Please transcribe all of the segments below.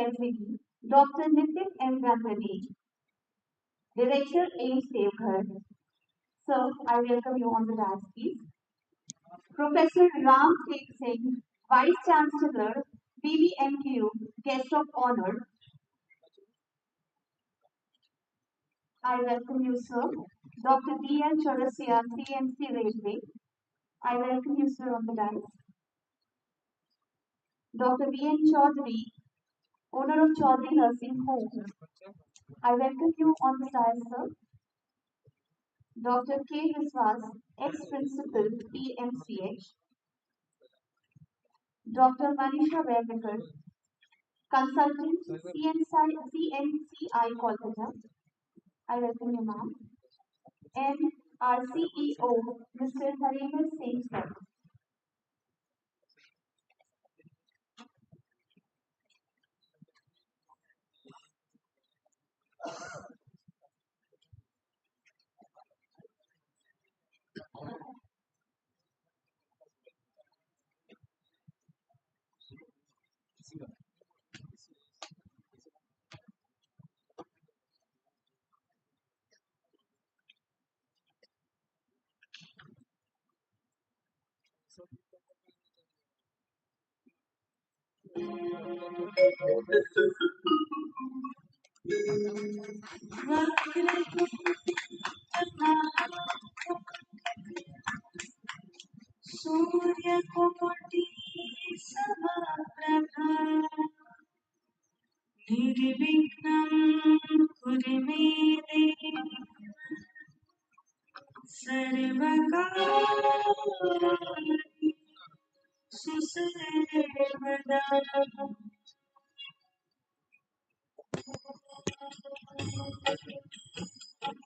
LCD, Dr. Nitin M. Gandhi, Director AIMS Devghar. Sir, I welcome you on the dais, please. Professor Ram Tek Singh, Vice Chancellor, BBMQ, Guest of Honor. I welcome you, sir. Dr. D.N. Chaurasia, CMC Railway. I welcome you, sir, on the dais. Dr. V.N. Chaudhary, owner of Chaudhary Nursing Home. I welcome you on the dais, sir. Dr. K. Viswas, ex-principal, PMCH. Dr. Manisha Vernikar, consultant, CNCI Kolkata. I welcome you, ma'am. And our CEO, Mr. Harinder Singh, sir. सूर्यकोटि समप्रभा निर्विघ्नं कुरु मे देव सर्वकार्येषु सर्वदा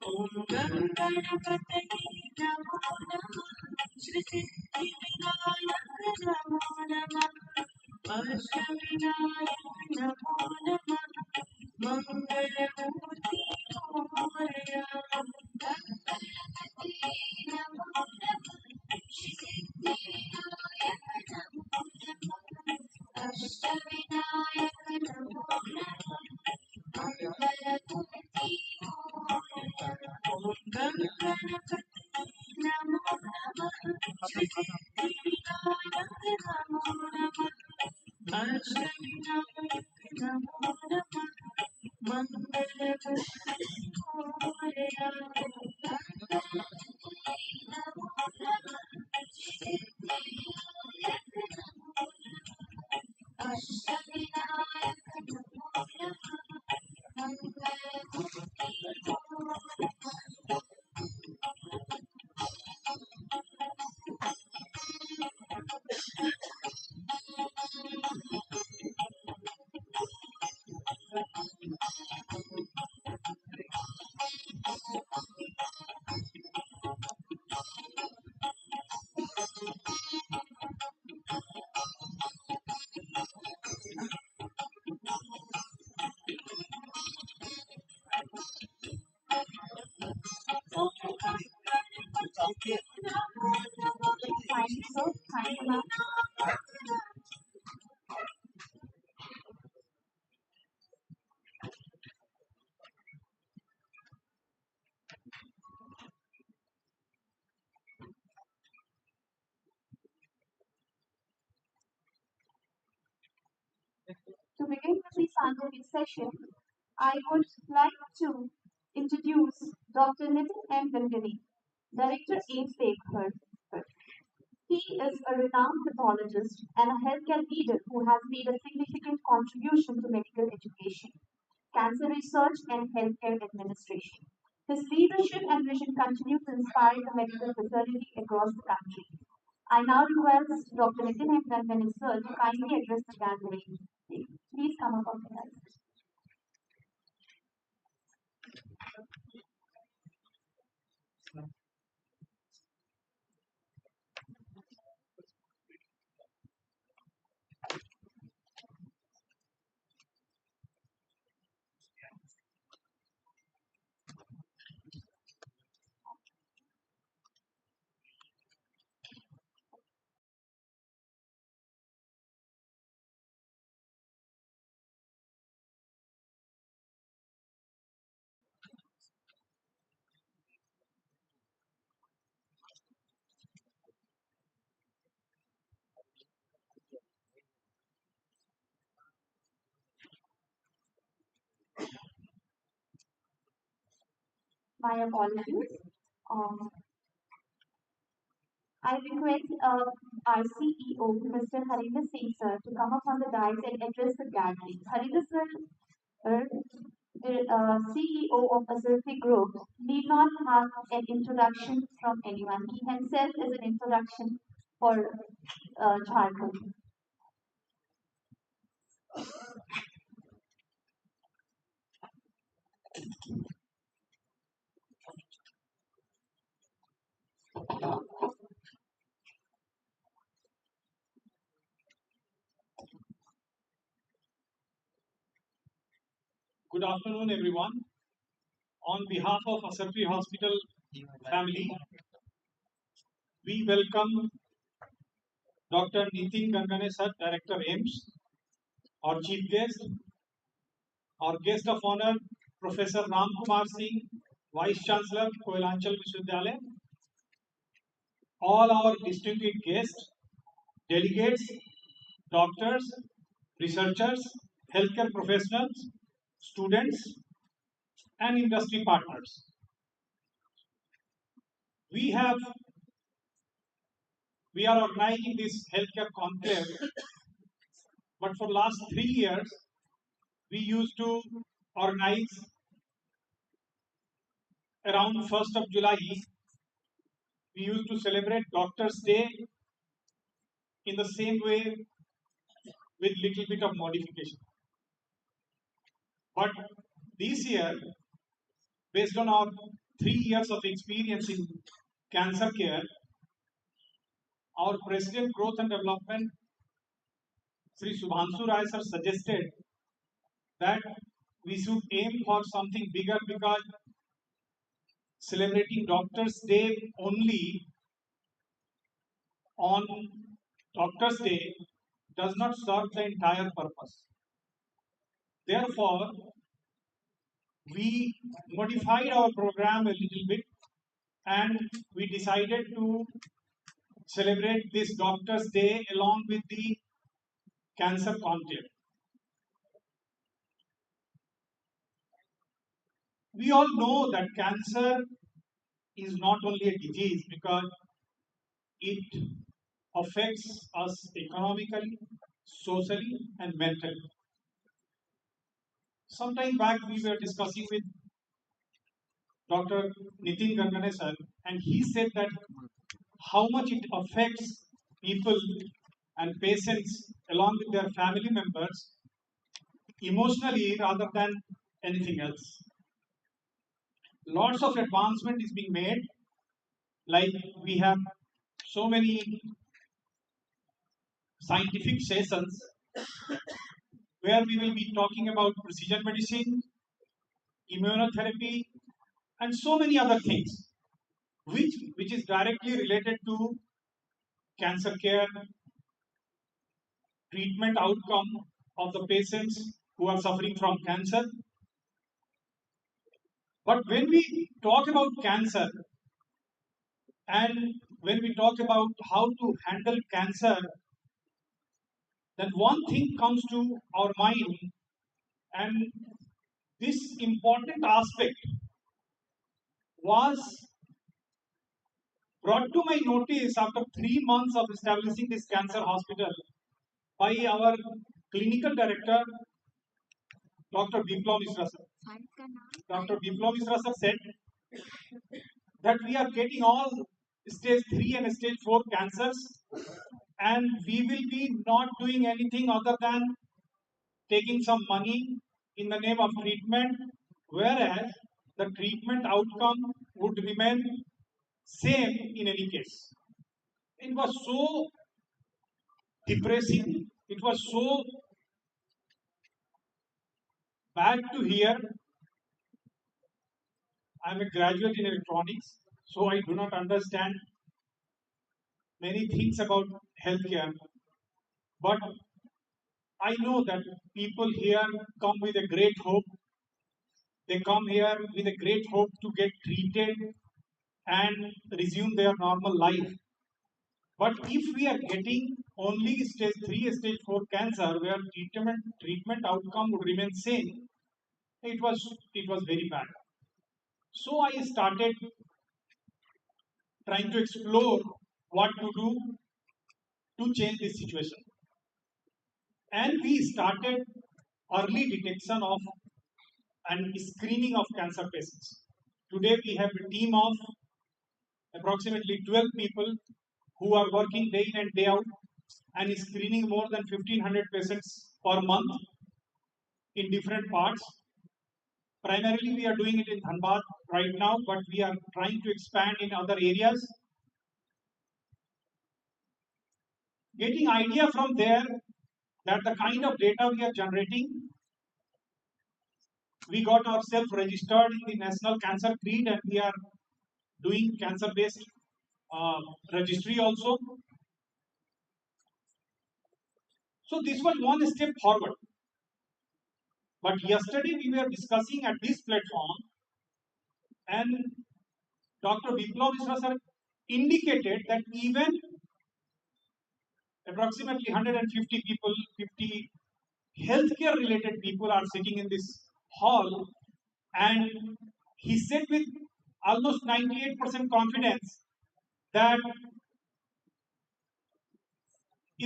ॐ गं गणपतये नमो नमः श्रीसिद्धिविनायक नमो नमः अष्टविनायक नमो नमः मंगलमूर्ति मोरया गणपतये नमो नमः श्रीसिद्धिविनायक नमो नमः अष्टविनायक नमो नमः मंगलमूर्ति मोरया ॐ गं गणपतये नमो नमः श्रीसिद्धिविनायक नमो नमः अष्टविनायक नमो नमः मंगलमूर्ति मोरया गणपतये नमो नमः श्रीसिद्धिविनायक नमो नमः अष्टविनायक नमो नमः मंगलमूर्ति Morya Thank you, sir. Thank you, ma'am. To begin with the scientific session, I would like to introduce Dr. Nitin M. Gandhi, Director AIMS Devghar. He is a renowned pathologist and a healthcare leader who has made a significant contribution to medical education, cancer research, and healthcare administration. His leadership and vision continue to inspire the medical fraternity across the country. I now request Dr. Nitin M. Gandhi, sir, to kindly address the gathering. Please come up on the dais. My apologies. Um, I request our CEO, Mr. Harinder Singh sir, to come up on the dais and address the gathering. Harinder sir, the CEO of Asarfi Group, need not have an introduction from anyone. He himself is an introduction for Jharkhand. Good afternoon, everyone. On behalf of Asarfi Hospital family, we welcome Dr. Nitin Gangane sir, Director AIMS, our chief guest, our guest of honor, Professor Ram Kumar Singh, Vice Chancellor, Koilanchal Vishwavidyalaya, all our distinguished guests, delegates, doctors, researchers, healthcare professionals, students, and industry partners. We have we are organizing this healthcare conclave, but for last 3 years we used to organize around 1st of July. We used to celebrate Doctors' Day in the same way with little bit of modification. But this year, based on our 3 years of experience in cancer care, our President Growth and Development, Sri Subhanshu Rai sir, suggested that we should aim for something bigger because celebrating Doctors' Day only on Doctors' Day does not serve the entire purpose. Therefore, we modified our program a little bit and we decided to celebrate this Doctors' Day along with the cancer conclave. We all know that cancer is not only a disease because it affects us economically, socially, and mentally. Some time back, we were discussing with Dr. Nitin Gangane sir, and he said that how much it affects people and patients along with their family members emotionally rather than anything else. Lots of advancement is being made, like we have so many scientific sessions where we will be talking about precision medicine, immunotherapy, and so many other things, which is directly related to cancer care, treatment outcome of the patients who are suffering from cancer. But when we talk about cancer and when we talk about how to handle cancer, then one thing comes to our mind, and this important aspect was brought to my notice after 3 months of establishing this cancer hospital by our clinical director, Dr. Biplav Misra sir. Dr. Biplav Misra sir said that we are getting all stage 3 and stage 4 cancers, and we will be not doing anything other than taking some money in the name of treatment, whereas the treatment outcome would remain same in any case. It was so depressing, it was so bad to hear. I'm a graduate in electronics, so I do not understand many things about healthcare, but I know that people here come with a great hope. They come here with a great hope to get treated and resume their normal life. But if we are getting only stage 3, stage 4 cancer, where treatment outcome would remain same, it was very bad. So I started trying to explore what to do to change this situation. And we started early detection of and screening of cancer patients. Today we have a team of approximately 12 people who are working day in and day out and screening more than 1500 patients per month in different parts. Primarily we are doing it in Dhanbad right now, but we are trying to expand in other areas. Getting idea from there that the kind of data we are generating, we got ourselves registered in the National Cancer Creed and we are doing cancer-based registry also. So this was one step forward. But yesterday we were discussing at this platform and Dr. Biplav Misra sir indicated that even approximately 150 people, 50 healthcare related people are sitting in this hall, and he said with almost 98% confidence that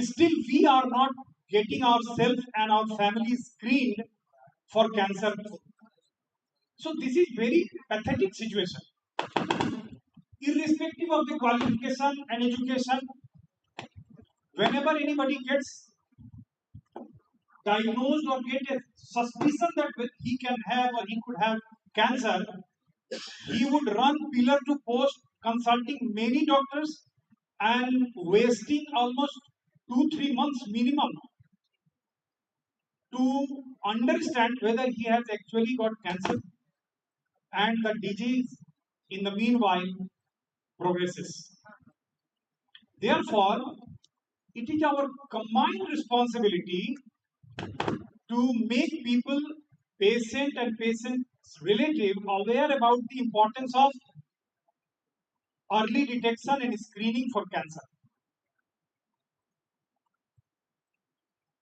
still we are not getting ourselves and our families screened for cancer. So this is very pathetic situation. Irrespective of the qualification and education, whenever anybody gets diagnosed or get a suspicion that he can have or he could have cancer, he would run pillar to post consulting many doctors and wasting almost 2-3 months minimum to understand whether he has actually got cancer and the disease in the meanwhile progresses. Therefore, it is our combined responsibility to make people, patient and patient's relative, aware about the importance of early detection and screening for cancer.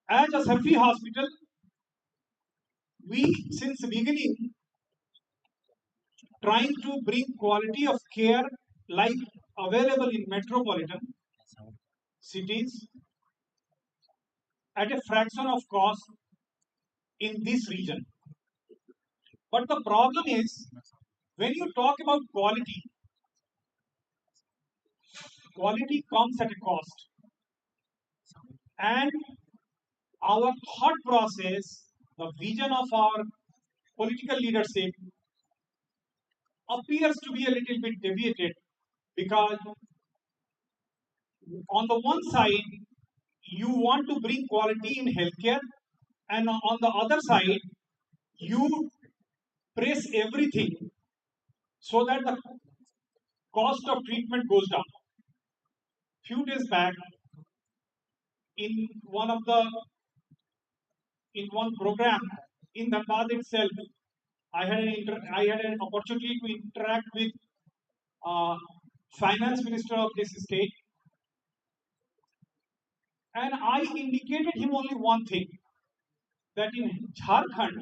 As Asarfi Hospital, we since the beginning trying to bring quality of care like available in metropolitan cities at a fraction of cost in this region. But the problem is when you talk about quality, quality comes at a cost. And our thought process, the vision of our political leadership appears to be a little bit deviated because on the one side you want to bring quality in healthcare and on the other side you press everything so that the cost of treatment goes down. Few days back in one of the in one program in Dhanbad itself, I had an opportunity to interact with finance minister of this state, and I indicated him only one thing, that in Jharkhand,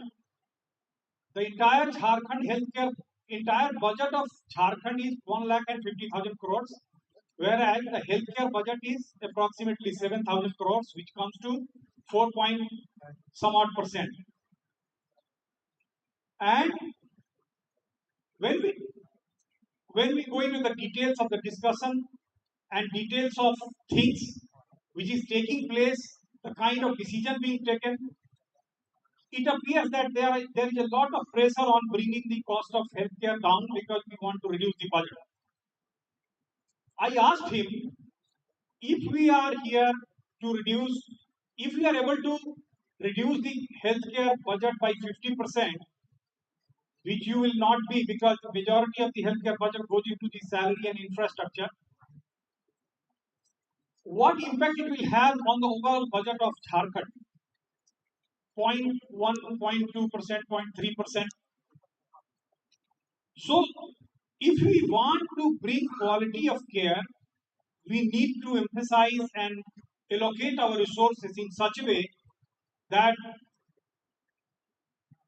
the entire Jharkhand healthcare, entire budget of Jharkhand is 1,50,000 crores, whereas the healthcare budget is approximately 7,000 crores, which comes to 4 point some odd percent. And when we when we go into the details of the discussion and details of things which is taking place, the kind of decision being taken, it appears that there is a lot of pressure on bringing the cost of healthcare down because we want to reduce the budget. I asked him if we are here to reduce, if we are able to reduce the healthcare budget by 50%, which you will not be because the majority of the healthcare budget goes into the salary and infrastructure, what impact it will have on the overall budget of Jharkhand? 0.1, 0.2%, 0.3%. So, if we want to bring quality of care, we need to emphasize and allocate our resources in such a way that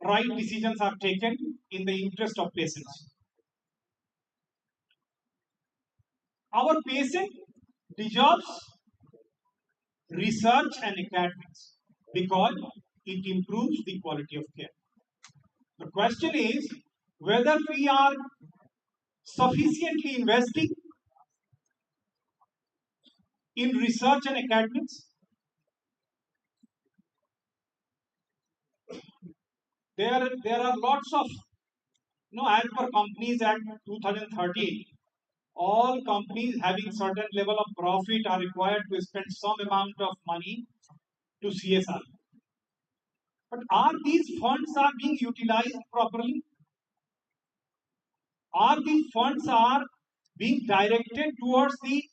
right decisions are taken in the interest of patients. Our patient deserves research and academics because it improves the quality of care. The question is whether we are sufficiently investing in research and academics. There are lots of, as per Companies Act 2013, all companies having certain level of profit are required to spend some amount of money to CSR. But are these funds are being utilized properly? Are these funds are being directed towards the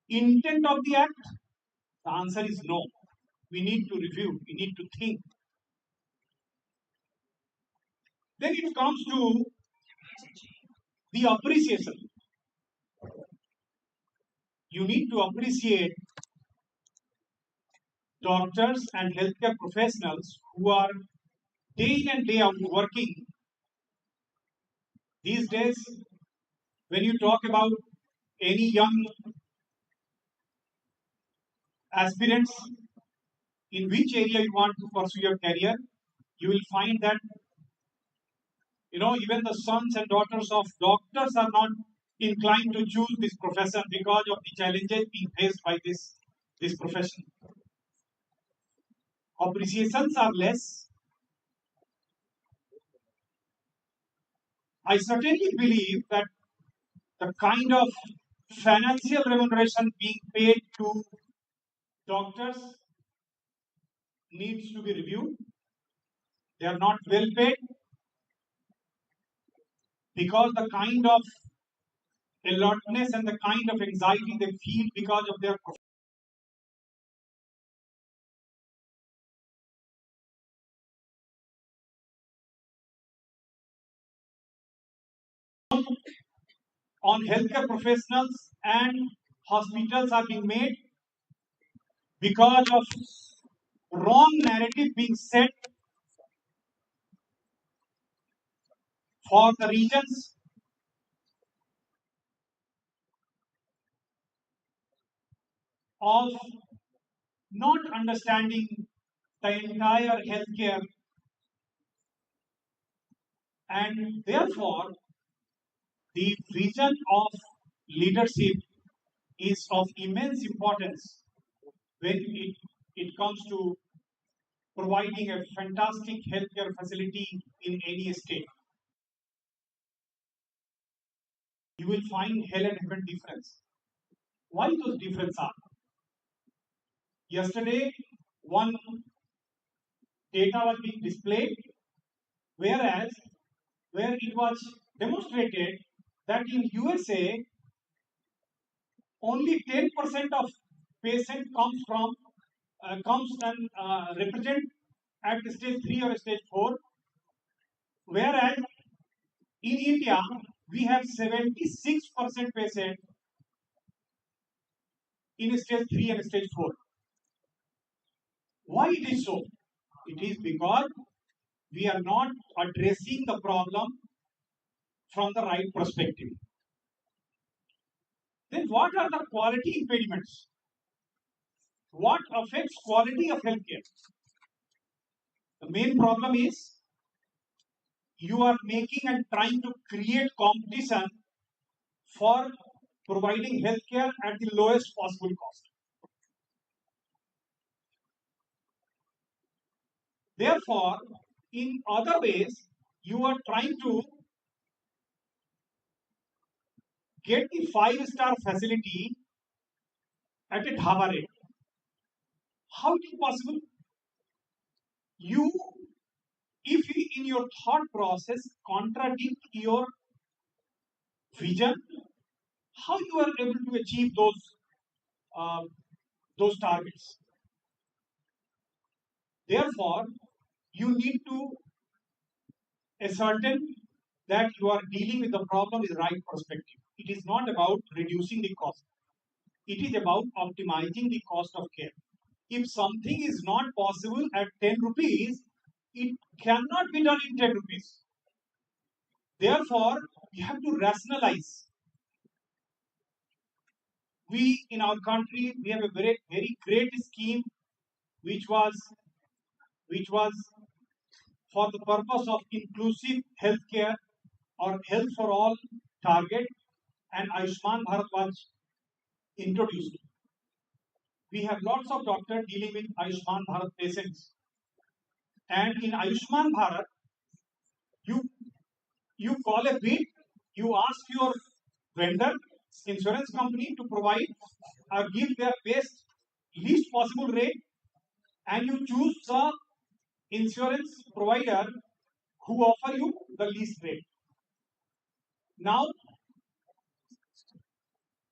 intent of the act? The answer is no. We need to review, we need to think. Then it comes to the appreciation. You need to appreciate doctors and healthcare professionals who are day in and day out working. These days, when you talk about any young aspirants in which area you want to pursue your career, you will find that even the sons and daughters of doctors are not inclined to choose this profession because of the challenges being faced by this profession. Appreciations are less. I certainly believe that the kind of financial remuneration being paid to doctors needs to be reviewed. They are not well paid because the kind of alertness and the kind of anxiety they feel because of their on healthcare professionals and hospitals are being made because of wrong narrative being set for the regions of not understanding the entire healthcare, and therefore the vision of leadership is of immense importance when it comes to providing a fantastic healthcare facility in any state. You will find hell and heaven difference. Why those differences are? Yesterday, one data was being displayed, whereas where it was demonstrated that in USA only 10% of patient comes and represent at stage 3 or stage 4, whereas in India we have 76% patient in stage 3 and stage 4. Why it is so? It is because we are not addressing the problem from the right perspective. Then what are the quality impediments? What affects quality of healthcare? The main problem is you are making and trying to create competition for providing healthcare at the lowest possible cost. Therefore, in other ways, you are trying to get the five-star facility at a dhaba rate. How it is possible? You, if you, in your thought process contradict your vision, how you are able to achieve uh, those targets? Therefore, you need to ascertain that you are dealing with the problem with the right perspective. It is not about reducing the cost. It is about optimizing the cost of care. If something is not possible at 10 rupees, it cannot be done in 10 rupees. Therefore, you have to rationalize. We in our country we have a very great scheme which was for the purpose of inclusive healthcare or health for all target, and Ayushman Bharat was introduced. We have lots of doctors dealing with Ayushman Bharat patients, and in Ayushman Bharat, you you call a bid, you ask your vendor, insurance company to provide or give their best least possible rate, and you choose the insurance provider who offer you the least rate. Now,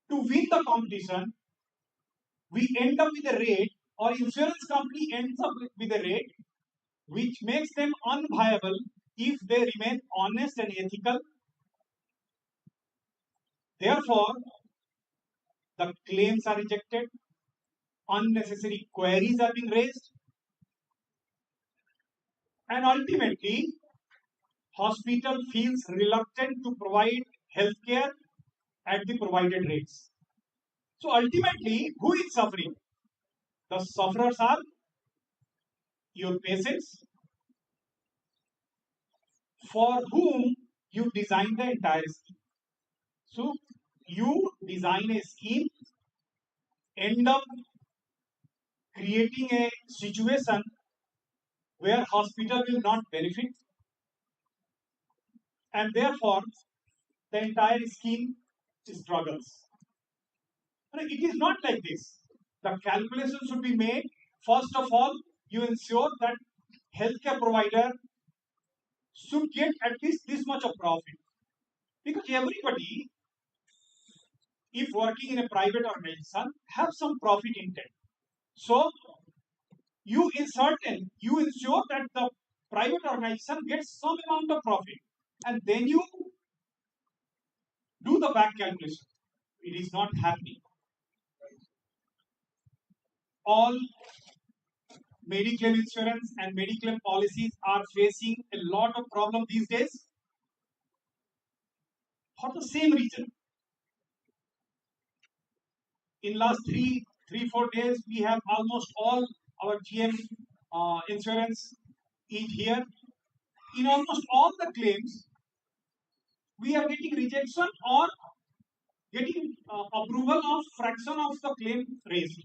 to win the competition, we end up with a rate, or insurance company ends up with a rate which makes them unviable if they remain honest and ethical. Therefore, the claims are rejected, unnecessary queries are being raised, and ultimately, hospital feels reluctant to provide healthcare at the provided rates. So ultimately, who is suffering? The sufferers are your patients for whom you design the entire scheme. So you design a scheme, end up creating a situation where hospital will not benefit, and therefore the entire scheme struggles. But it is not like this. The calculation should be made. First of all, you ensure that healthcare provider should get at least this much of profit, because everybody, if working in a private organization, have some profit intent. So you ensure that the private organization gets some amount of profit, and then you do the back calculation. It is not happening. All Mediclaim insurance and Mediclaim policies are facing a lot of problem these days for the same reason. In last 4 days, we have almost all our GM insurance is here. In almost all the claims, we are getting rejection or getting approval of fraction of the claim raised.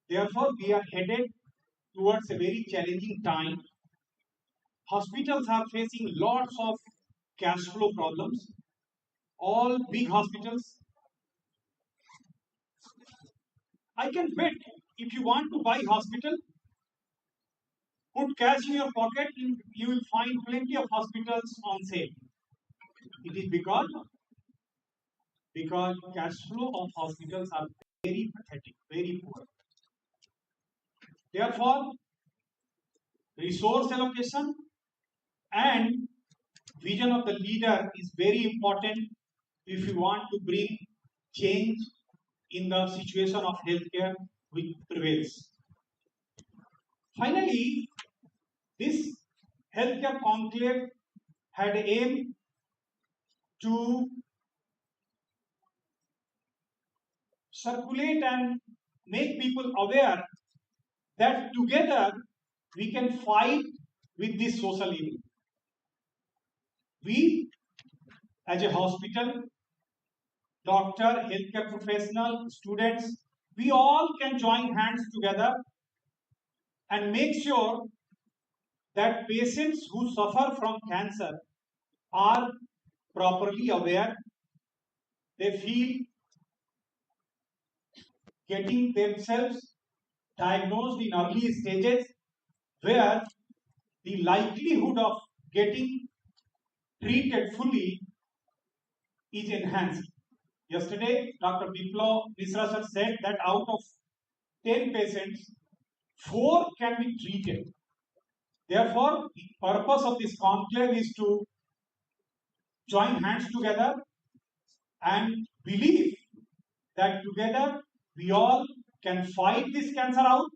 Therefore, we are headed towards a very challenging time. Hospitals are facing lots of cash flow problems. All big hospitals, I can bet, if you want to buy hospital, put cash in your pocket, you will find plenty of hospitals on sale. It is because cash flow of hospitals are very pathetic, very poor. Therefore, resource allocation and vision of the leader is very important if you want to bring change in the situation of healthcare which prevails. Finally, this healthcare conclave had aimed to circulate and make people aware that together we can fight with this social evil. We, as a hospital, doctor, healthcare professional, students, we all can join hands together and make sure that patients who suffer from cancer are properly aware. They feel getting themselves diagnosed in early stages where the likelihood of getting treated fully is enhanced. Yesterday, Dr. Biplo Misra sir said that out of 10 patients, 4 can be treated. Therefore, the purpose of this conclave is to join hands together and believe that together we all can fight this cancer out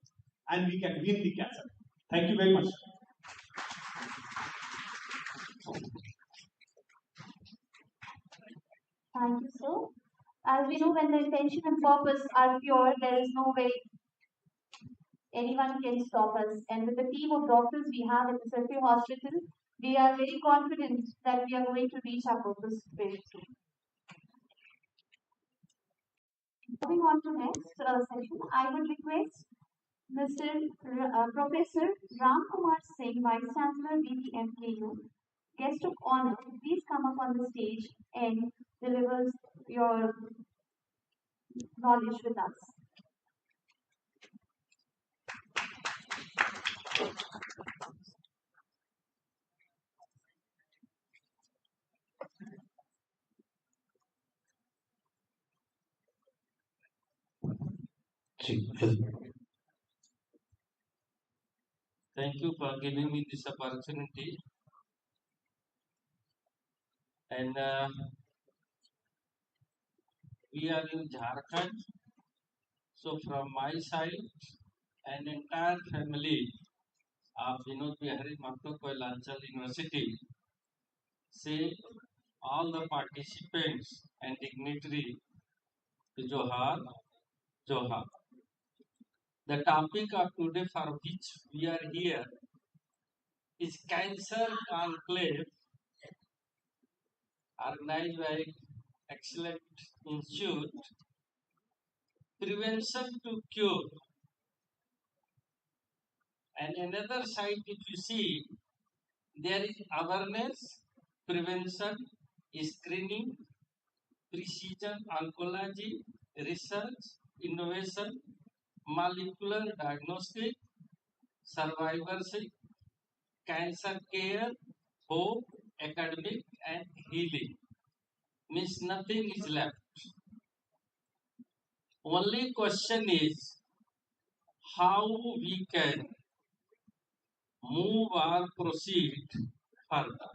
and we can win the cancer. Thank you very much. Thank you, sir. As we know, when the intention and purpose are pure, there is no way anyone can stop us. And with the team of doctors we have at the Asarfi Hospital, we are very confident that we are going to reach our purpose very soon. Moving on to next session, I would request Mr. Professor Ram Kumar Singh, Vice Chancellor, BBMKU, guest of honor, please come up on the stage and deliver your knowledge with us. Thank you for giving me this opportunity. And we are in Jharkhand. So from my side, an entire family of Vinod Bihari Mahto Koilanchal University say all the participants and dignitary Johar, Johar. The topic of today for which we are here is Cancer Conclave organized by Excellent Institute, Prevention to Cure. And another side, if you see, there is awareness, prevention, screening, precision oncology, research, innovation, molecular diagnostic, survivorship, cancer care, hope, academic, and healing. Means nothing is left. Only question is how we can move or proceed further.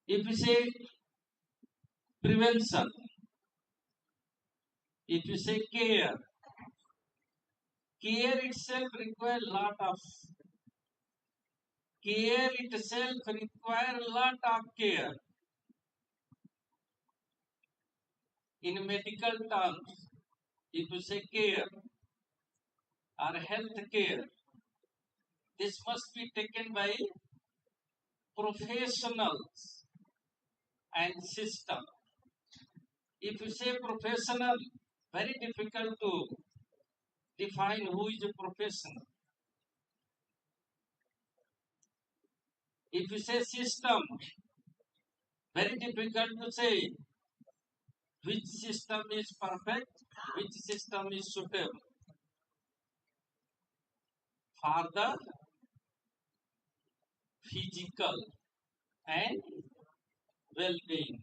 If we say prevention, if you say care, care itself requires a lot of care. In medical terms, if you say care or health care, this must be taken by professionals and system. If you say professional, very difficult to define who is a professional. If you say system, very difficult to say which system is perfect, which system is suitable for the physical and well-being.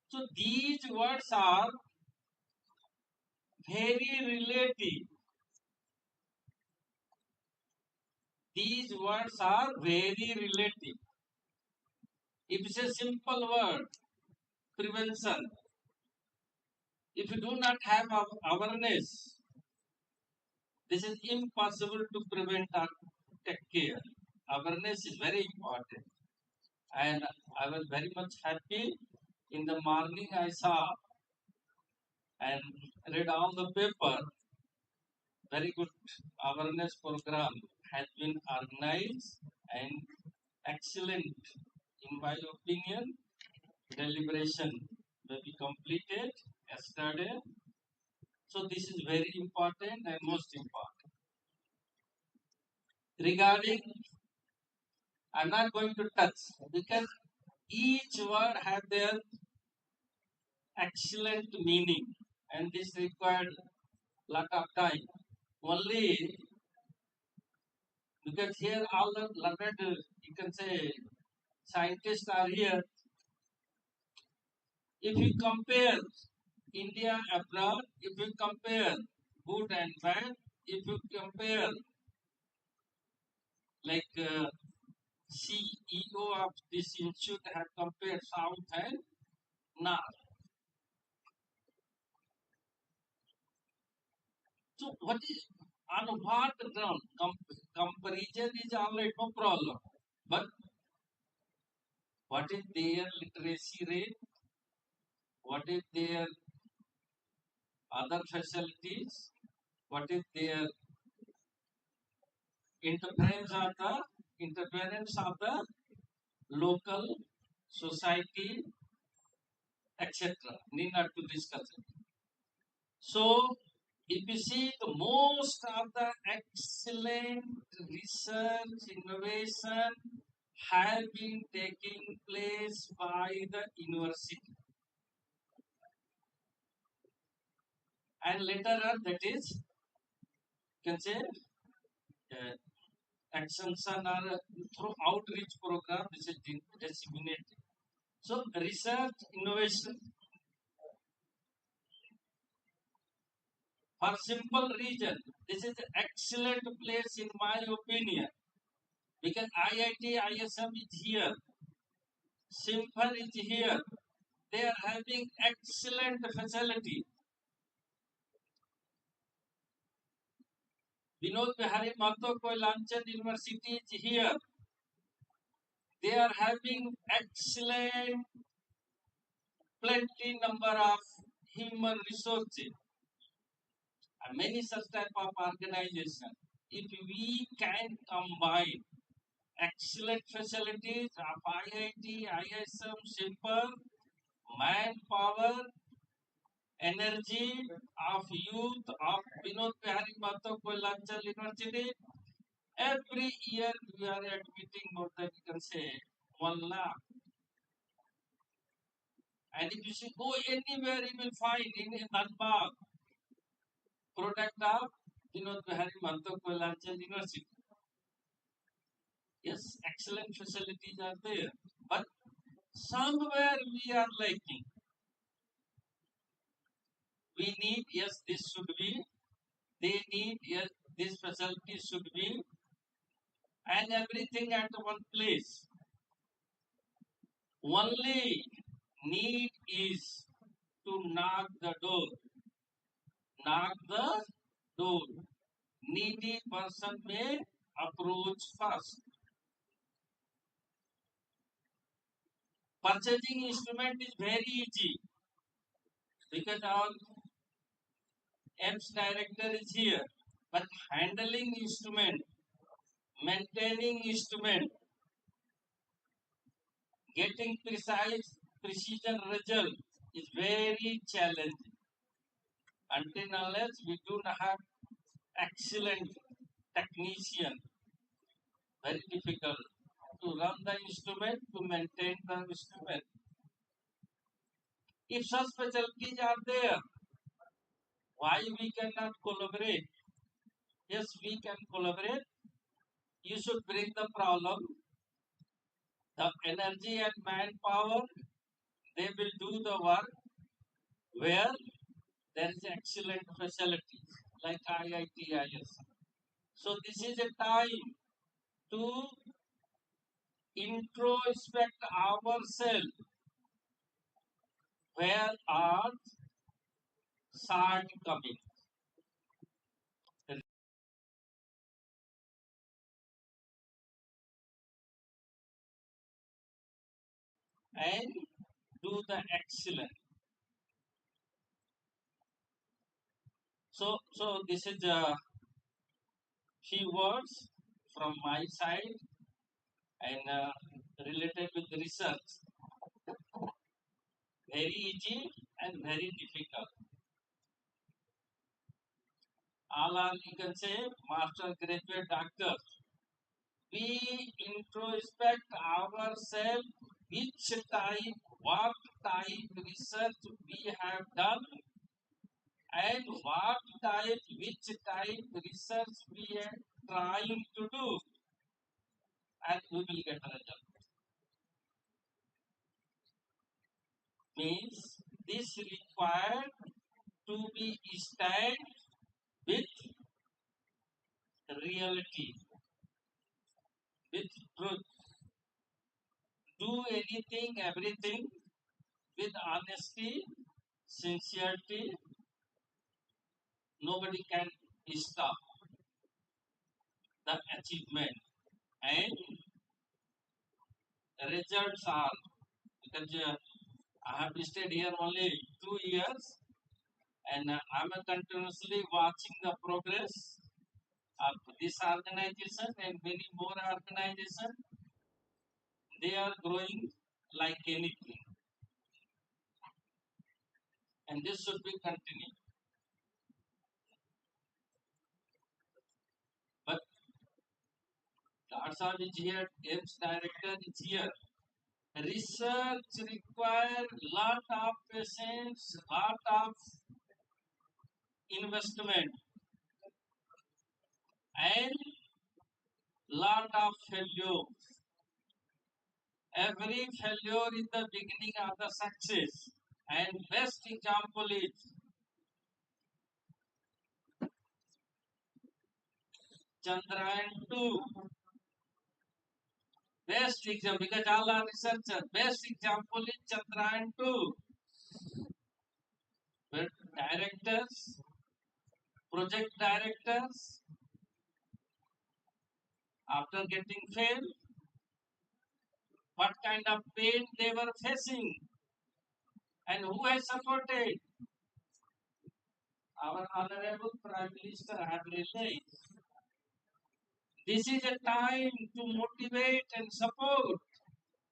So these words are very relative. These words are very relative. If it's a simple word, prevention, if you do not have awareness, this is impossible to prevent or take care. Awareness is very important. And I was very much happy. In the morning I saw and read all the paper. Very good awareness program has been organized and excellent. In my opinion, deliberation may be completed yesterday. So this is very important and most important. Regarding, I'm not going to touch because each word have their excellent meaning and this required lot of time. Only because here all the learned, you can say, scientists are here. If you compare India abroad, if you compare good and bad, if you compare like CEO of this institute have compared South and North. So what is on what ground? Comparison is alright, no problem. But what is their literacy rate, what is their other facilities, what is their interference of the local society, etc. Need not to discuss it. So, if you see the most of the excellent research innovation have been taking place by the university, and later on that is, you can say, uh, extension or through outreach program, this is disseminated. So research innovation, for simple reason, this is an excellent place in my opinion, because IIT, ISM is here, Simple is here. They are having excellent facility. Vinod Bihari Mato Koilanchan University is here. They are having excellent, plenty number of human resources. And many such type of organization. If we can combine excellent facilities of IIT, ISM, simple, manpower, energy of youth of Vinod Bihari Mato Koilanchan University. Every year we are admitting more than you can say 1 lakh. And if you should go anywhere, you will find in Dhanbad product of Vinod Bihari Mato Koilanchan University. Yes, excellent facilities are there, but somewhere we are lacking. We need, yes, this should be, they need, yes, this facility should be, and everything at one place. Only need is to knock the door. Knock the door. Needy person may approach first. Purchasing instrument is very easy because our EMS director is here. But handling instrument, maintaining instrument, getting precision result is very challenging. Until unless we do not have excellent technician, very difficult to run the instrument, to maintain the instrument. If such facilities are there, why we cannot collaborate? Yes, we can collaborate. You should bring the problem, the energy and manpower, they will do the work where there is excellent facilities like IIT, So this is a time to introspect ourselves where are shortcomings and do the excellent. So this is a few words from my side and related with research. Very easy and very difficult. All are, you can say, master, graduate, doctor. We introspect ourselves which type, what type research we have done and which type research we are trying to do, and we will get a result. Means this required to be stand with reality, with truth. Do anything, everything with honesty, sincerity. Nobody can stop the achievement and results are, because I have stayed here only 2 years, and I'm continuously watching the progress of this organization and many more organizations. They are growing like anything, and this should be continued. But Lord is here, Games Director is here. Research require lot of patience, lot of investment, and lot of failure. Every failure is the beginning of the success. And best example is Chandrayaan 2. Best example, because all are researchers. Best example is Chandrayaan 2. Where directors, project directors, after getting failed, what kind of pain they were facing, and who has supported? Our Honorable Prime Minister have realized this is a time to motivate and support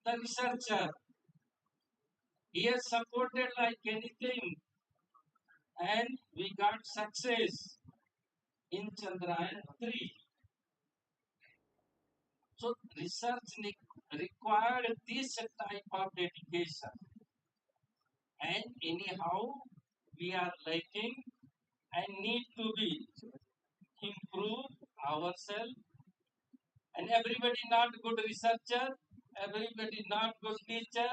the researcher. He has supported like anything, and we got success in Chandrayaan 3. So research required this type of dedication, and anyhow we are lacking and need to be improve ourselves. And everybody not good researcher, everybody not good teacher,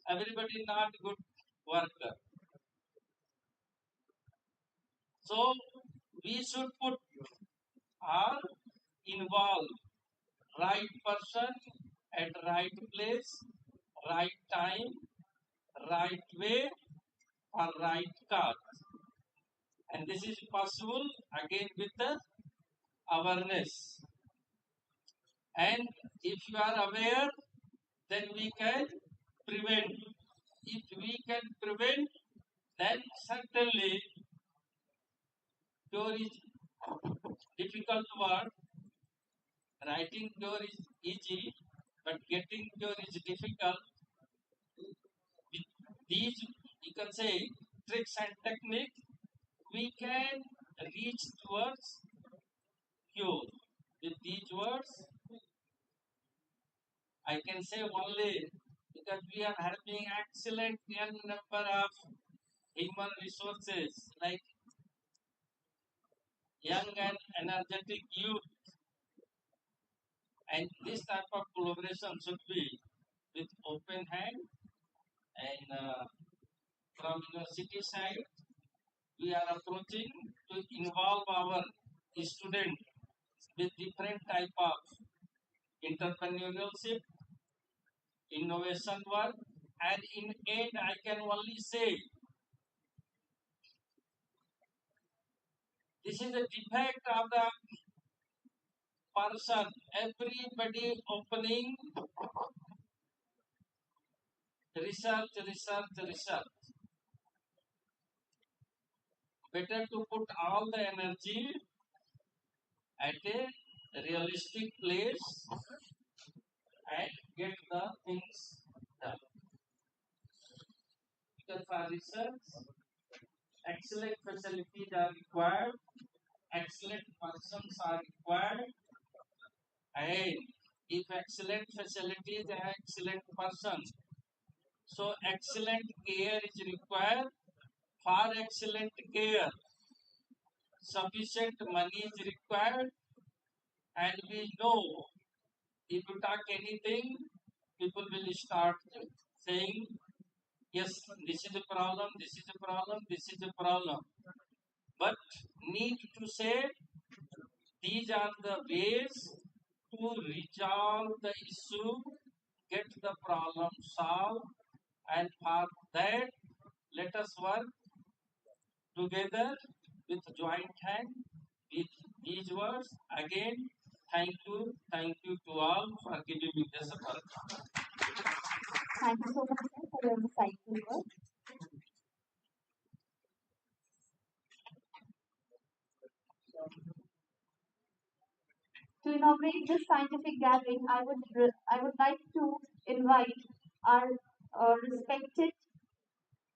everybody not good worker. So we should put or involve right person at right place, right time, right way, or right cause. And this is possible again with the awareness. And if you are aware, then we can prevent. If we can prevent, then certainly cure is difficult word. Writing cure is easy, but getting cure is difficult. With these, you can say, tricks and techniques, we can reach towards cure. With these words, I can say only because we are having excellent young number of human resources like young and energetic youth, and this type of collaboration should be with open hand. And from university side, we are approaching to involve our student with different type of entrepreneurship, innovation work, and in end, I can only say this is a defect of the person. Everybody opening research, research, research. Better to put all the energy at a realistic place and get the things done. Because for research, excellent facilities are required, excellent persons are required, and if excellent facilities and excellent persons, so excellent care is required. For excellent care, sufficient money is required, and we know if you talk anything, people will start saying, yes, this is a problem, this is a problem, this is a problem. But need to say these are the ways to resolve the issue, get the problem solved, and for that, let us work together with joint hand with these words. Again, Thank you to all for giving me this opportunity. Thank you so much, sir, for your insightful work. To inaugurate this scientific gathering, I would like to invite our respected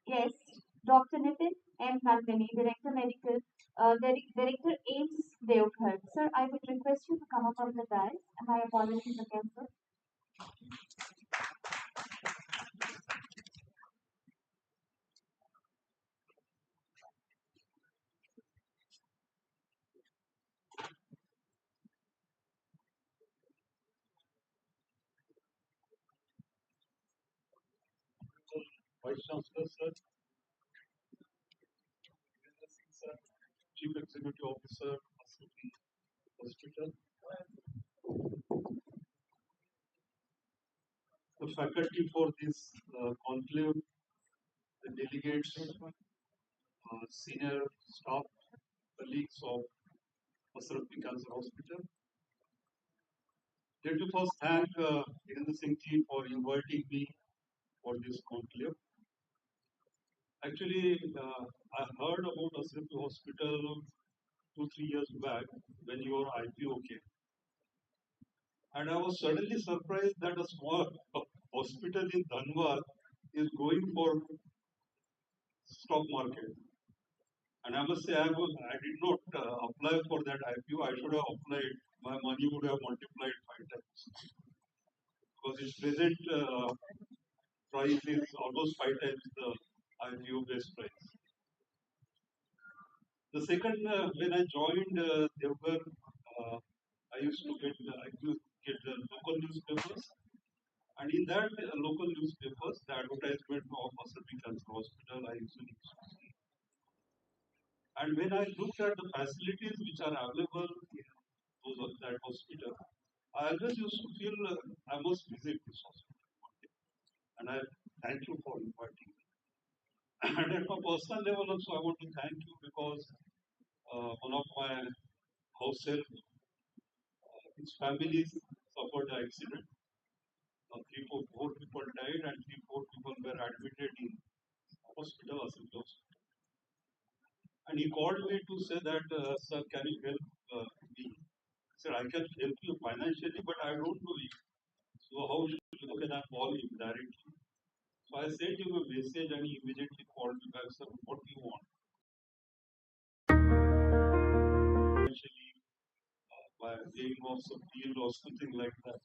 guest, Dr. Nitin M. Nandini, Director Medical, Director AIMS Deoghar. Sir, I would request you to come up on the dais. My apologies again, sir. Vice Chancellor, sir, sir, Chief Executive Officer, Asarfi Hospital, the faculty for this conclave, the delegates, senior staff, colleagues of Asarfi Cancer Hospital. Let me first thank Virendra Singh ji for inviting me for this conclave. Actually, I heard about Asarfi Hospital 2, 3 years back when your IPO came. And I was suddenly surprised that a small hospital in Dhanbad is going for stock market. And I must say, I did not apply for that IPO. I should have applied. My money would have multiplied 5 times because its present price is almost 5 times the IPO base price. The second, when I joined Devgar, I used to get the local newspapers. And in that local newspapers, the advertisement of Asarfi Cancer Hospital, I usually used to see. And when I looked at the facilities which are available in that hospital, I always used to feel I must visit this hospital. And I thank you for inviting me. And at my personal level also, I want to thank you because one of my house help, his family suffered an accident. 4 people died and 4 people were admitted in hospital, Asarfi hospital. And he called me to say that, sir, can you help me? I said, I can help you financially, but I don't know you. So how can I call him directly? So I sent him a message and he immediately called me back, sir, what do you want? Financially, by paying off some deal or something like that.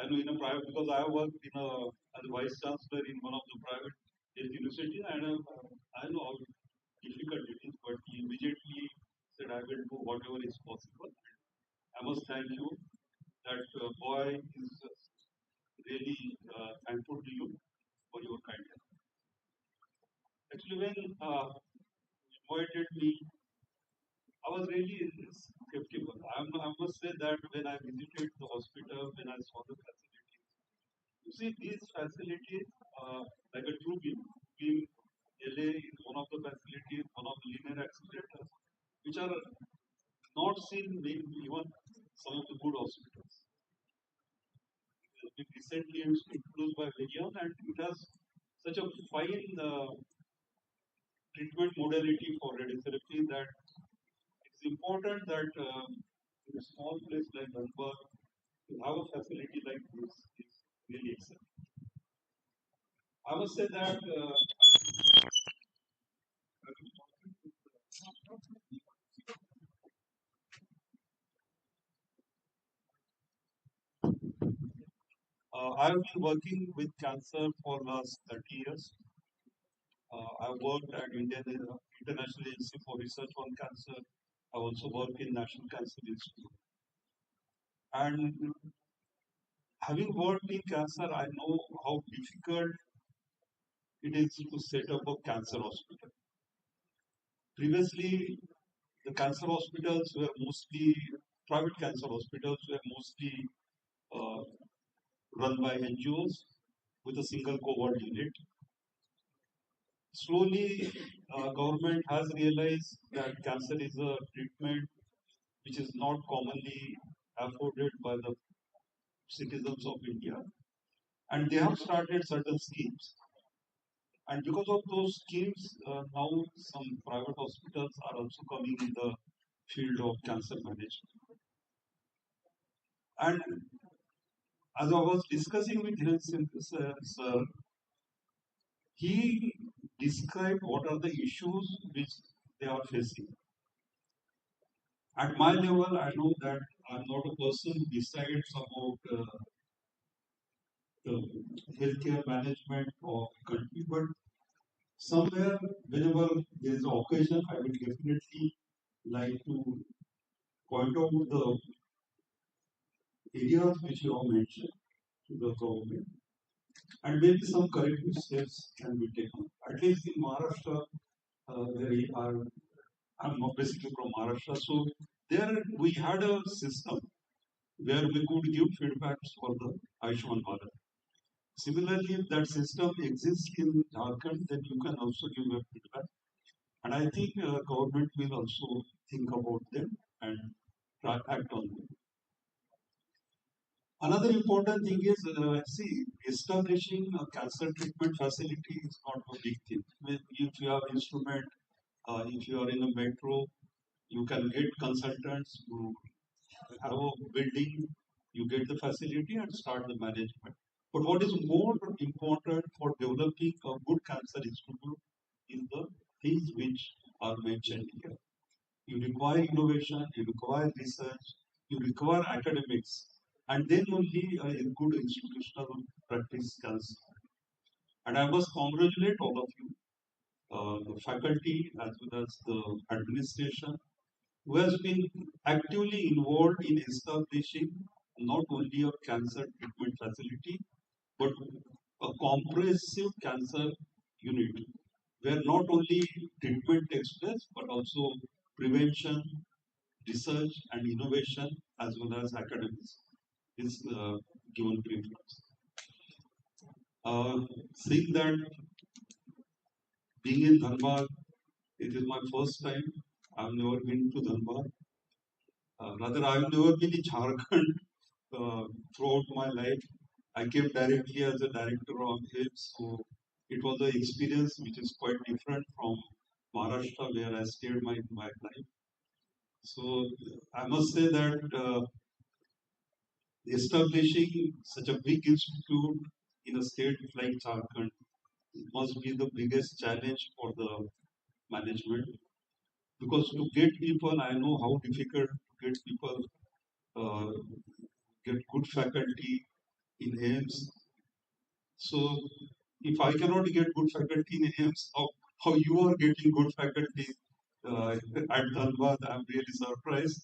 I know in a private, because I worked as a vice chancellor in one of the private university, and I know how difficult it is, but he immediately said, I will do whatever is possible. I must thank you. That boy is really thankful to you for your kindness. Actually, when you invited me, I was really skeptical. I must say that when I visited the hospital, when I saw the facilities, you see these facilities, like a true beam LA is one of the facilities, one of the linear accelerators, which are not seen in even some of the good hospitals. It has been recently introduced by Vigion, and it has such a fine treatment modality for radiotherapy that it's important that in a small place like Dhanbad, to have a facility like this is really excellent. I must say that I've been working with cancer for last 30 years. I worked at International Agency for Research on Cancer. I also worked in National Cancer Institute. And having worked in cancer, I know how difficult it is to set up a cancer hospital. Previously, the cancer hospitals were mostly, private cancer hospitals were mostly uh, run by NGOs with a single cohort unit. Slowly, government has realized that cancer is a treatment which is not commonly afforded by the citizens of India, and they have started certain schemes. And because of those schemes, now some private hospitals are also coming in the field of cancer management. And as I was discussing with him, sir, he described what are the issues which they are facing. At my level, I know that I'm not a person who decides about the healthcare management of country, but somewhere, whenever there is an occasion, I will definitely like to point out the areas which you have mentioned to the government, and maybe some corrective steps can be taken. At least in Maharashtra, where I'm basically from Maharashtra, so there we had a system where we could give feedbacks for the Ayushman Bharat. Similarly, if that system exists in Jharkhand, then you can also give a feedback. And I think government will also think about them and try act on them. Another important thing is, see, establishing a cancer treatment facility is not a big thing. If you have instrument, if you are in a metro, you can get consultants who have a building, you get the facility and start the management. But what is more important for developing a good cancer institute is the things which are mentioned here. You require innovation, you require research, you require academics, and then only a good institutional practice can start. And I must congratulate all of you, the faculty as well as the administration, who has been actively involved in establishing not only a cancer treatment facility, but a comprehensive cancer unit where not only treatment takes place, but also prevention, research, and innovation, as well as academics, is given preference. Seeing that being in Dhanbad, it is my first time. I've never been to Dhanbad. Rather, I've never been in Jharkhand throughout my life. I came directly as a director of HIPS, so it was an experience which is quite different from Maharashtra, where I stayed my life. So I must say that establishing such a big institute in a state like Jharkhand must be the biggest challenge for the management, because to get people, I know how difficult to get people, uh, get good faculty in AIMS. So if I cannot get good faculty in AIMS, how you are getting good faculty at Dhanbad, I'm really surprised.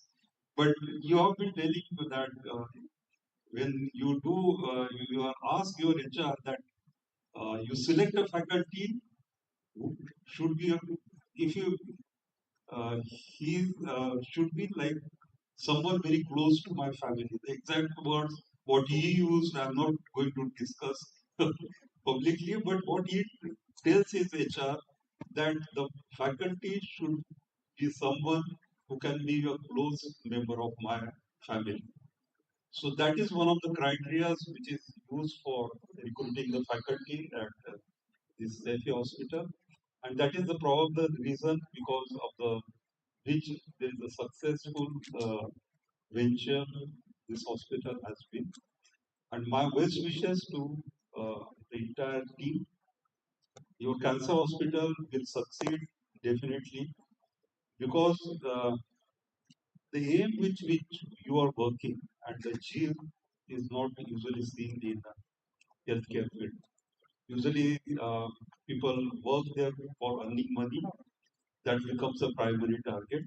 But you have been telling me that when you do, you are asked your HR that you select a faculty who should be, if you, he should be like someone very close to my family. The exact words, what he used, I'm not going to discuss publicly, but what he tells his HR that the faculty should be someone who can be a close member of my family. So that is one of the criteria which is used for recruiting the faculty at this Asarfi hospital, and that is the probable reason because of the which there is a successful venture this hospital has been. And my best wishes to the entire team. Your cancer hospital will succeed definitely, because the aim with which you are working and the achieve is not usually seen in the healthcare field. Usually, people work there for earning money. That becomes a primary target.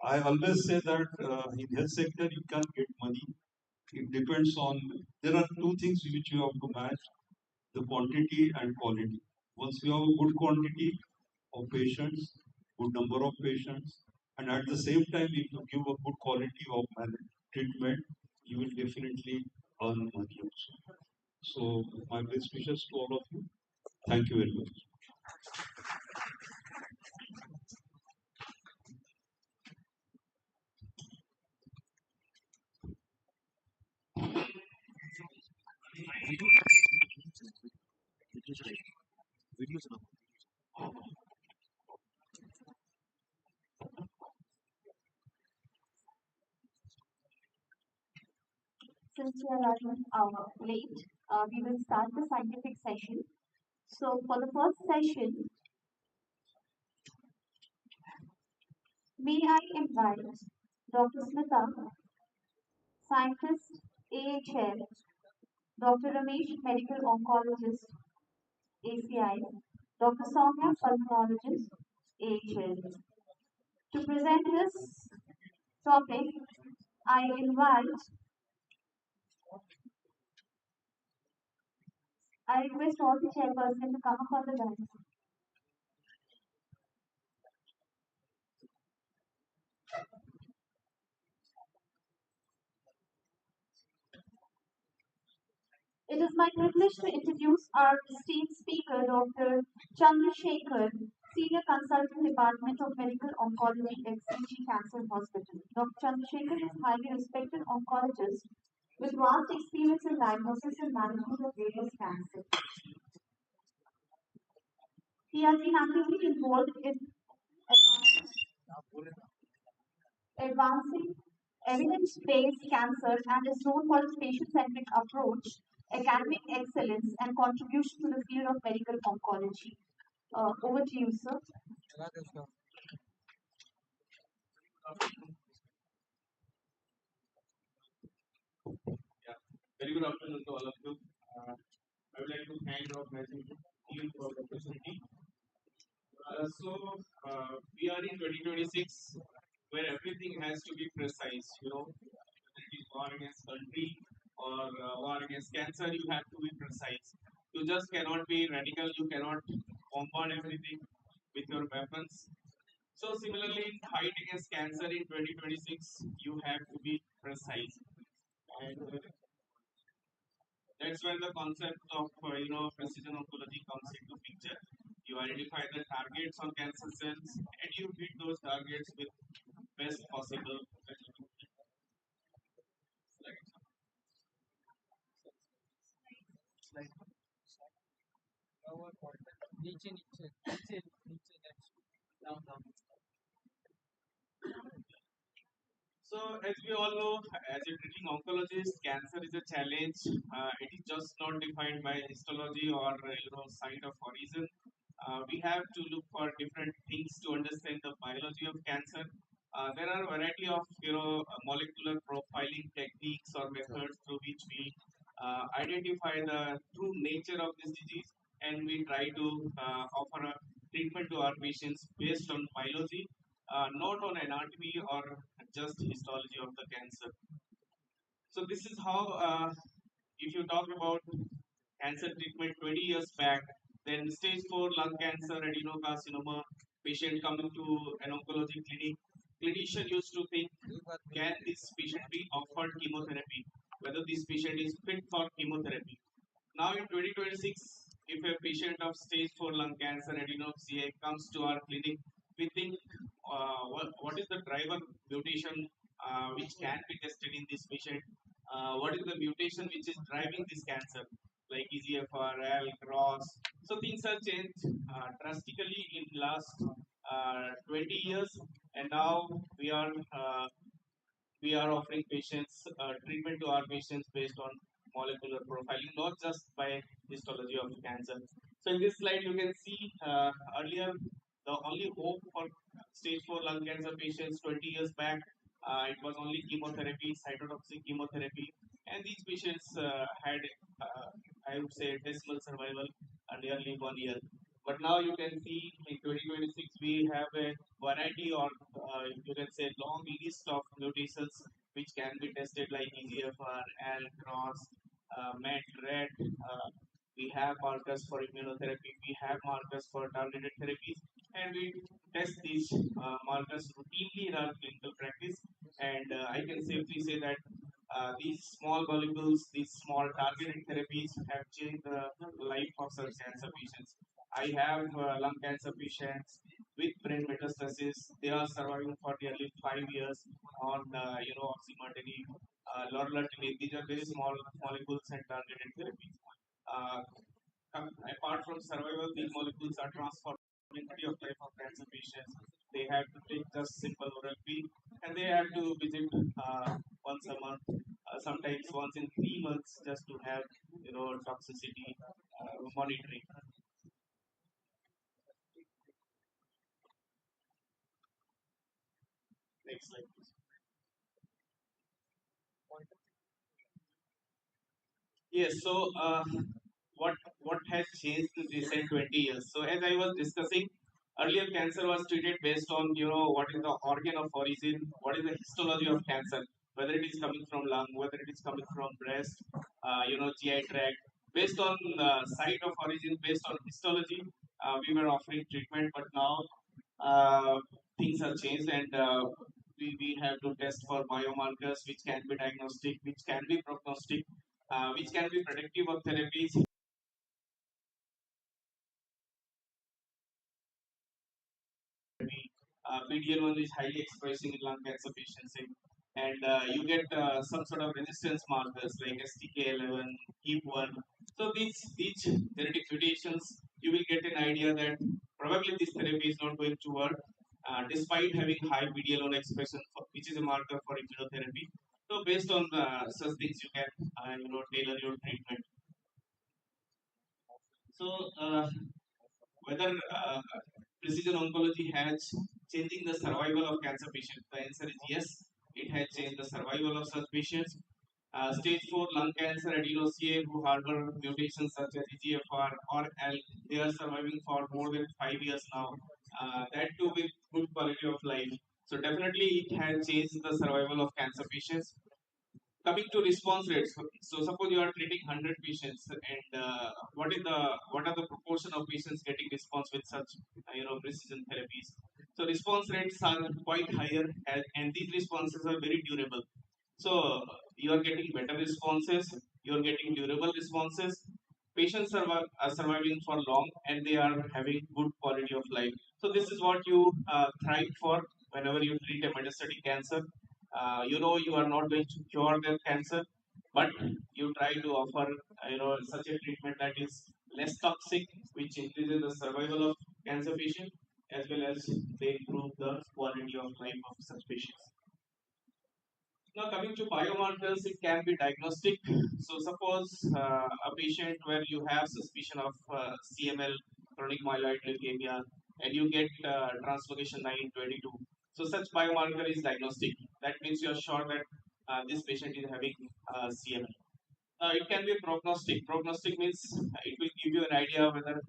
I always say that in health sector you can get money. It depends on, there are two things which you have to match: the quantity and quality. Once you have a good quantity of patients, good number of patients, and at the same time, if you give a good quality of treatment, you will definitely earn money also. So, my best wishes to all of you. Thank you very much. Since we are running late, we will start the scientific session. So, for the first session, may I invite Dr. Smita, scientist, AHL, Dr. Ramesh, medical oncologist, ACI, Dr. Soumya, pulmonologist, AHL. To present this topic, I request all the chairperson to come up on the dais. It is my privilege to introduce our esteemed speaker, Dr. Chandrasekhar, Senior Consultant, Department of Medical Oncology at CG Cancer Hospital. Dr. Chandrasekhar is a highly respected oncologist with vast experience in diagnosis and management of various cancers. He has been actively involved in advancing evidence-based cancer and is known for its patient-centric approach, academic excellence, and contribution to the field of medical oncology. Over to you, sir. Yeah. Very good afternoon to all of you. I would like to thank our management team for the opportunity. We are in 2026 where everything has to be precise. Whether it is war against country or war against cancer, you have to be precise. You just cannot be radical. You cannot bombard everything with your weapons. So similarly, in fight against cancer in 2026, you have to be precise. And that's where the concept of precision oncology comes into picture. You identify the targets on cancer cells and you hit those targets with best possible So, as we all know, as a treating oncologist, cancer is a challenge. It is just not defined by histology or site of origin. We have to look for different things to understand the biology of cancer. There are a variety of molecular profiling techniques or methods through which we identify the true nature of this disease, and we try to offer a treatment to our patients based on biology, not on anatomy or just histology of the cancer. So this is how, if you talk about cancer treatment 20 years back, then stage 4 lung cancer, adenocarcinoma, patient coming to an oncology clinic, clinician used to think, can this patient be offered chemotherapy? Whether this patient is fit for chemotherapy. Now in 2026, if a patient of stage 4 lung cancer adenomyxia comes to our clinic, we think what is the driver mutation which can be tested in this patient? What is the mutation which is driving this cancer, like EGFR, AL, ROS? So things have changed drastically in last 20 years, and now we are offering patients treatment to our patients based on molecular profiling, not just by histology of cancer. So in this slide, you can see earlier the only hope for stage 4 lung cancer patients 20 years back, it was only chemotherapy, cytotoxic chemotherapy, and these patients had, I would say, dismal survival nearly 1 year. But now you can see in 2026 we have a variety or you can say long list of mutations which can be tested like EGFR, AL, CROSS, MET, RET. We have markers for immunotherapy. We have markers for targeted therapies, and we test these markers routinely in our clinical practice. And I can safely say that these small molecules, these small targeted therapies have changed the life of such cancer patients. I have lung cancer patients with brain metastasis. They are surviving for nearly 5 years on oxymartinib, lorlatinib. These are very small molecules and targeted therapies. Uh, Apart from survival, these molecules are transforming quality of life of cancer patients. They have to take just simple oral pill, and they have to visit once a month, sometimes once in 3 months, just to have toxicity monitoring. Next slide, please. Yes. So, what has changed in recent 20 years? So, as I was discussing earlier, cancer was treated based on what is the organ of origin, what is the histology of cancer, whether it is coming from lung, whether it is coming from breast, GI tract. Based on site of origin, based on histology, we were offering treatment. But now uh, things have changed, and we have to test for biomarkers which can be diagnostic, which can be prognostic, which can be predictive of therapies. PD-L1 is highly expressing in lung cancer patients, and you get some sort of resistance markers like STK11, HEAP1. So these genetic mutations, you will get an idea that probably this therapy is not going to work, despite having high PD-L1 expression, which is a marker for immunotherapy. So based on such things, you can tailor your treatment. So whether precision oncology has changing the survival of cancer patients, the answer is yes. It has changed the survival of such patients. Stage 4 lung cancer adenocarcinoma who harbor mutations such as EGFR or ALK, they are surviving for more than 5 years now. That too with good quality of life. So definitely it has changed the survival of cancer patients. Coming to response rates, so suppose you are treating 100 patients, and what are the proportion of patients getting response with such precision therapies? So response rates are quite higher, and these responses are very durable. So you are getting better responses, you are getting durable responses. Patients are surviving for long, and they are having good quality of life. So this is what you thrive for whenever you treat a metastatic cancer. You are not going to cure their cancer, but you try to offer such a treatment that is less toxic, which increases the survival of cancer patient, as well as they improve the quality of life of such patients. Now, coming to biomarkers, it can be diagnostic. So, suppose a patient where you have suspicion of CML, chronic myeloid leukemia, and you get translocation 922. So, such biomarker is diagnostic. That means you are sure that this patient is having CML. It can be prognostic. Prognostic means it will give you an idea whether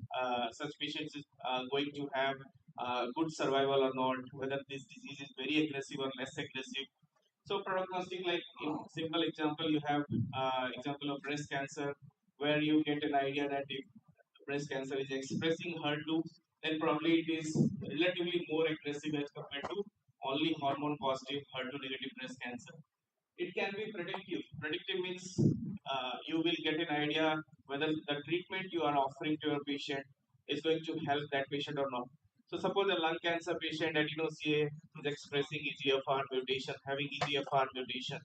such patients is going to have good survival or not, whether this disease is very aggressive or less aggressive. So prognostic, like in simple example, you have example of breast cancer, where you get an idea that if breast cancer is expressing HER2, then probably it is relatively more aggressive as compared to only hormone positive HER2 negative breast cancer. It can be predictive. Predictive means you will get an idea whether the treatment you are offering to your patient is going to help that patient or not. So suppose a lung cancer patient at CA is expressing EGFR mutation, having EGFR mutation,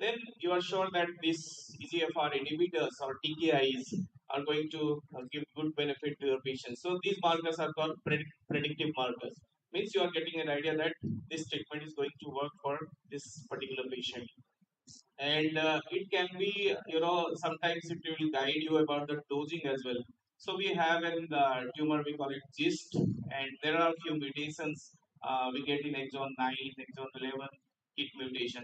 then you are sure that these EGFR inhibitors or TKIs are going to give good benefit to your patient. So these markers are called predictive markers. Means you are getting an idea that this treatment is going to work for this particular patient. And it can be, sometimes it will guide you about the dosing as well. So we have in the tumor, we call it gist, and there are few mutations we get in exon 9, exon 11 hit mutation.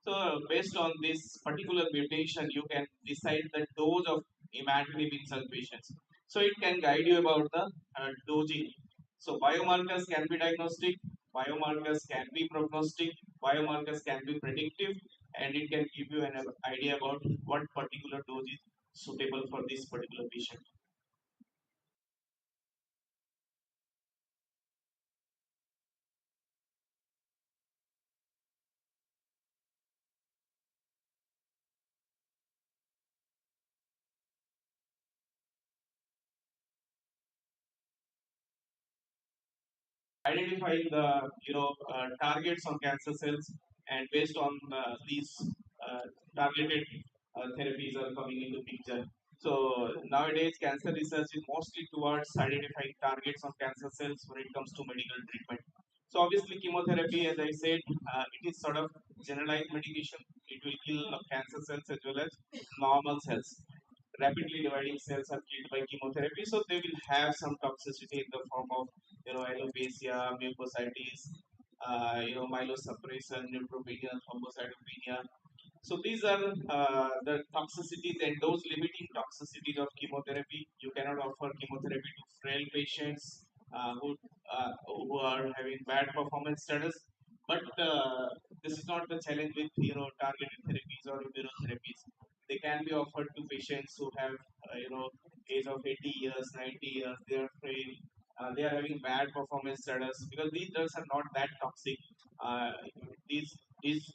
So based on this particular mutation, you can decide the dose of imatinib in such patients. So it can guide you about the dosing. So biomarkers can be diagnostic, biomarkers can be prognostic, biomarkers can be predictive, and it can give you an idea about what particular dose is suitable for this particular patient. identifying the targets on cancer cells, and based on these uh, targeted therapies are coming into picture. So nowadays cancer research is mostly towards identifying targets on cancer cells when it comes to medical treatment. So obviously chemotherapy, as I said, it is sort of generalized medication. It will kill cancer cells as well as normal cells. Rapidly dividing cells are killed by chemotherapy, so they will have some toxicity in the form of alopecia, mucositis, myelosuppression, neutropenia, thrombocytopenia. So these are the toxicities and those limiting toxicities of chemotherapy. You cannot offer chemotherapy to frail patients who are having bad performance status. But this is not the challenge with targeted therapies or immunotherapies. They can be offered to patients who have age of 80 years, 90 years. They are frail. They are having bad performance status because these drugs are not that toxic. Uh, these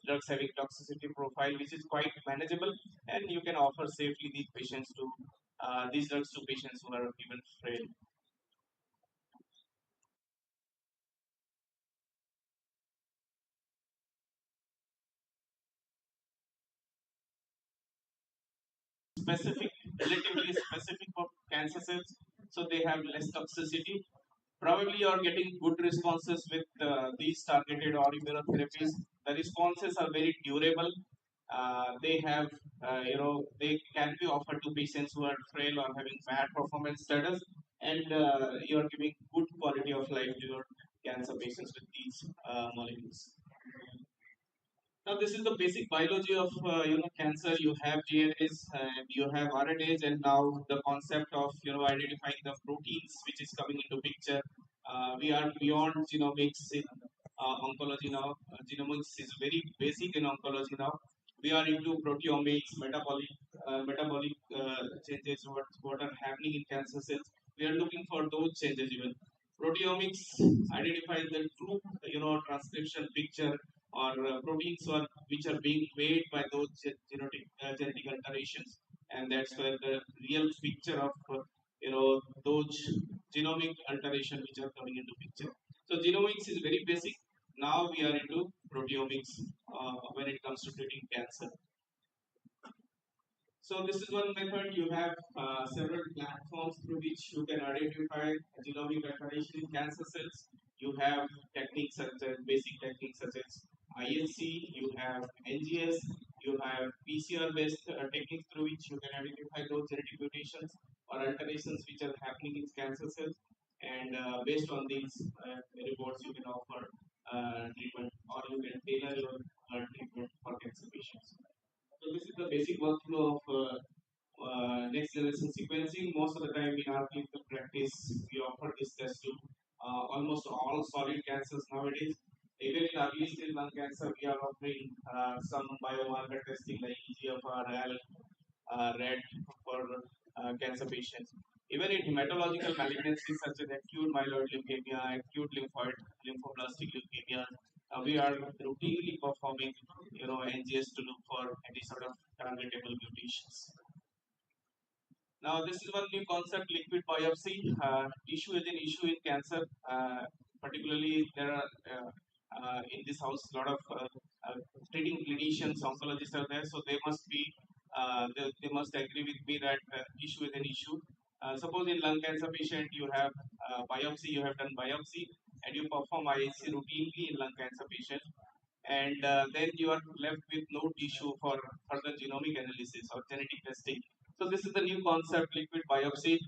drugs having toxicity profile which is quite manageable, and you can offer safely these drugs to patients who are even frail. Specific, relatively specific for cancer cells, so they have less toxicity. Probably you are getting good responses with these targeted or immunotherapies. The responses are very durable. They can be offered to patients who are frail or having bad performance status, and you are giving good quality of life to your cancer patients with these molecules. Now, this is the basic biology of cancer. You have DNAs and you have RNAs, and now the concept of identifying the proteins which is coming into picture. We are beyond genomics in oncology now. Genomics is very basic in oncology now. We are into proteomics, metabolic changes, what are happening in cancer cells. We are looking for those changes even. Proteomics identifies the true transcription picture or proteins which are being made by those genetic alterations, and that's where the real picture of those genomic alteration which are coming into picture. So genomics is very basic. Now we are into proteomics when it comes to treating cancer. So this is one method. You have several platforms through which you can identify genomic alteration in cancer cells. You have techniques such as basic techniques such as IHC. You have NGS. You have PCR-based techniques through which you can identify those genetic mutations or alterations which are happening in cancer cells. And based on these reports, you can offer treatment, or you can tailor your treatment for cancer patients. So this is the basic workflow of next generation sequencing. Most of the time in our clinical practice, we offer this test to almost all solid cancers nowadays. Even in early stage lung cancer, we are offering some biomarker testing like EGFR, ALK, RED for cancer patients. Even in hematological malignancies such as acute myeloid leukemia, acute lymphoid lymphoblastic leukemia, we are routinely performing, NGS to look for any sort of targetable mutations. Now, this is one new concept, liquid biopsy. Issue is an issue in cancer. Particularly, there are in this house a lot of treating clinicians, oncologists are there, so they must agree with me that issue is an issue. Suppose in lung cancer patient you have biopsy, you have done biopsy, and you perform IHC routinely in lung cancer patient, and then you are left with no tissue for further genomic analysis or genetic testing. So this is the new concept, liquid biopsy,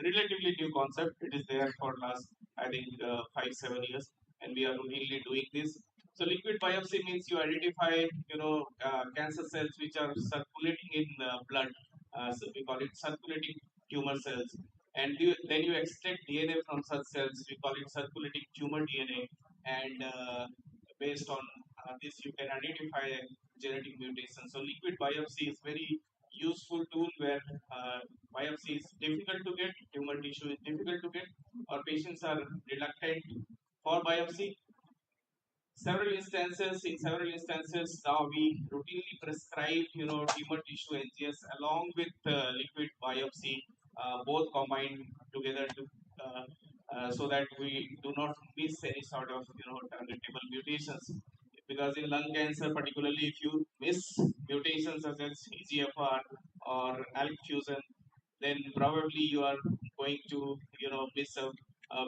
relatively new concept. It is there for last, I think, 5-7 years, and we are routinely doing this. So liquid biopsy means you identify, cancer cells which are circulating in blood. So we call it circulating tumor cells, and then you extract DNA from such cells. We call it circulating tumor DNA, and based on this, you can identify a genetic mutation. So liquid biopsy is very useful tool where biopsy is difficult to get, tumor tissue is difficult to get, or patients are reluctant for biopsy. Several instances now we routinely prescribe tumor tissue NGS along with liquid biopsy, both combined together to uh, so that we do not miss any sort of targetable mutations. Because in lung cancer, particularly if you miss mutations such as EGFR or ALK fusion, then probably you are going to miss a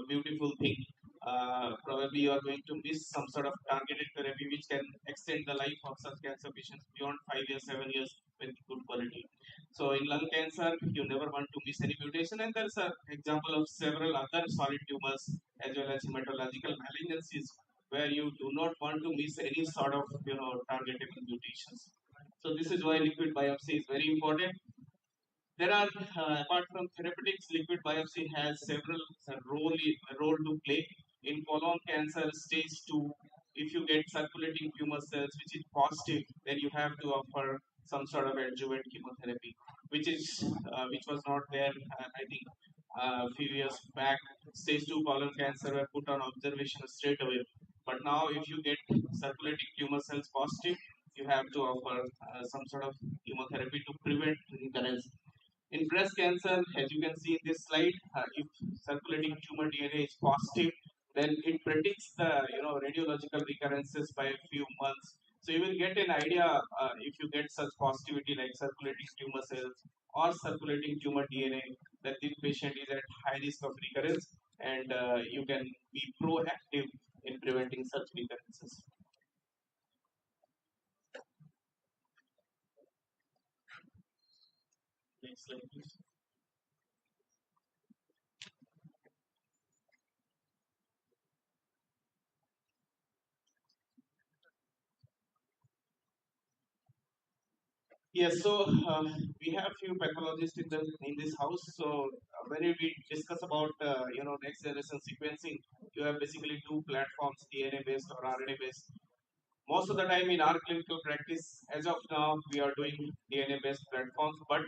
beautiful thing. Probably you are going to miss some sort of targeted therapy which can extend the life of such cancer patients beyond 5 years, 7 years with good quality. So in lung cancer, you never want to miss any mutation, and there's an example of several other solid tumors as well as hematological malignancies where you do not want to miss any sort of targetable mutations. So this is why liquid biopsy is very important. There are, apart from therapeutics, liquid biopsy has several role to play. In colon cancer stage 2, if you get circulating tumor cells which is positive, then you have to offer some sort of adjuvant chemotherapy, which was not there, I think, a few years back. Stage 2 colon cancer were put on observation straight away. But now, if you get circulating tumor cells positive, you have to offer some sort of chemotherapy to prevent recurrence. In breast cancer, as you can see in this slide, if circulating tumor DNA is positive, then it predicts the radiological recurrences by a few months. So you will get an idea if you get such positivity like circulating tumor cells or circulating tumor DNA, that this patient is at high risk of recurrence, and you can be proactive in preventing such recurrences. Next slide, please. Yes, so we have few pathologists in this house. So when we discuss about next generation sequencing, you have basically two platforms: DNA based or RNA based. Most of the time in our clinical practice, as of now, we are doing DNA based platforms, but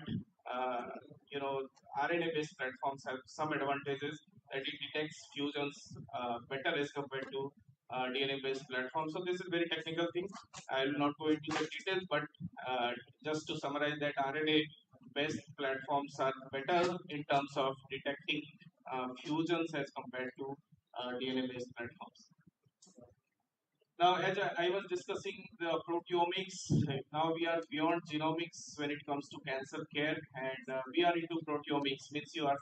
uh, RNA based platforms have some advantages that it detects fusions better as compared to DNA based platforms. So this is very technical thing. I will not go into the details, but uh, just to summarize that RNA based platforms are better in terms of detecting fusions as compared to DNA based platforms. Now, as I was discussing the proteomics, now we are beyond genomics when it comes to cancer care, and we are into proteomics. Means you are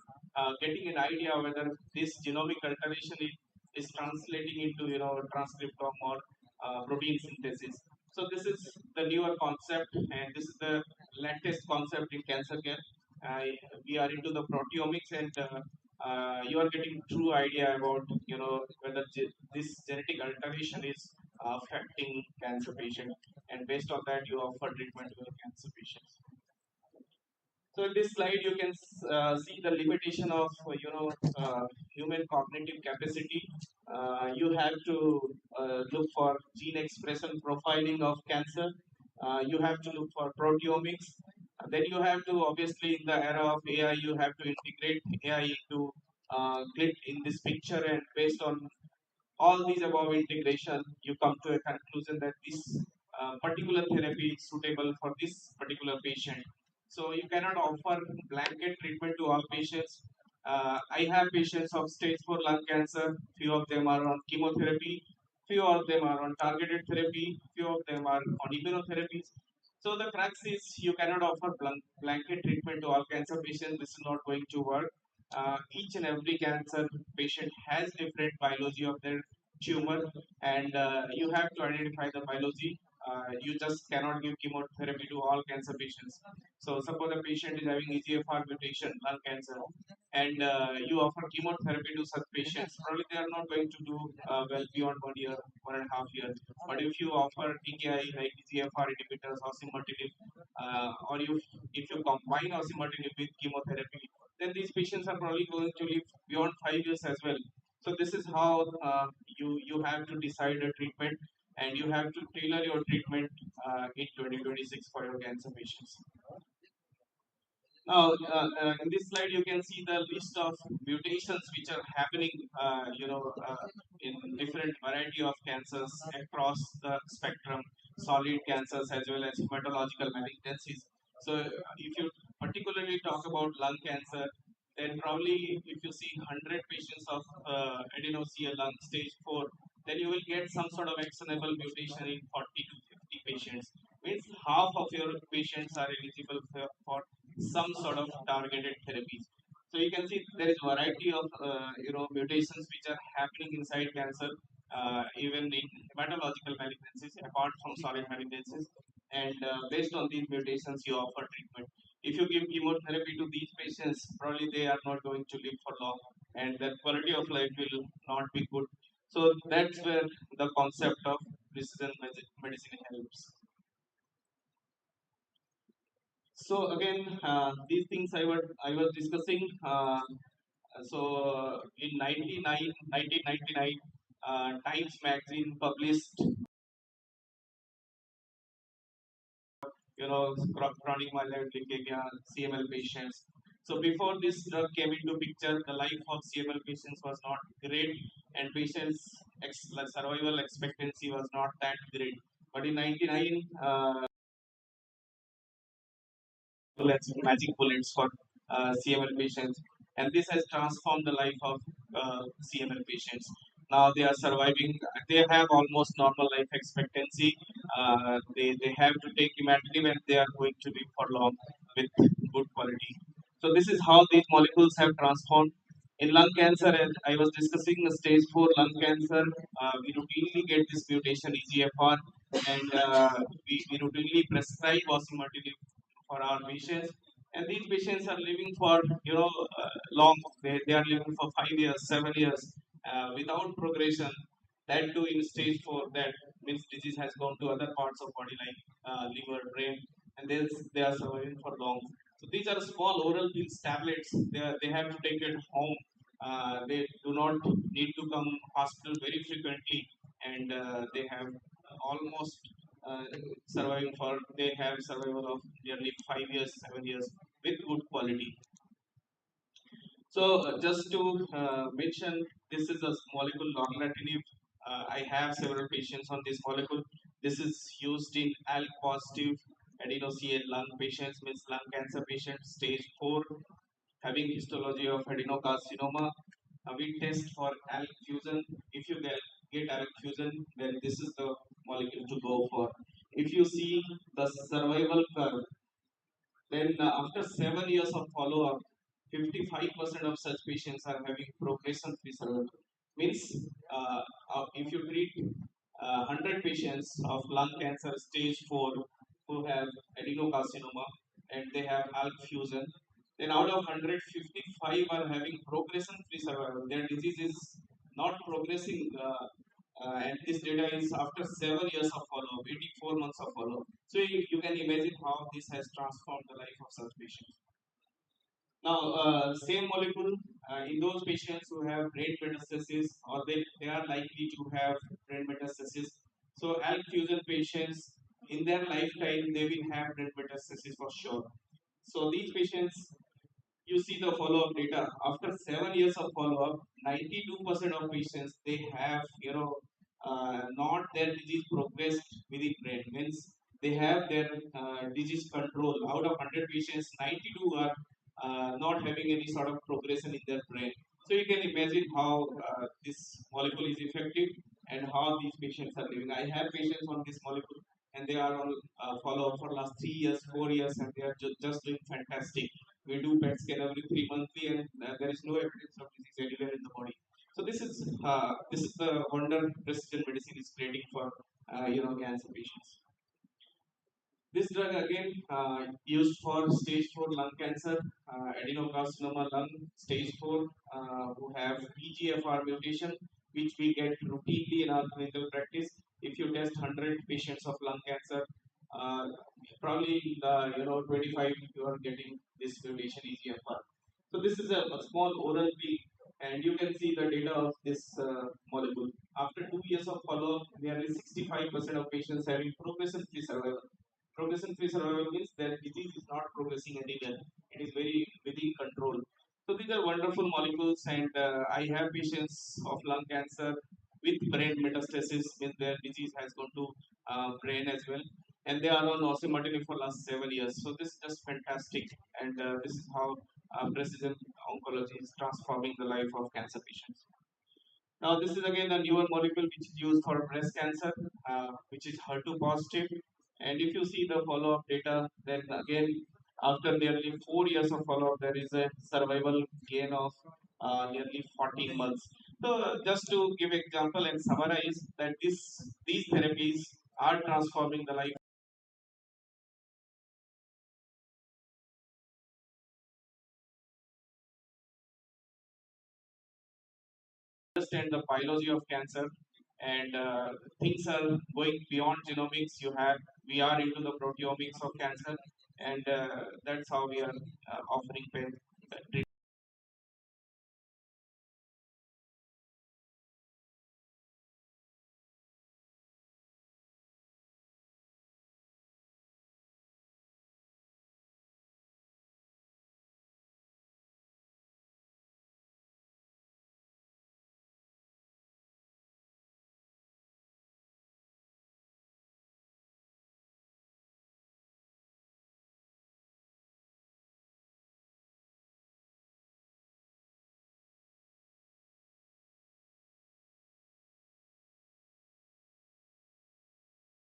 getting an idea whether this genomic alteration is translating into transcriptome or protein synthesis. So this is the newer concept, and this is the latest concept in cancer care. We are into the proteomics, and you are getting true idea about whether this genetic alteration is affecting cancer patient, and based on that you offer treatment to the cancer patients. So in this slide you can see the limitation of human cognitive capacity. You have to look for gene expression profiling of cancer. You have to look for proteomics. Then you have to, obviously, in the era of AI, you have to integrate AI into click in this picture, and based on all these above integration, you come to a conclusion that this particular therapy is suitable for this particular patient. So you cannot offer blanket treatment to all patients. I have patients of stage 4 lung cancer. Few of them are on chemotherapy. Few of them are on targeted therapy. Few of them are on immunotherapies. So the crux is you cannot offer blanket treatment to all cancer patients. This is not going to work. Each and every cancer patient has different biology of their tumor, and you have to identify the biology. You just cannot give chemotherapy to all cancer patients. So suppose a patient is having EGFR mutation, lung cancer, and you offer chemotherapy to such patients, probably they are not going to do well beyond 1 year, 1.5 years. But if you offer TKI like EGFR inhibitors, osimertinib, or if you combine osimertinib with chemotherapy, then these patients are probably going to live beyond 5 years as well. So this is how you have to decide a treatment, and you have to tailor your treatment in 2026 for your cancer patients. Now, in this slide, you can see the list of mutations which are happening, in different variety of cancers across the spectrum, solid cancers as well as hematological malignancies. So, if you particularly talk about lung cancer, then probably if you see 100 patients of adenosine lung stage 4, then you will get some sort of actionable mutation in 40 to 50 patients. Means half of your patients are eligible for some sort of targeted therapies. So you can see there is variety of mutations which are happening inside cancer, even in hematological malignancies, apart from solid malignancies. And based on these mutations, you offer treatment. If you give chemotherapy to these patients, probably they are not going to live for long, and their quality of life will not be good. So that's where the concept of precision medicine helps. So again, these things I was discussing. In 1999, Times magazine published, chronic myeloid leukemia (CML) patients. So before this drug came into picture, the life of CML patients was not great, and patients' survival expectancy was not that great. But in 99, magic bullets for CML patients, and this has transformed the life of CML patients. Now they are surviving. They have almost normal life expectancy. They have to take imatinib, and they are going to live for long with good quality. So this is how these molecules have transformed. In lung cancer, as I was discussing, the stage 4 lung cancer, we routinely get this mutation EGFR, and we routinely prescribe osimertinib for our patients. And these patients are living for long. They are living for 5 years, 7 years without progression. That too in stage 4. That means disease has gone to other parts of body like liver, brain, and they are surviving for long. So these are small oral pills, tablets. They have to take it home. They do not need to come hospital very frequently, and they have almost uh, surviving for they have survival of nearly 5 years, 7 years with good quality. So just to mention, this is a molecule lorlatinib. I have several patients on this molecule. This is used in ALK positive adenosine lung patients, means lung cancer patients, stage 4, having histology of adenocarcinoma. We test for ALK fusion. If you get ALK fusion, then this is the molecule to go for. If you see the survival curve, then after 7 years of follow-up, 55% of such patients are having progression-free survival. Means if you treat 100 patients of lung cancer stage 4 who have adenocarcinoma and they have ALK fusion, then out of 155 are having progression-free survival. Their disease is not progressing, and this data is after 7 years of follow-up, 84 months of follow-up. So you can imagine how this has transformed the life of such patients. Now, same molecule in those patients who have brain metastasis, or they are likely to have brain metastasis. So, ALK fusion patients in their lifetime they will have brain metastasis for sure. So these patients, you see the follow-up data after 7 years of follow-up, 92% of patients they have not their disease progressed within brain, means they have their disease control. Out of 100 patients, 92 are not having any sort of progression in their brain. So you can imagine how this molecule is effective and how these patients are living. I have patients on this molecule, and they are on follow-up for last 3 years, 4 years, and they are just doing fantastic. We do PET scan every 3 monthly, and there is no evidence of disease anywhere in the body. So this is the wonder precision medicine is creating for cancer patients. This drug again used for stage 4 lung cancer, adenocarcinoma lung stage 4, who have EGFR mutation, which we get routinely in our clinical practice. If you test 100 patients of lung cancer, uh, probably 25 you are getting this mutation EGFR. So this is a small oral pill, and you can see the data of this molecule. After 2 years of follow-up, nearly 65% of patients having progression-free survival. Progression-free survival means that disease is not progressing anywhere; it is very within control. So these are wonderful molecules, and I have patients of lung cancer with brain metastasis, means their disease has gone to brain as well, and they are on osimertinib for last 7 years. So this is just fantastic, and this is how precision oncology is transforming the life of cancer patients. Now, this is again a newer molecule which is used for breast cancer, which is HER2 positive. And if you see the follow-up data, then again, after nearly 4 years of follow-up, there is a survival gain of nearly 14 months. So, just to give example and summarize that these therapies are transforming the life. Understand the biology of cancer, and things are going beyond genomics. We are into the proteomics of cancer, and that's how we are offering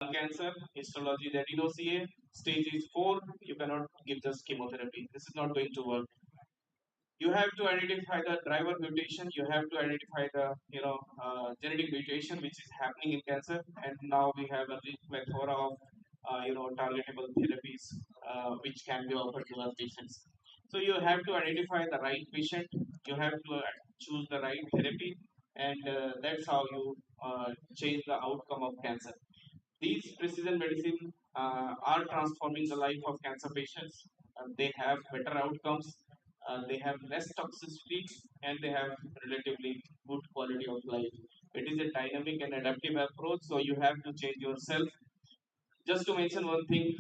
lung cancer histology that CA stage is 4. You cannot give just chemotherapy. This is not going to work. You have to identify the driver mutation. You have to identify the genetic mutation which is happening in cancer, and now we have a rich plethora of targetable therapies which can be offered to our patients. So you have to identify the right patient. You have to choose the right therapy, and that's how you change the outcome of cancer. These precision medicine are transforming the life of cancer patients. They have better outcomes, they have less toxicity, and they have relatively good quality of life. It is a dynamic and adaptive approach, so you have to change yourself. Just to mention one thing,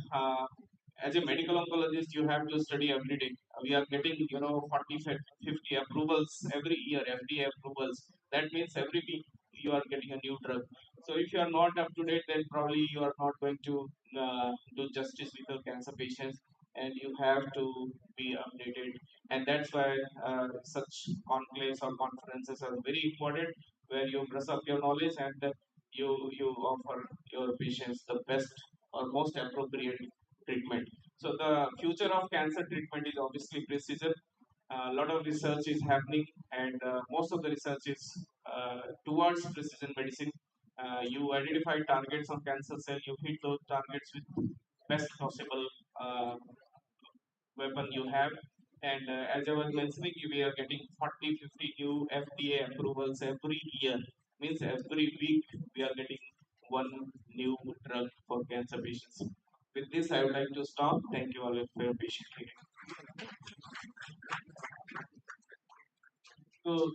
as a medical oncologist, you have to study every day. We are getting, 40, 50 approvals every year, FDA approvals. That means every week you are getting a new drug. So if you are not up to date, then probably you are not going to do justice with your cancer patients, and you have to be updated. And that's why such conclaves or conferences are very important, where you brush up your knowledge, and you offer your patients the best or most appropriate treatment. So the future of cancer treatment is obviously precision. A lot of research is happening, and most of the research is towards precision medicine. You identify targets on cancer cell, you hit those targets with best possible uh, weapon you have. And as I was mentioning, we are getting 40, 50 new FDA approvals every year. Means every week we are getting one new drug for cancer patients. With this, I would like to stop. Thank you all for your patient hearing. So,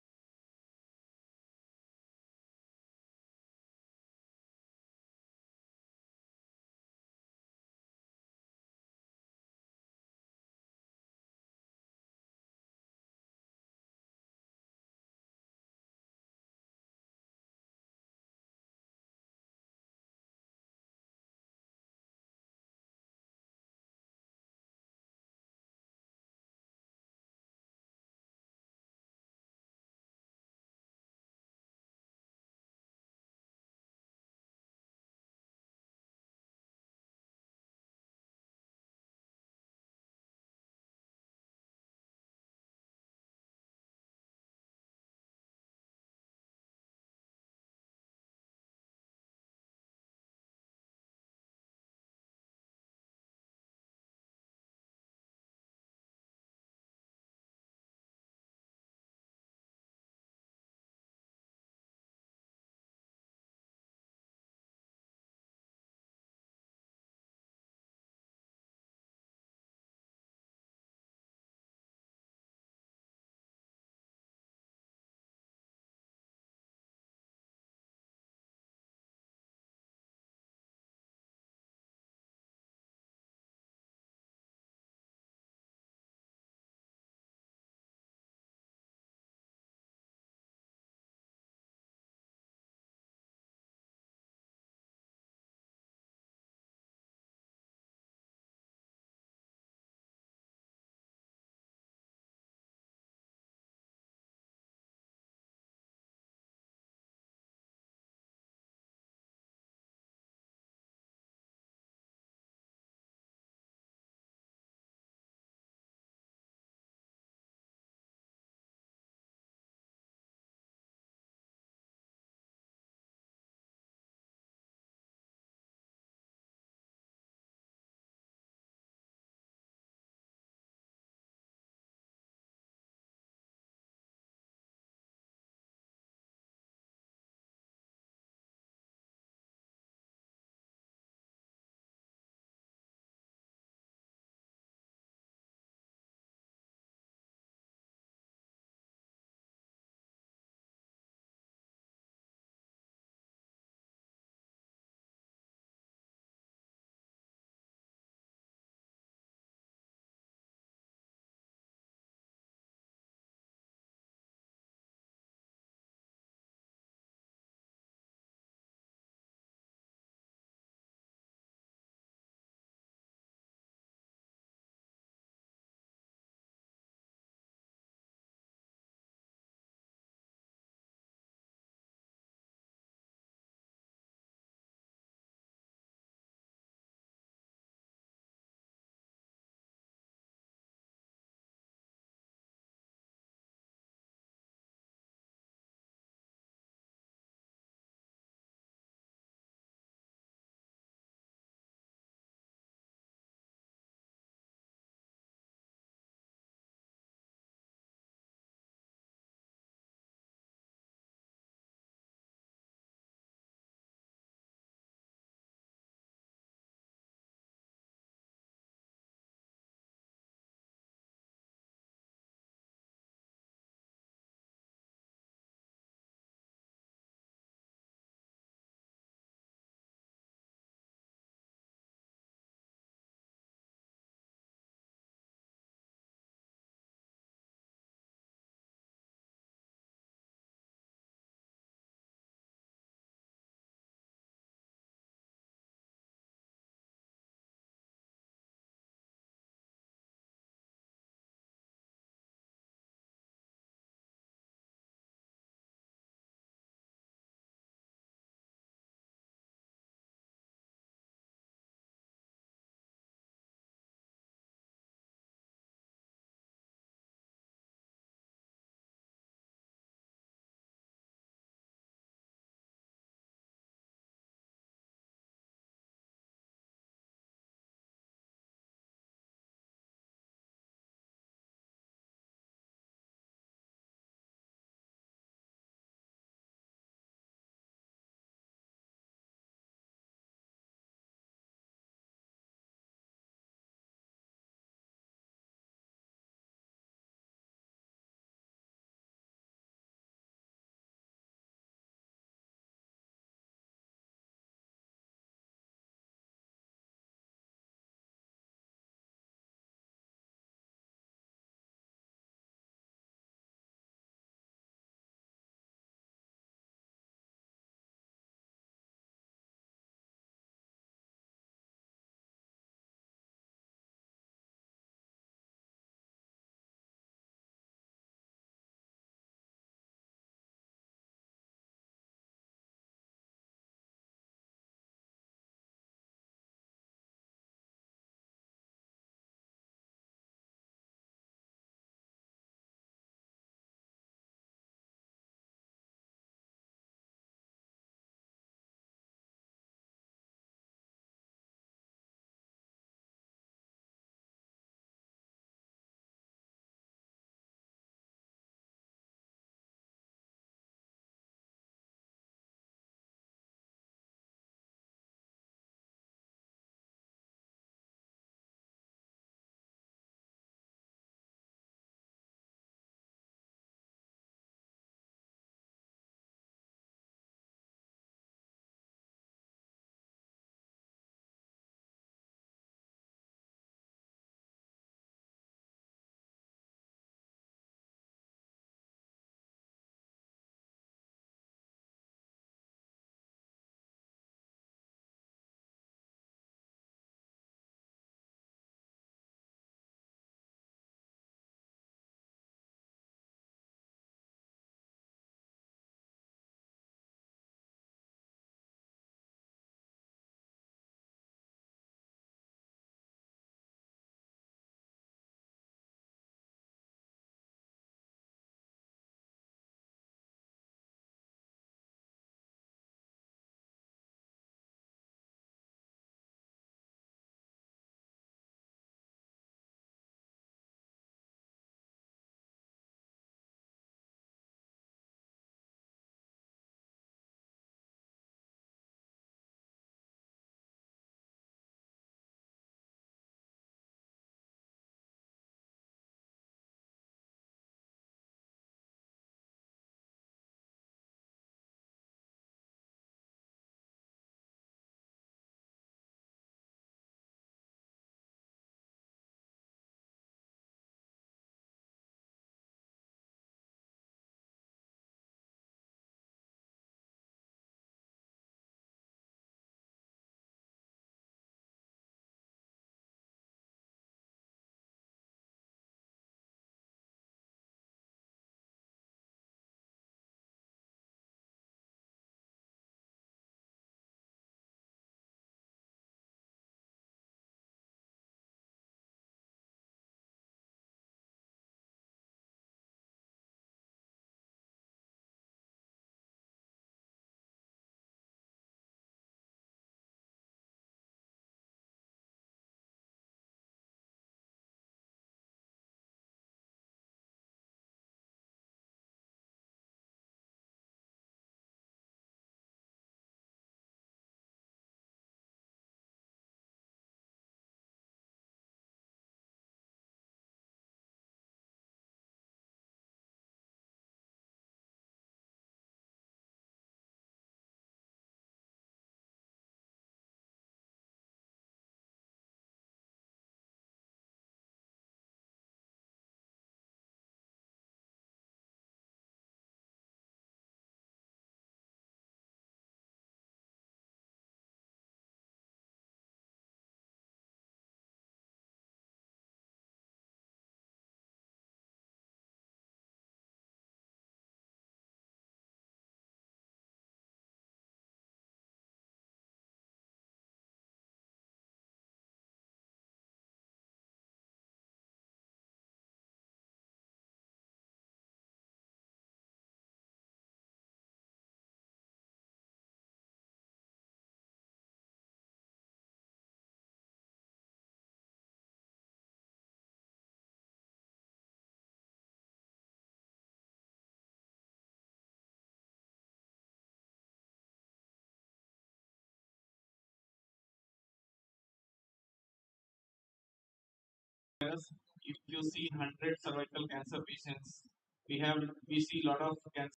virus. If you see 100 cervical cancer patients, we see a lot of cancer.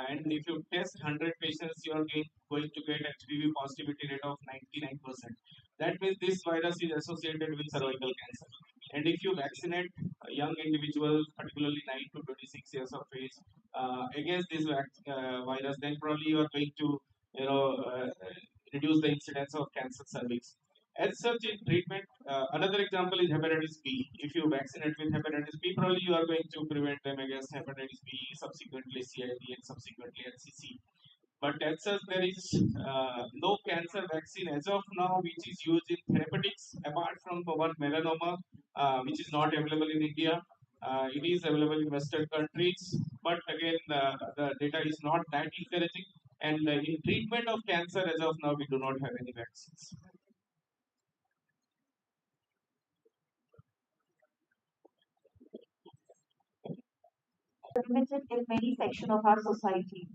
And if you test 100 patients, you are going to get HPV positivity rate of 99%. That means this virus is associated with cervical cancer. And if you vaccinate a young individuals, particularly 9 to 26 years of age, against this virus, then probably you are going to, you know, reduce the incidence of cancer cervix. As such, in treatment, another example is hepatitis B. If you vaccinate with hepatitis B, probably you are going to prevent them against hepatitis B, subsequently CID, and subsequently NCC. But as such, there is no cancer vaccine as of now which is used in therapeutics apart from the one melanoma, which is not available in India. It is available in Western countries, but again, the data is not that encouraging. And in treatment of cancer, as of now, we do not have any vaccines. Limited in many sections of our society.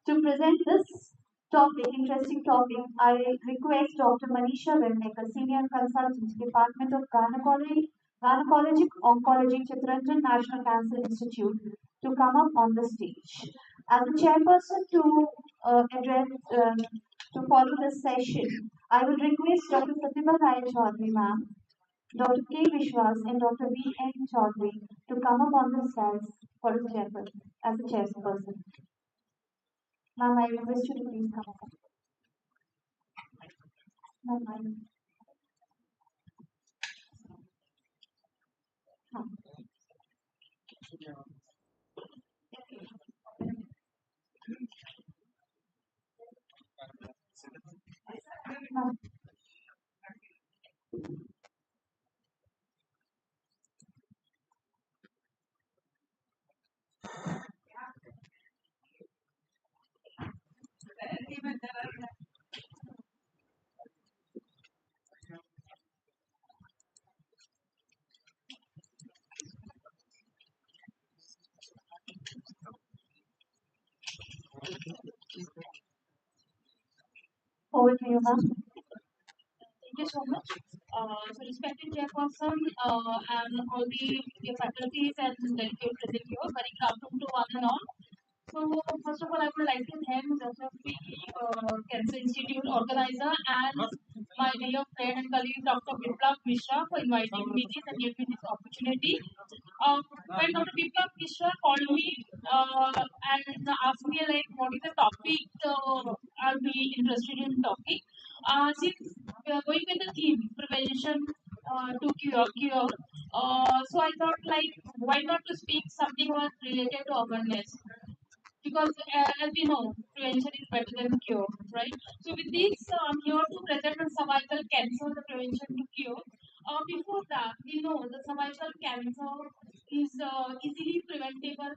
To present this topic, interesting topic, I request Dr. Manisha Vemnek, Senior Consultant, Department of Gynecologic Oncology, Chittaranjan National Cancer Institute, to come up on the stage. As a chairperson to address, to follow this session, I would request Dr. Satibha Rai Chaudhary, ma'am, Dr. K. Vishwas, and Dr. V. N. Chaudhary to come up on the stage for the chairperson, as a chairperson. Ma'am, I request you to please come up. Ma'am, ma'am. Over to you, ma'am. Thank you so much. So, respected chairperson and all the faculties and delegates present here, very good afternoon to one and all. So, first of all, I would like to thank Asarfi Cancer Institute organizer and my dear friend and colleague Dr. Biplab Mishra for inviting me this and giving me this opportunity. When Dr. Biplab Mishra called me and asked me like what is the topic I'll be interested in talking, since we are going with the theme prevention to cure, so I thought like why not to speak something was related to awareness because as we know, prevention is better than cure, right? So with this, I'm here to present on cervical cancer, the prevention to cure. Before that, we know the cervical cancer is easily preventable,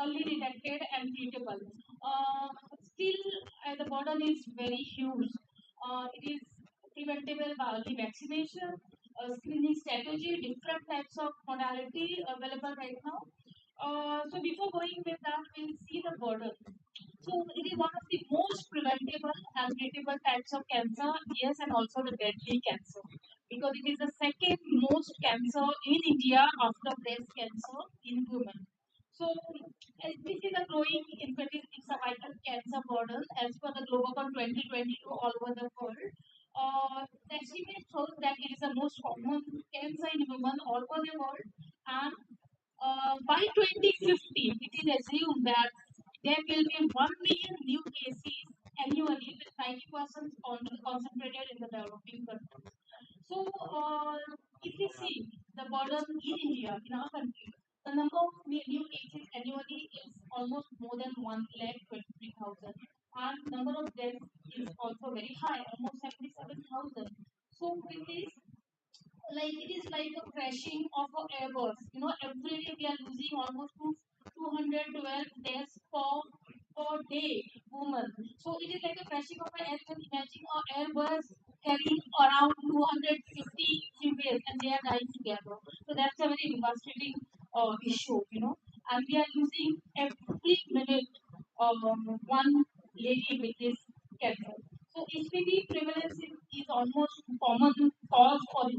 early detected, and treatable. Still, the burden is very huge. It is preventable by early vaccination, screening strategy, different types of modality available right now. So before going with that, we'll see the burden. So it is one of the most preventable and treatable types of cancer, yes, and also the deadly cancer, because it is the second most cancer in India after breast cancer in women. So as we see the growing infertility in cervical cancer burden as per the Global 2022 all over the world. The estimate shows that it is the most common cancer in women all over the world, and by 2050, it is assumed that there will be 1 million new cases annually, with 90% concentrated in the developing countries. So, if we see the burden in India, in our country, the number of new cases annually is almost more than 1,23,000, and number of deaths is also very high, almost 77,000. So, with this, like it is like a crashing of a airbus. You know, every day we are losing almost 212 deaths per day, woman. So it is like a crashing of an airbus. Imagine a airbus carrying around 250 females and they are dying together. So that's a very devastating issue, you know. And we are losing every minute one lady with this cancer. So HPV prevalence is almost common cause for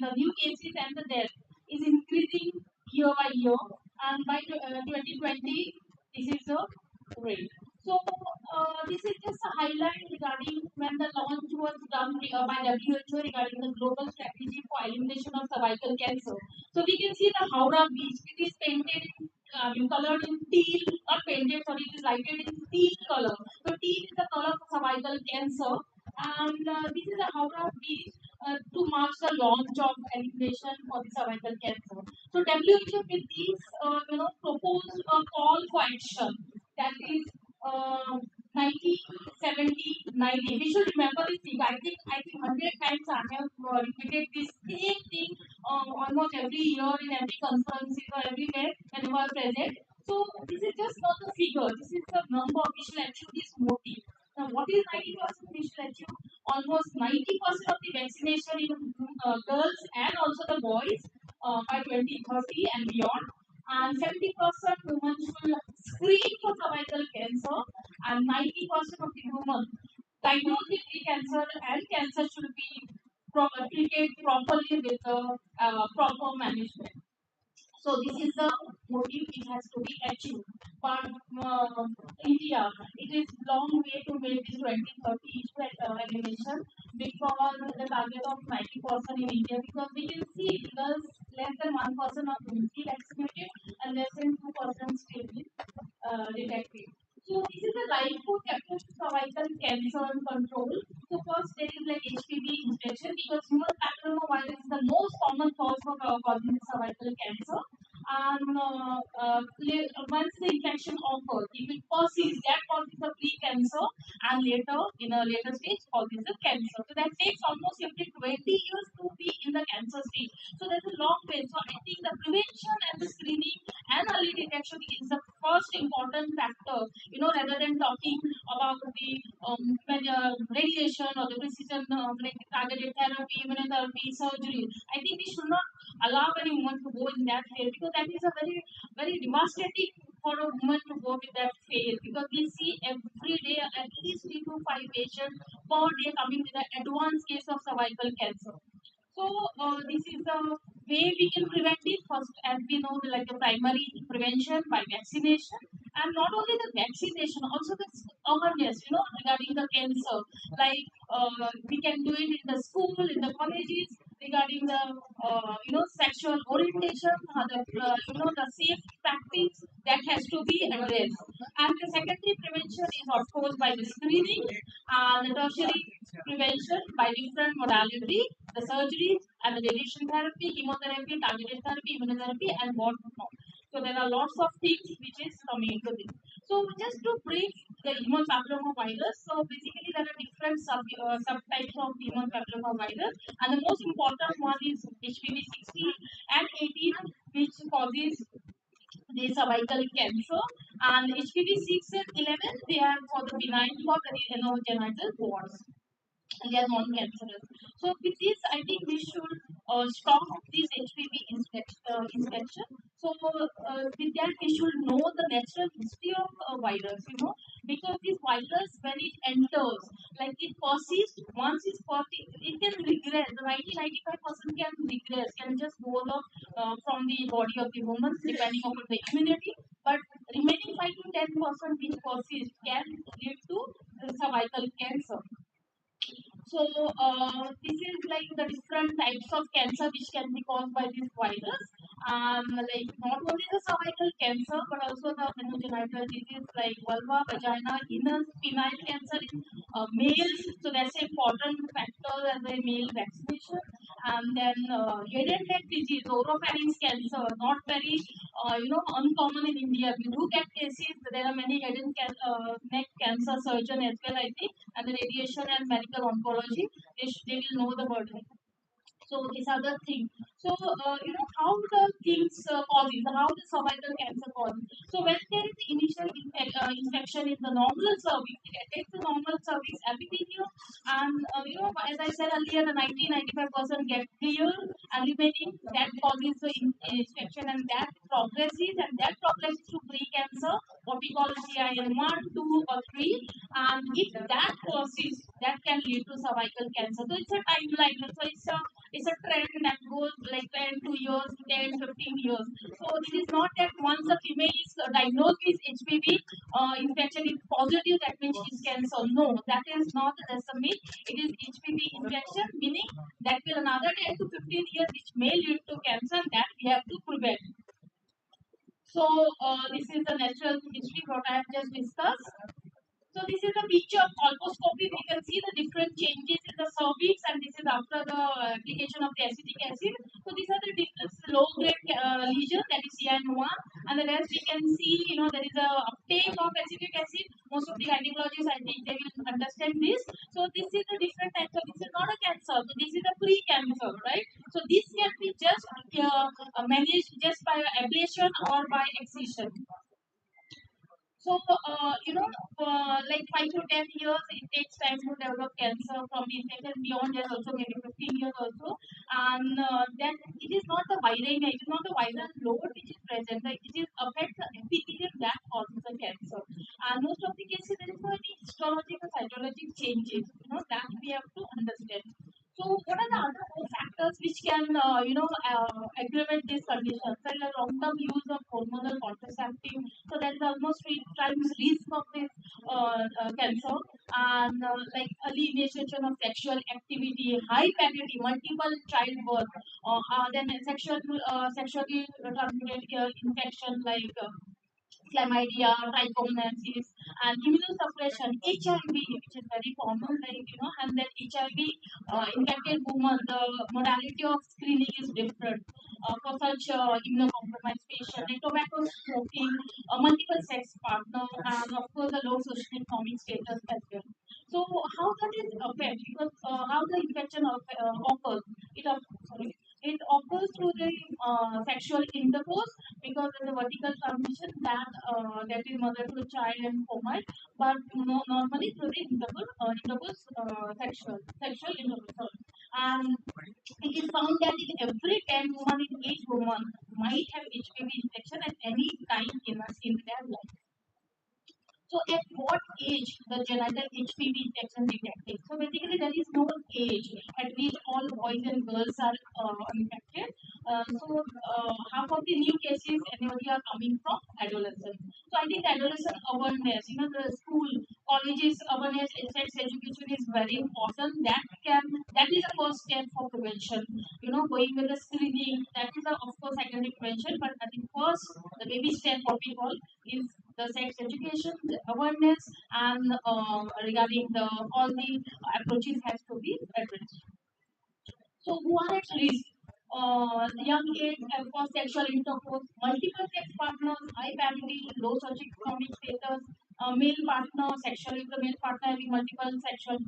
the new cases and the death is increasing year by year, and by 2020, this is the rate. So this is just a highlight regarding when the launch was done by WHO regarding the global strategy for elimination of cervical cancer. So we can see the Howrah Beach. It is painted colored in teal, not painted, sorry, it is lighted in teal color. So teal is the color of cervical cancer, and this is a Howrah Beach to mark the launch of elimination for the cervical cancer. So WHO with this, proposed a call for action, that is uh, 90, 70, 90. We should remember this thing. I think 100 times I have repeated this same thing almost every year in every conference or everywhere whenever present. So this is just not the figure. This is the number we should achieve this motive. Now, what is 90%? We should achieve almost 90% of the vaccination in girls and also the boys by 2030 and beyond. And 70% women should screen for cervical cancer, and 90% of the women diagnosed with cancer and cancer should be treated properly with proper management. So this is the motive it has to be achieved. But India, it is long way to make this 2030 elimination, because the target of 90% in India, because we can see because less than 1% of women vaccinated and less than 2% still be detected. So this is a life coach approach to cervical cancer and control. So first there is like HPV infection, because human papillomavirus is the most common cause for causing cervical cancer. And once the infection occurs, if it persists, that causes the pre-cancer, and later in a later stage causes the cancer. So that takes almost every 20 years to be in the cancer stage. So there's a long way. So I think the prevention and the screening and early detection is the first important factor. Rather than talking about the radiation or the precision like targeted therapy, immunotherapy, surgery. I think we should not allow any woman to go in that field, because that is a very, very devastating for a woman to go with that field, because we see every day at least 3 to 5 patients per day coming with an advanced case of cervical cancer. So this is the way we can prevent it. First, as we know, like the primary prevention by vaccination, and not only the vaccination, also the awareness, regarding the cancer. Like we can do it in the school, in the colleges, regarding the sexual orientation, the safe practice that has to be addressed. And the secondary prevention is of course by the screening, and the tertiary prevention by different modality, the surgeries and the radiation therapy, chemotherapy, targeted therapy, immunotherapy, and what not. So there are lots of things which is coming into this. So just to brief the human papillomavirus. So basically there are different subtypes of human papillomavirus, and the most important one is HPV 16 and 18, which causes the cervical cancer, and HPV 6 and 11 they are for the benign for the genital warts, and they are non-cancerous. So with this, I think we should stop this HPV inspection. So with that, we should know the natural history of virus, because this virus, when it enters, like it persists, once it's persists, it can regress. 90-95% can regress, can just go off from the body of the woman, depending on the immunity. But remaining 5 to 10% which persists can lead to cervical cancer. So this is like the different types of cancer which can be caused by this virus. Like not only the cervical cancer, but also the genital disease like vulva, vagina, anus, penile cancer in males. So that's an important factor as a male vaccination. And then head and neck disease, oropharynx cancer, not very uncommon in India. We do get cases. There are many head and neck cancer surgeon as well, I think, and the radiation and medical oncology, they will know the word. So these are the things. So how the things causes, how the cervical cancer causes. So when there is the initial infection in the normal cervix, it attacks the normal cervix epithelium, and as I said earlier, the 90-95% get clear, and remaining that causes the infection, and that progresses, to pre-cancer, what we call CIN 1, 2, or 3, and if that persists, that can lead to cervical cancer. So it's a timeline. So it's a It's a trend that goes like 10, 2 years, 10, 15 years. So it is not that once a female is diagnosed with HPV infection is positive, that means she's cancer. No, that is not the myth. It is HPV infection, meaning that will another 10 to 15 years which may lead to cancer, that we have to prevent. So this is the natural history what I have just discussed. So this is a picture of colposcopy. We can see the different changes in the cervix, and this is after the application of the acetic acid. So these are the different low grade lesions, that is CN1, and the rest we can see, there is a uptake of acetic acid. Most of the gynecologists, I think, they will understand this. So this is the different types of. This is not a cancer. So this is a pre-cancer, right? So this can be just managed just by ablation or by excision. So, like 5 to 10 years, it takes time to develop cancer from infection. Beyond that, also maybe 15 years also. And then it is not the viral, it is not the viral load which is present. Like it is affects the epithelium that causes the cancer. And most of the cases, there is no any histological, cytological changes. That we have to understand. So, what are the other factors which can, aggravate this condition? Such as long-term use of hormonal contraceptive. So, there is almost 3 times risk of this cancer, and like early initiation of sexual activity, high pregnancy, multiple childbirth, then sexually transmitted infection like chlamydia, trichomoniasis, and immunosuppression, HIV, which is very common, like and then HIV infected women, the modality of screening is different. For such immunocompromised patient, like tobacco smoking, multiple sex partner, and of course the low socioeconomic status as well. So how does it affect? Because how the infection occurs? Sorry, it occurs through the sexual intercourse, because there's a vertical transmission that is mother to child and homite, but normally through the intercourse, sexual intercourse. And it is found that in every 10 women in each woman might have HPV infection at any time in their life. So at what age the genital HPV infection detected? So basically there is no age at which all boys and girls are infected. Half of the new cases annually are coming from adolescents. So I think adolescent awareness, the school, colleges awareness, sex education is very important. That is the first step for prevention. Going with the screening, that is of course secondary prevention, but I think first the baby step for people is the sex education, the awareness, and regarding the all the approaches has to be addressed. So who are at risk? Young age, for sexual intercourse, multiple sex partners, high family, low socioeconomic status, male partner, sexually the male partner having multiple sexual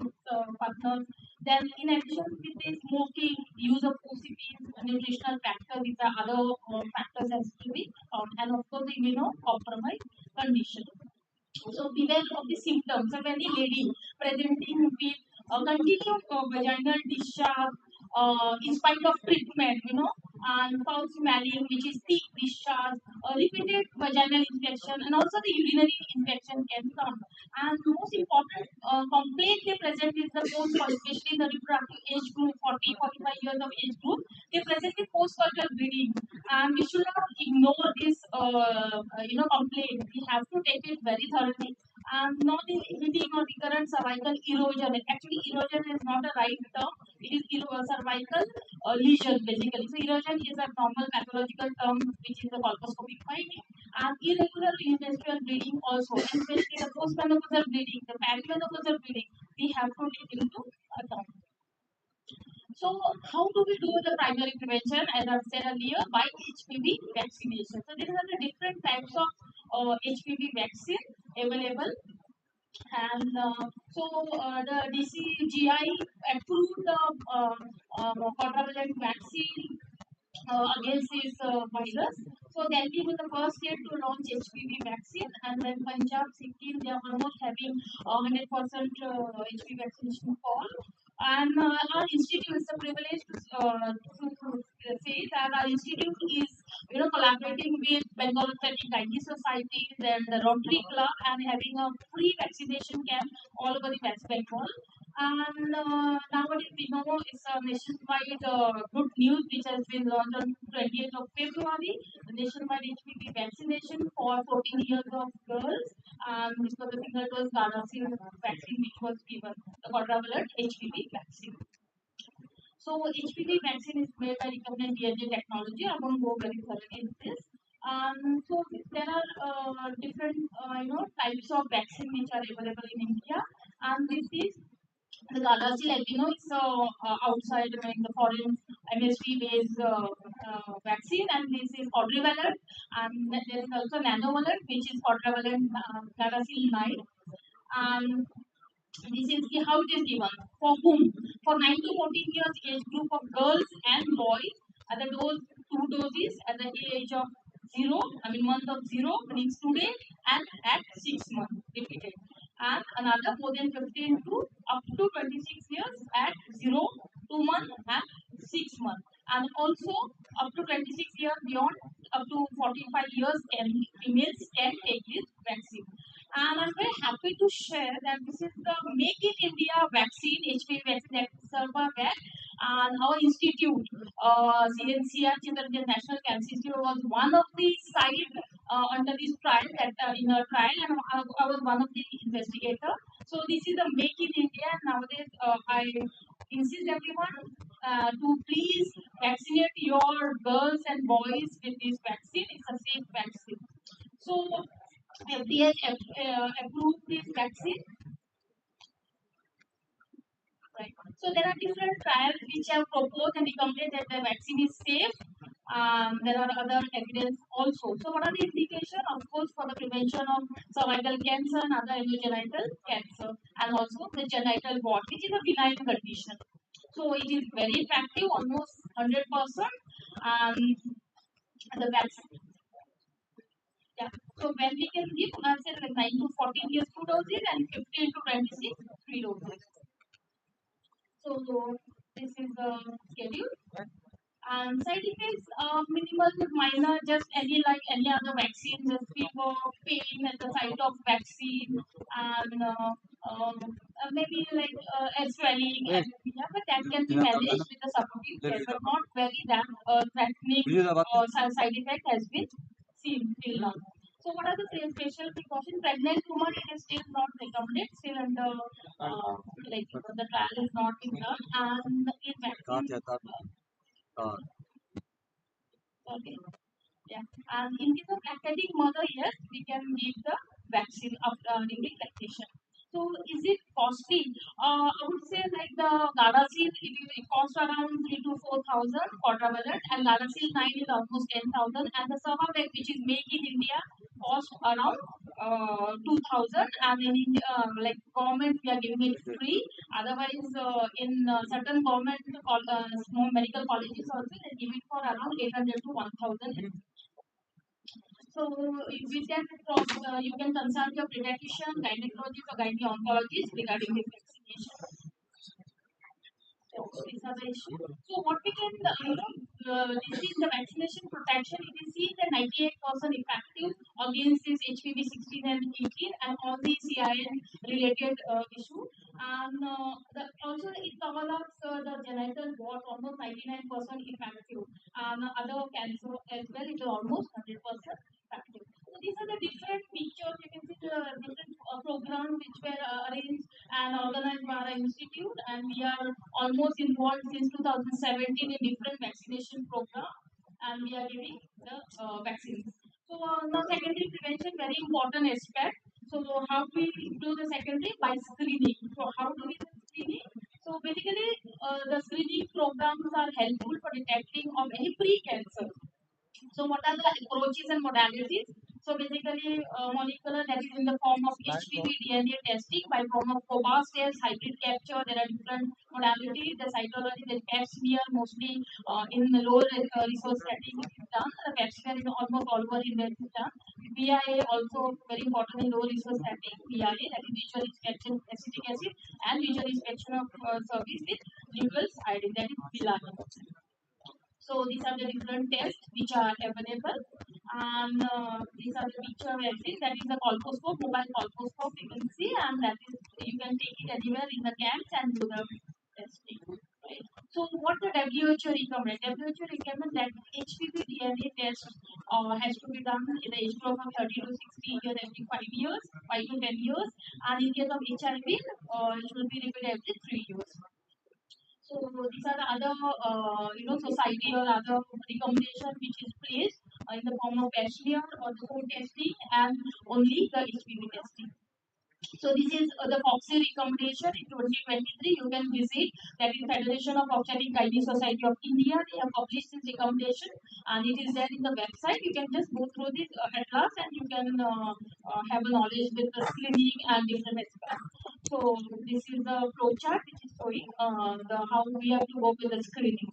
partners. Then in addition with the smoking, use of OCPs, nutritional factors, these are other factors has to be and of course the immunocompromised condition. So beware of the symptoms. So when the lady presenting with continued vaginal discharge in spite of treatment, and foul smelling, which is thick discharge, repeated vaginal infection, and also the urinary infection can come. And the most important complaint they present is the post, especially the reproductive age group, 40, 45 years of age group. They present the postcoital bleeding, and we should not ignore this, complaint. We have to take it very thoroughly, and not in hitting or recurrent cervical erosion. Actually, erosion is not a right term. It is cervical lesion basically. So erosion is a normal pathological term which is a colposcopic finding, and irregular menstrual bleeding also, and especially the postmenopausal bleeding, the perimenopausal bleeding, we have to take into account. So, how do we do the primary prevention? As I said earlier, by HPV vaccination. So, these are the different types of HPV vaccine available. And the DCGI approved the quadrivalent vaccine against this virus. So Delhi was the first state to launch HPV vaccine, and then Punjab, Sikkim, they are almost having 100% HPV vaccination for all. And our institute is a privilege to say that our institute is, collaborating with Bengal Athletic Gynae Society, then the Rotary Club, and having a free vaccination camp all over the West Bengal. And nowadays we know it's a nationwide good news which has been launched on 20th of February, the nationwide HPV vaccination for 14 years of girls. And this was the single dose Gardasil vaccine which was given, the quadrivalent HPV vaccine. So HPV vaccine is made by recombinant DNA technology. I won't go very thoroughly in this. So there are different types of vaccine which are available in India, and this is the Gardasil, as we know, it's outside the foreign MSP based vaccine, and this is quadrivalent, and there is also nanovalent, which is quadrivalent Gardasil 9. And this is how it is given. For whom? For 9 to 14 years age group of girls and boys at the dose, two doses at the age of zero, month of zero, means today, and at 6 months, repeated. And another more than 15 to up to 26 years at zero, 2 months, and 6 months. And also up to 26 years beyond, up to 45 years, can females can take this vaccine. And I'm very happy to share that this is the Make in India vaccine, HPV vaccine that Sarvavac, and our institute, CNCR, Chitranjan National Cancer Institute, was one of the sites under this trial, that in a trial, and I was one of the investigators. So this is the Make in India. Nowadays, I insist everyone to please vaccinate your girls and boys with this vaccine. It's a safe vaccine. So FDA approved this vaccine. Right. So there are different trials which have proposed and recommended that the vaccine is safe. There are other evidence also. So what are the indications? Of course, for the prevention of cervical cancer and other endometrial cancer, and also the genital wart, which is a benign condition. So it is very effective, almost 100%. And the vaccine, yeah. So when we can give, I said like 9 to 14 years 2 doses, and 15 to 26 3 doses. So this is the schedule. And side effects minimal to minor, just any other vaccine, just fever, pain at the site of vaccine, and maybe like swelling, and yeah, but that can be managed with the supportive care, but not very that threatening side effect has been seen till now. So what are the special precautions? Pregnant woman, it is still not recommended, still under like the trial is not being done, and in vaccine. Okay. Yeah. And in case of lactating mother, yes, we can give the vaccine during lactation. So is it costly? I would say like the Gardasil, it costs around 3 to 4,000 quadrivalent, and Gardasil 9 is almost 10,000, and the Cervavac, which is made in India, cost around 2,000, and in like government we are giving it free. Otherwise, in certain government small medical colleges also they give it for around 800 to 1,000. So with that, you can consult your pediatrician, gynecologist, or gynecologist regarding the vaccination. So these are the issues. So what we can, this is the vaccination protection. It is seen that 98% effective against this HPV 16 and 18 and all the CIN related issue. And also it covers up the genital wart, almost 99% effective. And other cancer as well, it is almost 100% effective. So these are the different pictures. You can see the different programs which were arranged and organized by our institute, and we are almost involved since 2017 in different vaccination programs, and we are giving the vaccines. So now secondary prevention, very important aspect. So how we do the secondary? By screening. So how do we do screening? So basically, the screening programs are helpful for detecting of any pre-cancer. So what are the approaches and modalities? So basically, molecular, that is in the form of HPV DNA testing by form of COBAS test, hybrid capture. There are different modalities. The cytology, the pap smear, mostly in the lower resource setting is done. The pap smear is almost all over India is done. VIA also very important in low resource setting. VIA, that is visual inspection acetic acid, and visual inspection of service with neutral iodine, that is VILA. So these are the different tests which are available. And these are the picture we have seen. That is the colposcope, mobile colposcope you can see, and that is you can take it anywhere in the camps and do the testing. Right. So what the WHO recommend? WHO recommend that HPV DNA test has to be done in the age group of 30 to 60 years every 5 years, 5 to 10 years, and in case of HIV, it will be repeated every 3 years. So these are the other, society or other recommendation which is placed in the form of Pap or the code testing and only the HPV testing. So this is the FOXI recommendation in 2023. You can visit that is Federation of Obstetric Gynae Society of India. They have published this recommendation and it is there in the website. You can just go through this atlas and you can have a knowledge with the screening and different aspects. So this is the flow chart which is showing how we have to go with the screening.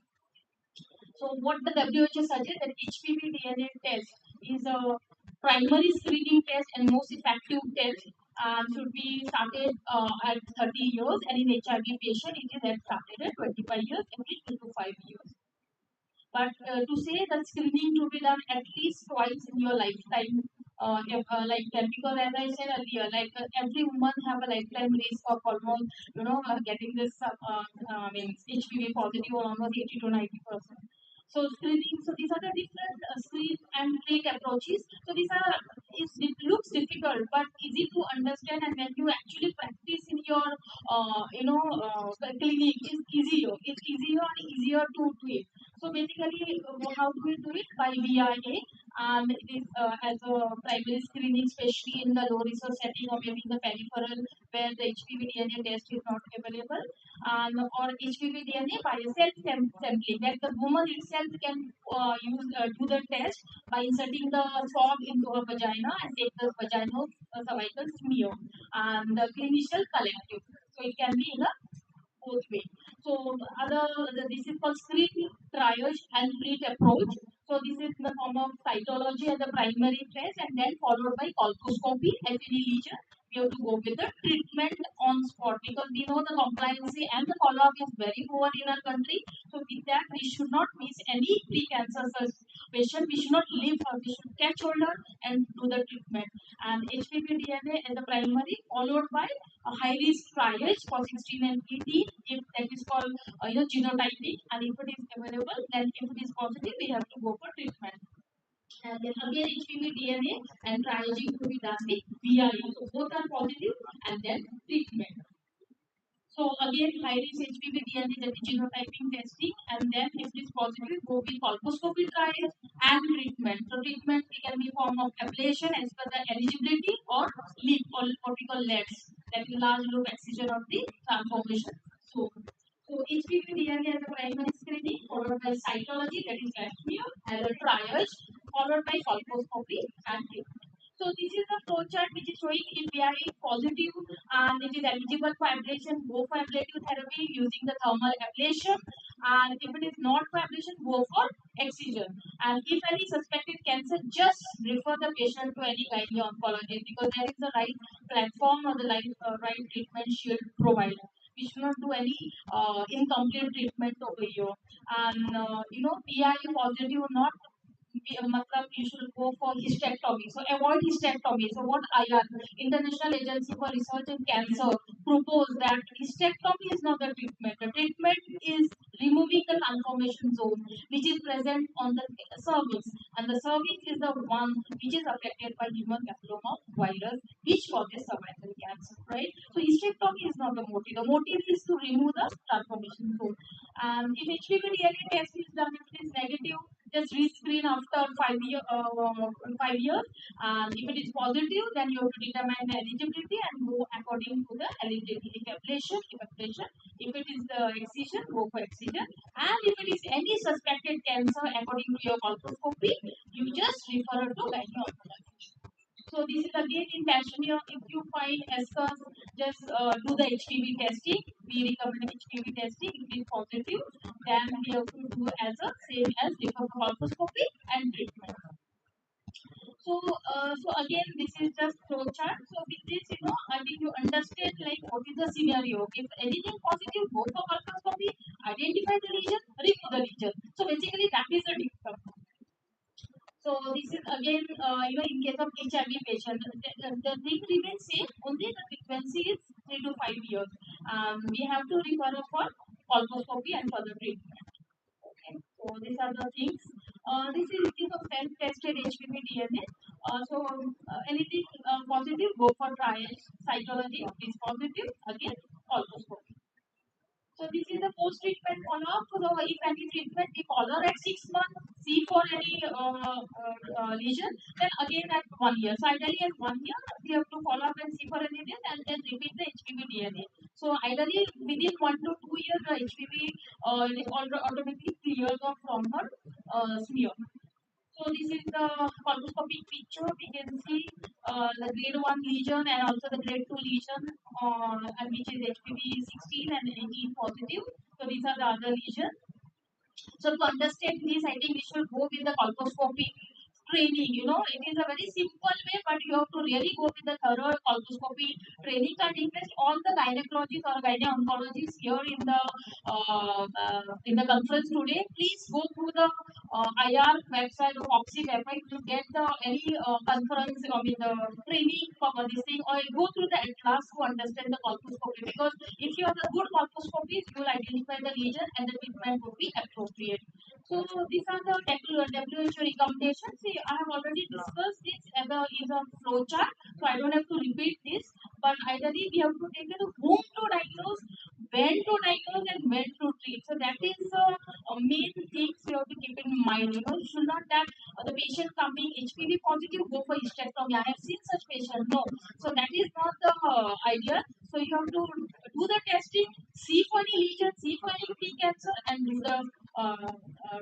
So what the WHO suggests that HPV DNA test is a primary screening test and most effective test and should be started at 30 years and in HIV patient it is at started at 25 years every 2 to 5 years. But to say that screening to be done at least twice in your lifetime, lifetime, because as I said earlier, like every woman have a lifetime risk of almost, getting this, HPV positive or almost 80 to 90%. So screening, so these are the different screen and treat approaches. So these are, it looks difficult but easy to understand, and when you actually practice in your, clinic, it's easier. It's easier and easier to do it. So basically, how do we do it? By VIA, and it is as a primary screening, especially in the low resource setting or maybe in the peripheral where the HPV DNA test is not available, or HPV DNA by a sampling that the woman itself can do the test by inserting the swab into her vagina and take the vaginal cervical smear and the clinician collective. So it can be in a both way. So this is called screen, triage, and treat approach. So this is in the form of cytology as the primary test, and then followed by colposcopy at any lesion. We have to go with the treatment on spot because we know the compliance and the follow-up is very poor in our country. So with that, we should not miss any pre-cancer patient. We should not leave her. We should catch hold her and do the treatment. And HPV DNA as the primary, followed by a high risk triage for 16 and 18, if that is called genotyping, and if it is available, then if it is positive, we have to go for treatment. And then again HPV DNA and triaging to be done with VIU. So both are positive and then treatment. So again, high-risk HPV DNA that is genotyping testing, and then if it is positive, go with colposcopy trial and treatment. So treatment can be form of ablation as per the eligibility or LEAP or what we call LEDs, that is large loop excision of the transformation. So HPV DNA as a primary screening, followed by cytology, that is smear, as a triage, followed by colposcopy and treatment. So this is the flow chart which is showing if we are positive and it is eligible for ablation, go for ablative therapy using the thermal ablation. And if it is not for ablation, go for excision. And if any suspected cancer, just refer the patient to any gynae oncologist because there is the right platform or the right treatment shield provider. We should not do any incomplete treatment over here. And PI positive or not, you should go for hysterectomy. So avoid hysterectomy. So what IR, International Agency for Research in Cancer, proposed that hysterectomy is not the treatment. The treatment is removing the transformation zone which is present on the cervix, and the cervix is the one which is affected by human papilloma virus, which causes cervical cancer. Right. So hysterectomy is not the motive. The motive is to remove the transformation zone. And if HPV DNA test is done, if it is negative, just rescreen after 5 year, 5 years. And if it is positive, then you have to determine the eligibility and go according to the eligibility. If ablation, if ablation. If it is the excision, go for excision. And if it is any suspected cancer according to your colposcopy, you just refer it to gynecologist. So this is again in Kashmir. If you find ESCAS, just do the HPV testing. We recommend HPV testing. If it is positive, then we have to do as a same as colposcopy and treatment. So again, this is just flow chart. So with this, I think you understand like what is the scenario. If anything positive, go for colposcopy, identify the lesion, remove the lesion. So basically, that is the difference. So this is again, in case of HIV patient, the thing remains same. Only the frequency is 3 to 5 years. We have to refer for colposcopy and further treatment. Okay, so these are the things. This is it is a self-tested HPV DNA. Anything positive, go for trial cytology. If it's positive, again colposcopy. So this is the post-treatment follow-up. So if any treatment we follow at 6 months, see for any lesion, then again at 1 year. So ideally at 1 year we have to follow up and see for any lesion and then repeat the HPV DNA. So ideally within 1 to 2 years the HPV is automatically clears off from her smear. So this is the colposcopic picture. We can see the grade 1 lesion and also the grade 2 lesion, and which is HPV 16 and 18 positive. So these are the other lesions. So to understand this, I think we should go with the colposcopy training. It is a very simple way, but you have to really go with the thorough colposcopy training and invest all the gynecologists or gyne-oncologists here in the conference today. Please go through the IR website or OPSI website to get the any conference, the training for this thing, or go through the atlas to understand the colposcopy. Because if you have a good colposcopy, you will identify the lesion and the treatment would be appropriate. So these are the WHO recommendations. See, I have already discussed this as a flow chart, so I don't have to repeat this. But ideally, we have to take the whom to diagnose, when to diagnose, and when to treat. So that is the main things you have to keep in mind. You should not that the patient coming HPV positive go for hysterectomy. I have seen such patients. No, so that is not the idea. So you have to do the testing, see for any lesion, see for any pre-cancer, and do the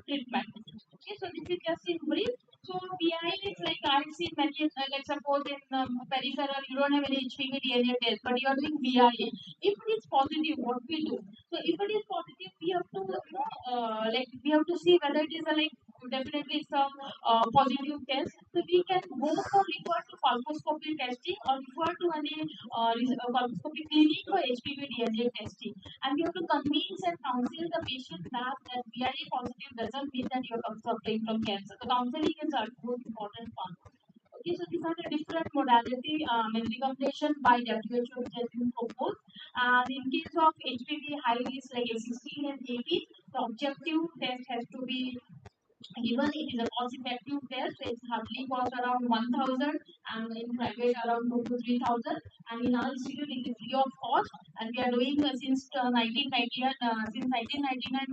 treatment. Okay, so this is just in brief. So PI is like I have seen many, like suppose in peripheral you don't have any HPV DNA test, but you are doing BIA. If it is positive, what we do? So if it is positive, we have to we have to see whether it is a definitely it's a positive test. So we can go for refer to colposcopy testing or refer to any colposcopy clinic for HPV DNA testing. And we have to convince and counsel the patient that VIA positive doesn't mean that you're suffering from cancer. The counseling is a most important part. Okay, so these are the different modality and recommendation by WHO which has been proposed. And in case of HPV high risk like A16 and 18, the objective test has to be given. It is a cost effective test. It's hardly cost around 1,000 and in private around 2 to 3,000. And in our institute it is free of cost. And we are doing since 1999.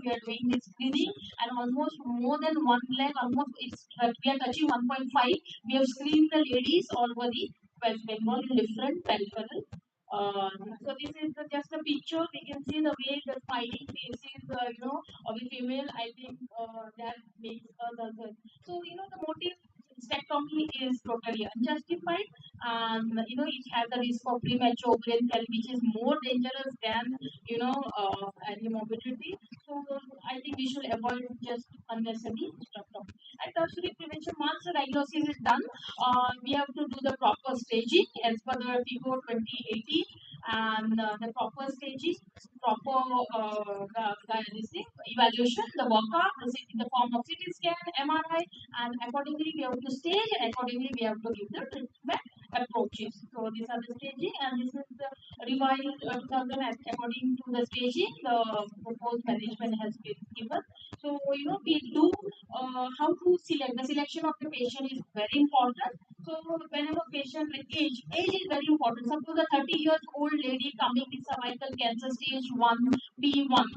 We are doing this screening and almost more than 1 lakh. Almost we are touching 1.5. We have screened the ladies all over the West Bengal in different peripheral. So this is just a picture. We can see the way the smiling faces, of the female. I think that makes us also. So the motive hysterectomy is totally unjustified. It has a risk of premature brain cell, which is more dangerous than any morbidity. So I think we should avoid just unnecessary hysterectomy. At tertiary prevention, once the diagnosis is done, we have to do the proper staging as per the TIGO 2018 and the proper staging, proper this thing, evaluation, the workup in the form of CT scan, MRI, and accordingly we have to stage and accordingly we have to give the treatment approaches. So these are the staging and this is the revised 2000 as according to the staging, the proposed management has been given. So we do how to select. The selection of the patient is very important. So whenever patient with age is very important. Suppose a 30 years old lady coming with cervical cancer stage 1, B1,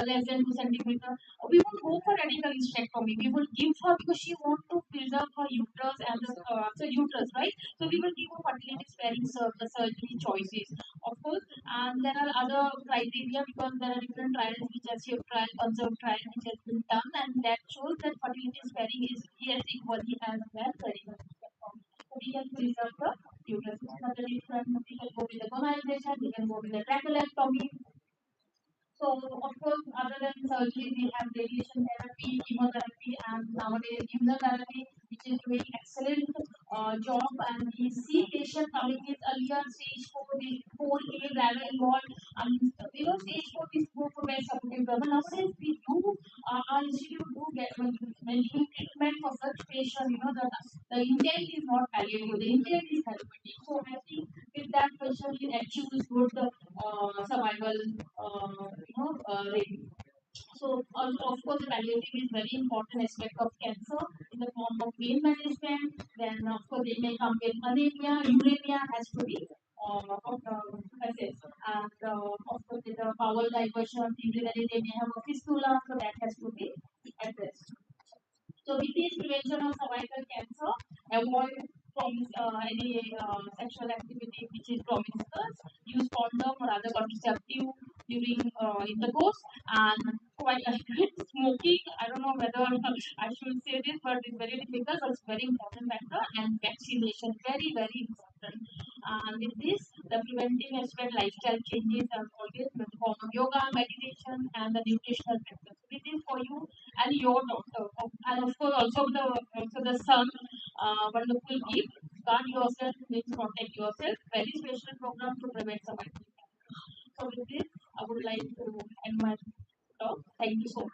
less than 2 centimeter, we won't go for radical hysterectomy. We will give her because she wants to preserve her uterus and the uterus, right? So we will give her fertility sparing surgery choices, of course. And there are other criteria because there are different trials which are shift trial, conserve trial which has been done, and that shows that fertility sparing is as equally as well radical hysterectomy. So we can preserve the uterus. It's not a different. We can go with the colonization. We can go with the trachelectomy. So, of course, other than surgery, we have radiation therapy, chemotherapy, and nowadays immunotherapy, which is doing excellent job. And we see patient coming with earlier stage 4, the 4A rather involved. Stage 4 is good for best supportive care. But nowadays, we do, our institute do get when giving treatment for such patients, the intent is not palliative, the intent is therapeutic. So, I think with that patient, it achieves good survival rate. So, also, of course, palliative is very important aspect of cancer in the form of pain management. Then, of course, they may come with anemia, uremia has to be assessed. And, of course, with the bowel diversion, urinary, they may have a fistula, so that has to be addressed. So with this prevention of cervical cancer, avoid any sexual activity which is promiscuous, use condom or other contraceptive during intercourse, and quite smoking. I don't know whether I should say this, but it's very difficult, but it's very important factor, and vaccination, very, very important. And with this, the preventive aspect, lifestyle changes are always in the form of yoga, meditation, and the nutritional factors. So this is for you and your doctor, and of course also the sun, wonderful gift. Guard yourself means protect yourself. Very special program to prevent cervical cancer. So with this, I would like to end my talk. Thank you so much.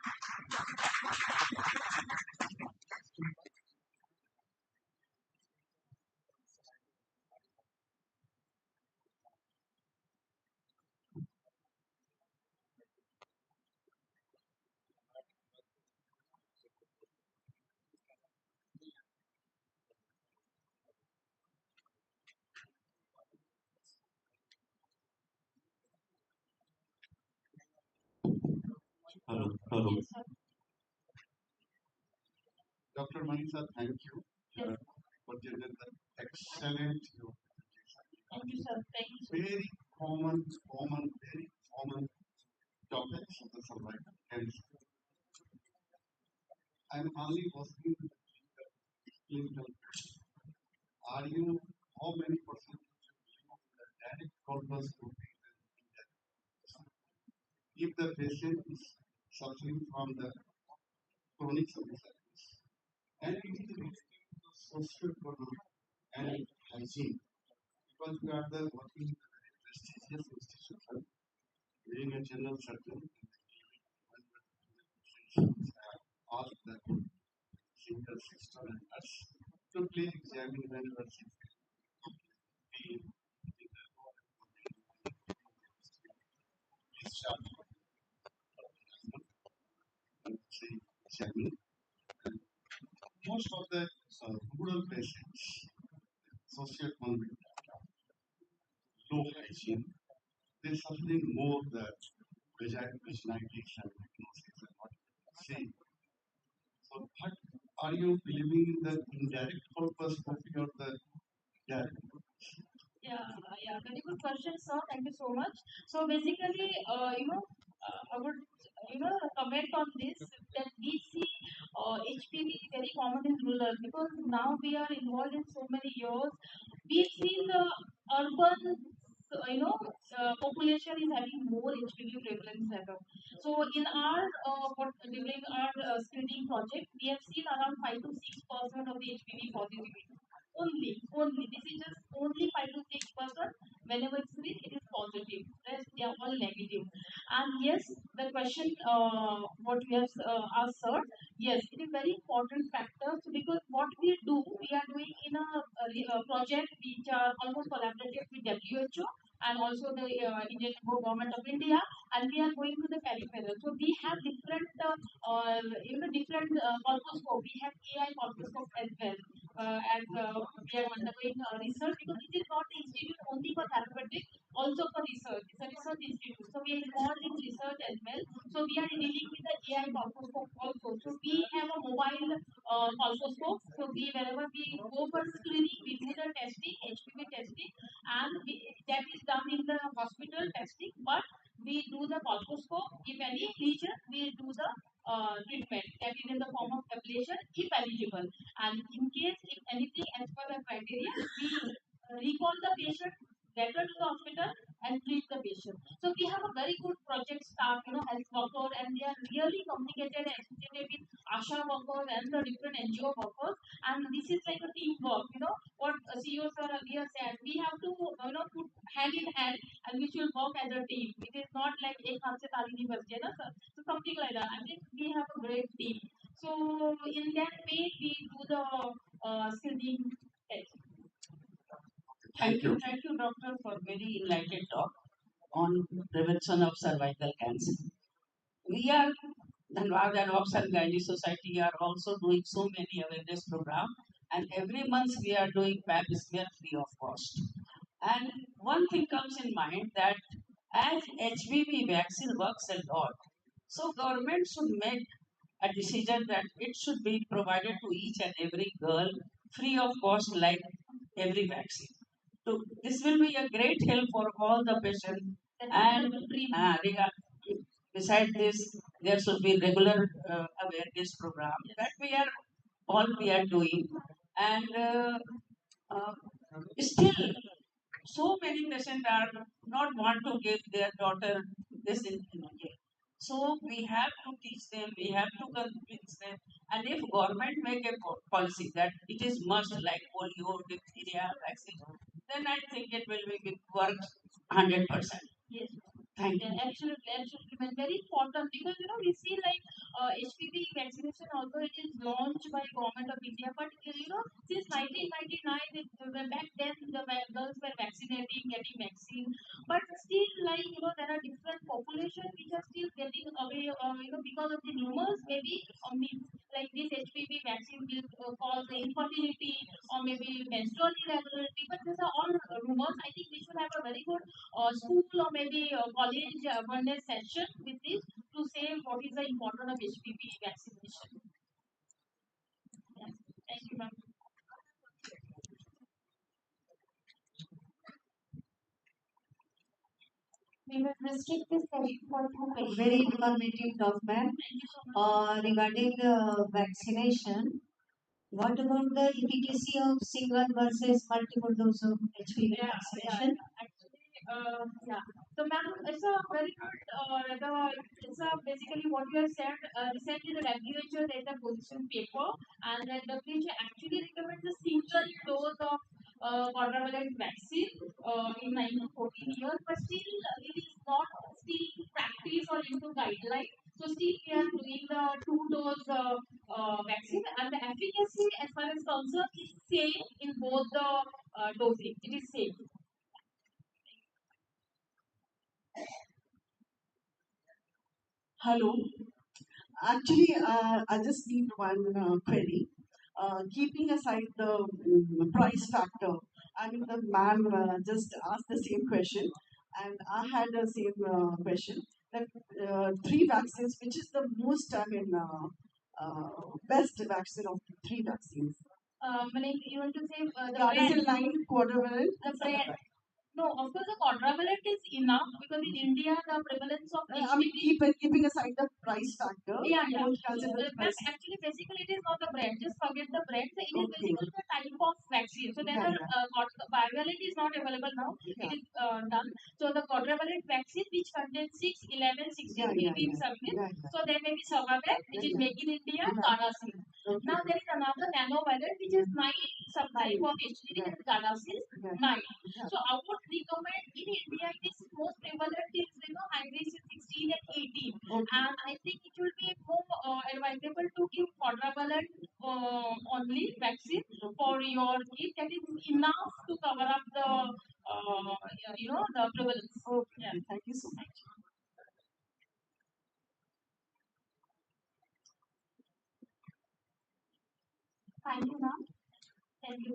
Hello, hello. Yes, sir. Dr. Manisa, thank you for giving the excellent Thank you, sir. Thank you, sir. very very common topics of the cervical cancer. I'm only working with clinical. Are you, how many percent of the direct corpus would be if the patient is suffering from the chronic cervicitis? And it is related to the socio-economic and hygiene because we are the working in a very prestigious institution, being a general surgeon, have all the single sister and us to please examine whenever she be discharged and she examine. And most of the rural patients, socioeconomic low hygiene, they're suffering more the vaginitis and diagnosis and what you see. So, what are you believing in the indirect purposefully or the direct? Yeah, yeah, very good question, sir. Thank you so much. So basically, I would, comment on this that we see HPV very common in rural because now we are involved in so many years. We've seen the urban, population is having more HPV prevalence level. So in our during our screening project, we have seen around 5 to 6% of the HPV positivity. Only. This is just only 5 to 6%. Whenever it's screened, it is positive. Rest they are all negative. And yes, the question what we have asked, sir, yes, it is very important factor. So because what we are doing in a project which are almost collaborative with WHO and also the Indian government of India, and we are going to the peripheral. So we have different, different colposcope. We have AI colposcope as well. As we are undergoing research because it is not the institute only for therapeutic, also for research. It's a research institute. So we are involved in research as well. So we are dealing with the AI colposcope also. So we have a mobile colposcope. So wherever we go for screening, we do the testing, HPV testing, and that is done in the hospital testing. But we do the colposcope. If any lesion, we do the treatment that is in the form of ablation if eligible. And in case if anything as per the criteria, we recall the patient get her to the hospital and treat the patient. So we have a very good project staff, health worker, and they are really communicated and associated with ASHA workers and the different NGO workers. And this is like a teamwork, what CEO sir earlier said. We have to, put hand in hand and we should work as a team. It is not like एक हाथ से ताली नहीं बजती है ना sir. So something like that. I think we have a great team. So in that way we do the screening test. Thank you, doctor, for very enlightened talk on prevention of cervical cancer. We are, Dhanwad and Obs and Gynae Society are also doing so many awareness programs, and every month we are doing pap smear free of cost. And one thing comes in mind that as HPV vaccine works a lot, so government should make a decision that it should be provided to each and every girl free of cost like every vaccine. So this will be a great help for all the patients. And besides this, there should be regular awareness program that we are doing, and uh, still so many patients are not want to give their daughter this information. So we have to teach them, we have to convince them, and if government make a policy that it is must like polio, diphtheria vaccine, then I think it will be work 100%. Yes. Thank you. Yeah, absolutely. And very important because we see like HPV vaccination although it is launched by government of India, but since 1999, back then the girls were vaccinating, getting vaccine, but still like there are different population which are still getting away, because of the rumors maybe myths like this HPV vaccine will cause the infertility or maybe menstrual irregularity, but these are all rumors. I think we should have a very good school or maybe college awareness session with this to say what is the importance of HPV vaccination. Yeah. Thank you, ma'am. We will restrict this session for 2 minutes. Very informative talk, ma'am. Thank you so much. Regarding vaccination, what about the efficacy of single versus multiple dose of HPV vaccination? Actually, yeah. So, ma'am, it's a very good, it's a basically what you have said. Recently, the WHO read a position paper, and the WHO actually recommends a single dose of quadrivalent vaccine in 9 to 14 years, but still it is not still practiced or into guidelines. So still we are doing the 2 dose vaccine, and the efficacy as far as concerned is same in both the dosing. It is same. Hello. Actually, I just need one query. Keeping aside the price factor, I mean, the man just asked the same question, and I had the same question. That three vaccines, which is the most, best vaccine of the three vaccines? Like you want to say the Gardasil brand, 9, quadrivalent, the brand. No, of course the quadrivalent is enough because in India the prevalence of I mean, keeping aside the price factor, yeah. don't consider the But price. actually, basically, it is not the brand. Just forget the brand. So it is Okay. basically the type of vaccine. So there Yeah, are bivalent is not available now. Yeah. It is done. So the quadrivalent vaccine which contains 6, 11, 16 Yeah, will be submitted. yeah. So there may be Savabec, which is Yeah. made in India, Yeah. Gardasil. Okay. Now there is another nanovalent which is 9 subtype of HPV Yeah. and Gardasil Yeah. 9. Yeah. So I would recommend in India it is most prevalent is high risk is 16 and 18. Okay. And I think it will be more advisable to give quadrivalent only vaccine for your kid. That is enough to cover up the the prevalence. Okay. Yeah. Thank you so much. Thank you, ma'am.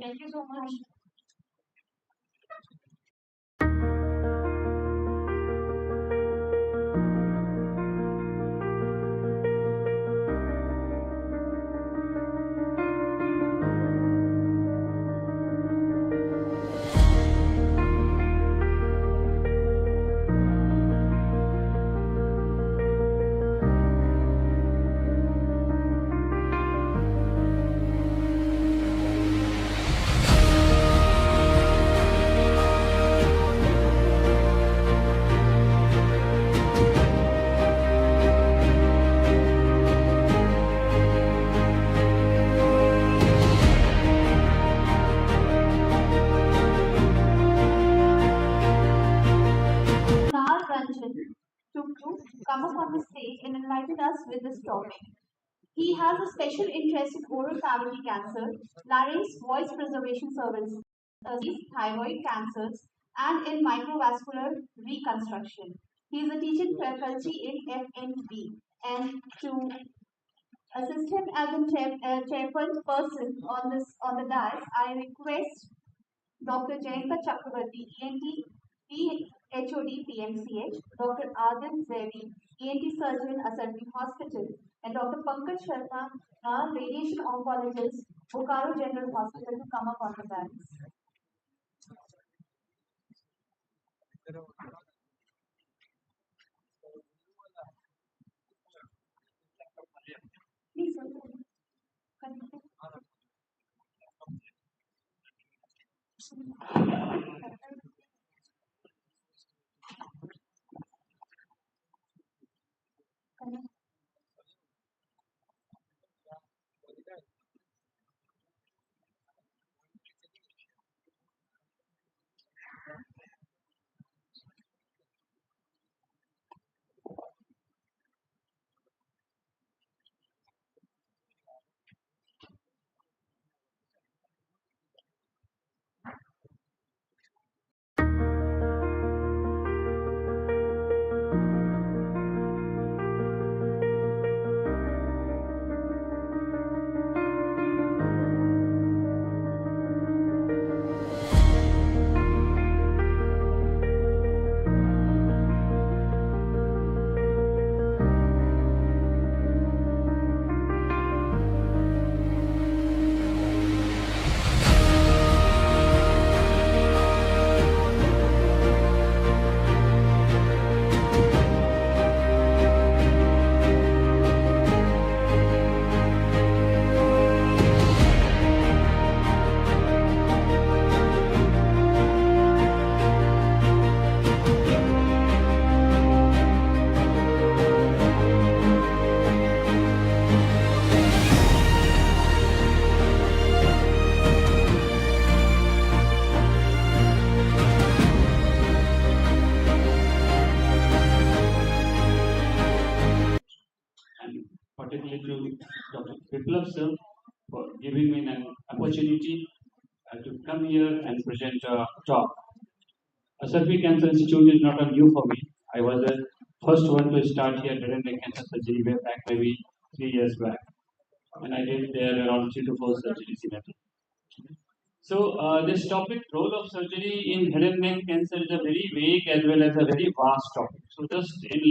Thank you so much. up on the stage and enlighten us with this topic. He has a special interest in oral cavity cancer, larynx voice preservation services, thyroid cancers, and in microvascular reconstruction. He is a teaching faculty in FNB. And to assist him as a chairperson on the dais, I request Dr. Jayanka Chakravarti, ENT, PHOD, PMCH, Dr. Adil Zevi, ENT surgeon, Asarfi Hospital, and Dr. Pankaj Sharma, radiation oncologist, Bokaro General Hospital, to come up on the dais. Please, sir. Continue. And particularly to Dr. Biplab sir for giving me an opportunity to come here and present a talk. Asarfi Cancer Institute is not a new for me. I was the first one to start here during the cancer surgery way back maybe 3 years back. And I did there around 3 to 4 surgeries in a day. So this topic, role of surgery in head and neck cancer, is a very vague as well as a very vast topic. So just in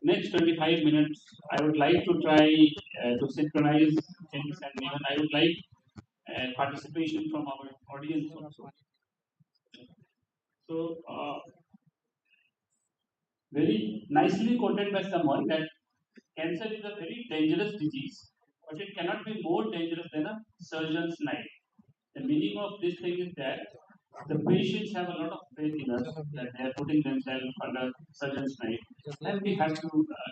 next 25 minutes, I would like to try to synchronize things, and even I would like participation from our audience also. So very nicely quoted by someone that cancer is a very dangerous disease, but it cannot be more dangerous than a surgeon's knife. The meaning of this thing is that the patients have a lot of faith in us that they are putting themselves under surgeon's knife, and we have to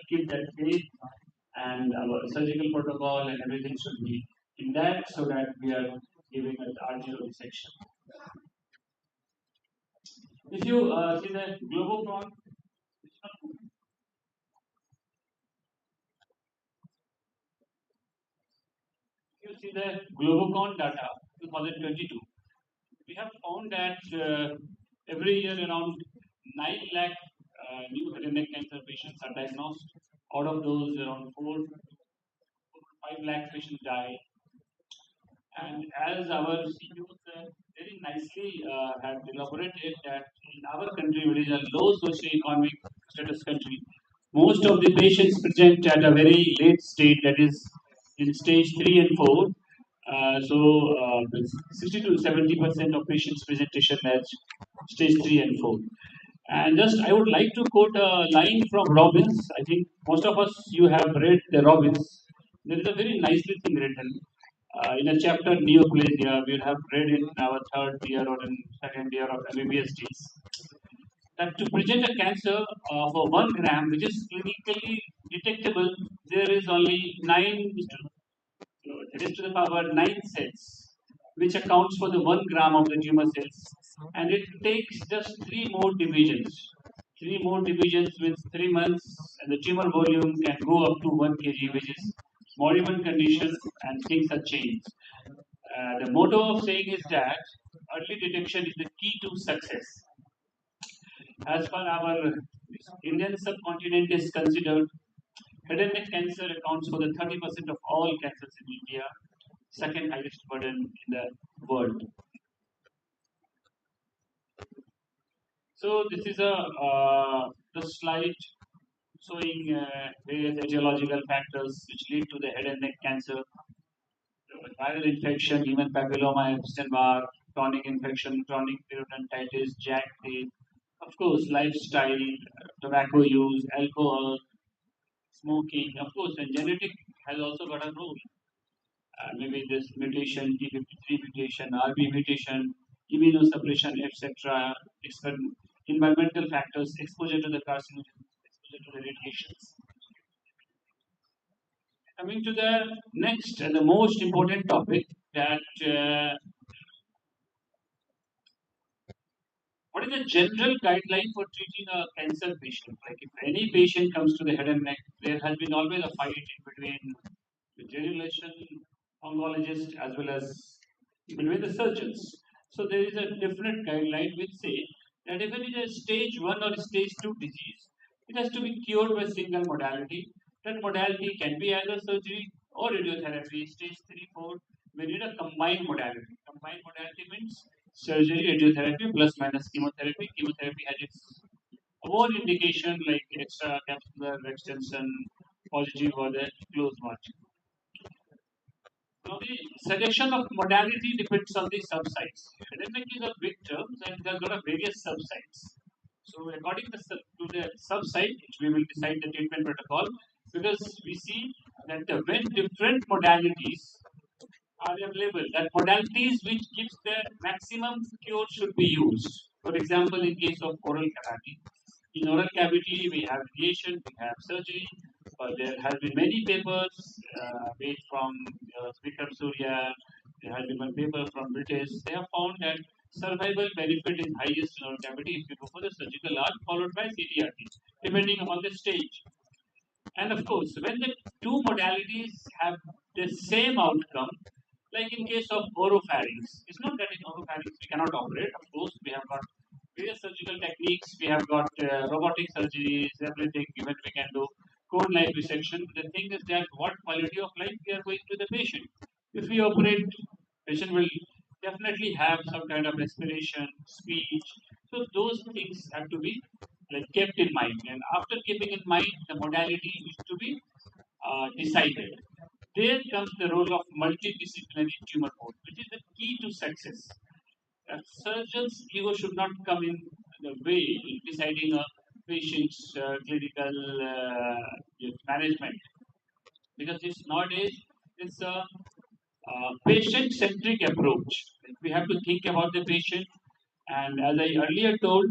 keep that faith, and our surgical protocol and everything should be in that so that we are giving an R0 dissection. If you see the globocon, if you see the globocon data 2022, we have found that every year around 9 lakh new head and neck cancer patients are diagnosed. Out of those, around 5 lakh patients die. And as our CEO very nicely had elaborated that in our country, which is a low socio-economic status country, most of the patients present at a very late stage, that is in stage 3 and 4. So 60 to 70% of patients presentation at stage 3 and 4. And just I would like to quote a line from Robbins. I think most of us you have read the Robbins. There is a very nicely thing written in a chapter neoplasia. We have read in our third year or in second year of MBBS days that to present a cancer for 1 gram, which is clinically detectable, there is only 9 to the power 9 cells, which accounts for the 1 gram of the tumor cells, and it takes just 3 more divisions Three more divisions means 3 months, and the tumor volume can go up to 1 kg, which is moribund condition, and things are changed. The motto of saying is that early detection is the key to success. As per our Indian subcontinent is considered, head and neck cancer accounts for the 30% of all cancers in India, second highest burden in the world. So this is the slide showing various etiological factors which lead to the head and neck cancer, viral infection, human papilloma, Epstein-Barr, chronic infection, chronic periodontitis, jack teeth, of course, lifestyle, tobacco use, alcohol, smoking, of course, and genetic has also got a role. Maybe this mutation, P53 mutation, RB mutation, immunosuppression, etc. Environmental factors, exposure to the carcinogens, exposure to the radiations. Coming to the next and the most important topic, that what is the general guideline for treating a cancer patient? Like if any patient comes to the head and neck, there has been always a fight in between the generalization oncologist as well as between the surgeons. So there is a definite guideline which say that even in a stage 1 or stage 2 disease, it has to be cured by single modality. That modality can be either surgery or radiotherapy. Stage 3, 4, we need a combined modality. Combined modality means surgery, radiotherapy plus minus chemotherapy. Chemotherapy has its own indication like extra capsular extension, positive or the close margin. Now, the selection of modality depends on the subsites. Epidemic is a big term and there are a lot of various subsites. So, according to the subsite, we will decide the treatment protocol because we see that when different modalities are available, that modalities which gives the maximum cure should be used. For example, in case of oral cavity, in oral cavity we have radiation, we have surgery, but there has been many papers made from Vikram Surya, there has been one paper from British. They have found that survival benefit is highest in oral cavity if you go for the surgical arm followed by CTRT, depending upon the stage. And of course, when the two modalities have the same outcome, like in case of oropharynx, it's not that in oropharynx we cannot operate. Of course, we have got various surgical techniques, we have got robotic surgeries, everything, even we can do cone life resection. The thing is that what quality of life we are going to the patient. If we operate, patient will definitely have some kind of respiration, speech. So those things have to be like kept in mind. And after keeping in mind, the modality is to be decided. There comes the role of multidisciplinary tumor board, which is the key to success. A surgeon's ego should not come in the way in deciding a patient's clinical management, because this nowadays it's a patient-centric approach. We have to think about the patient, and as I earlier told,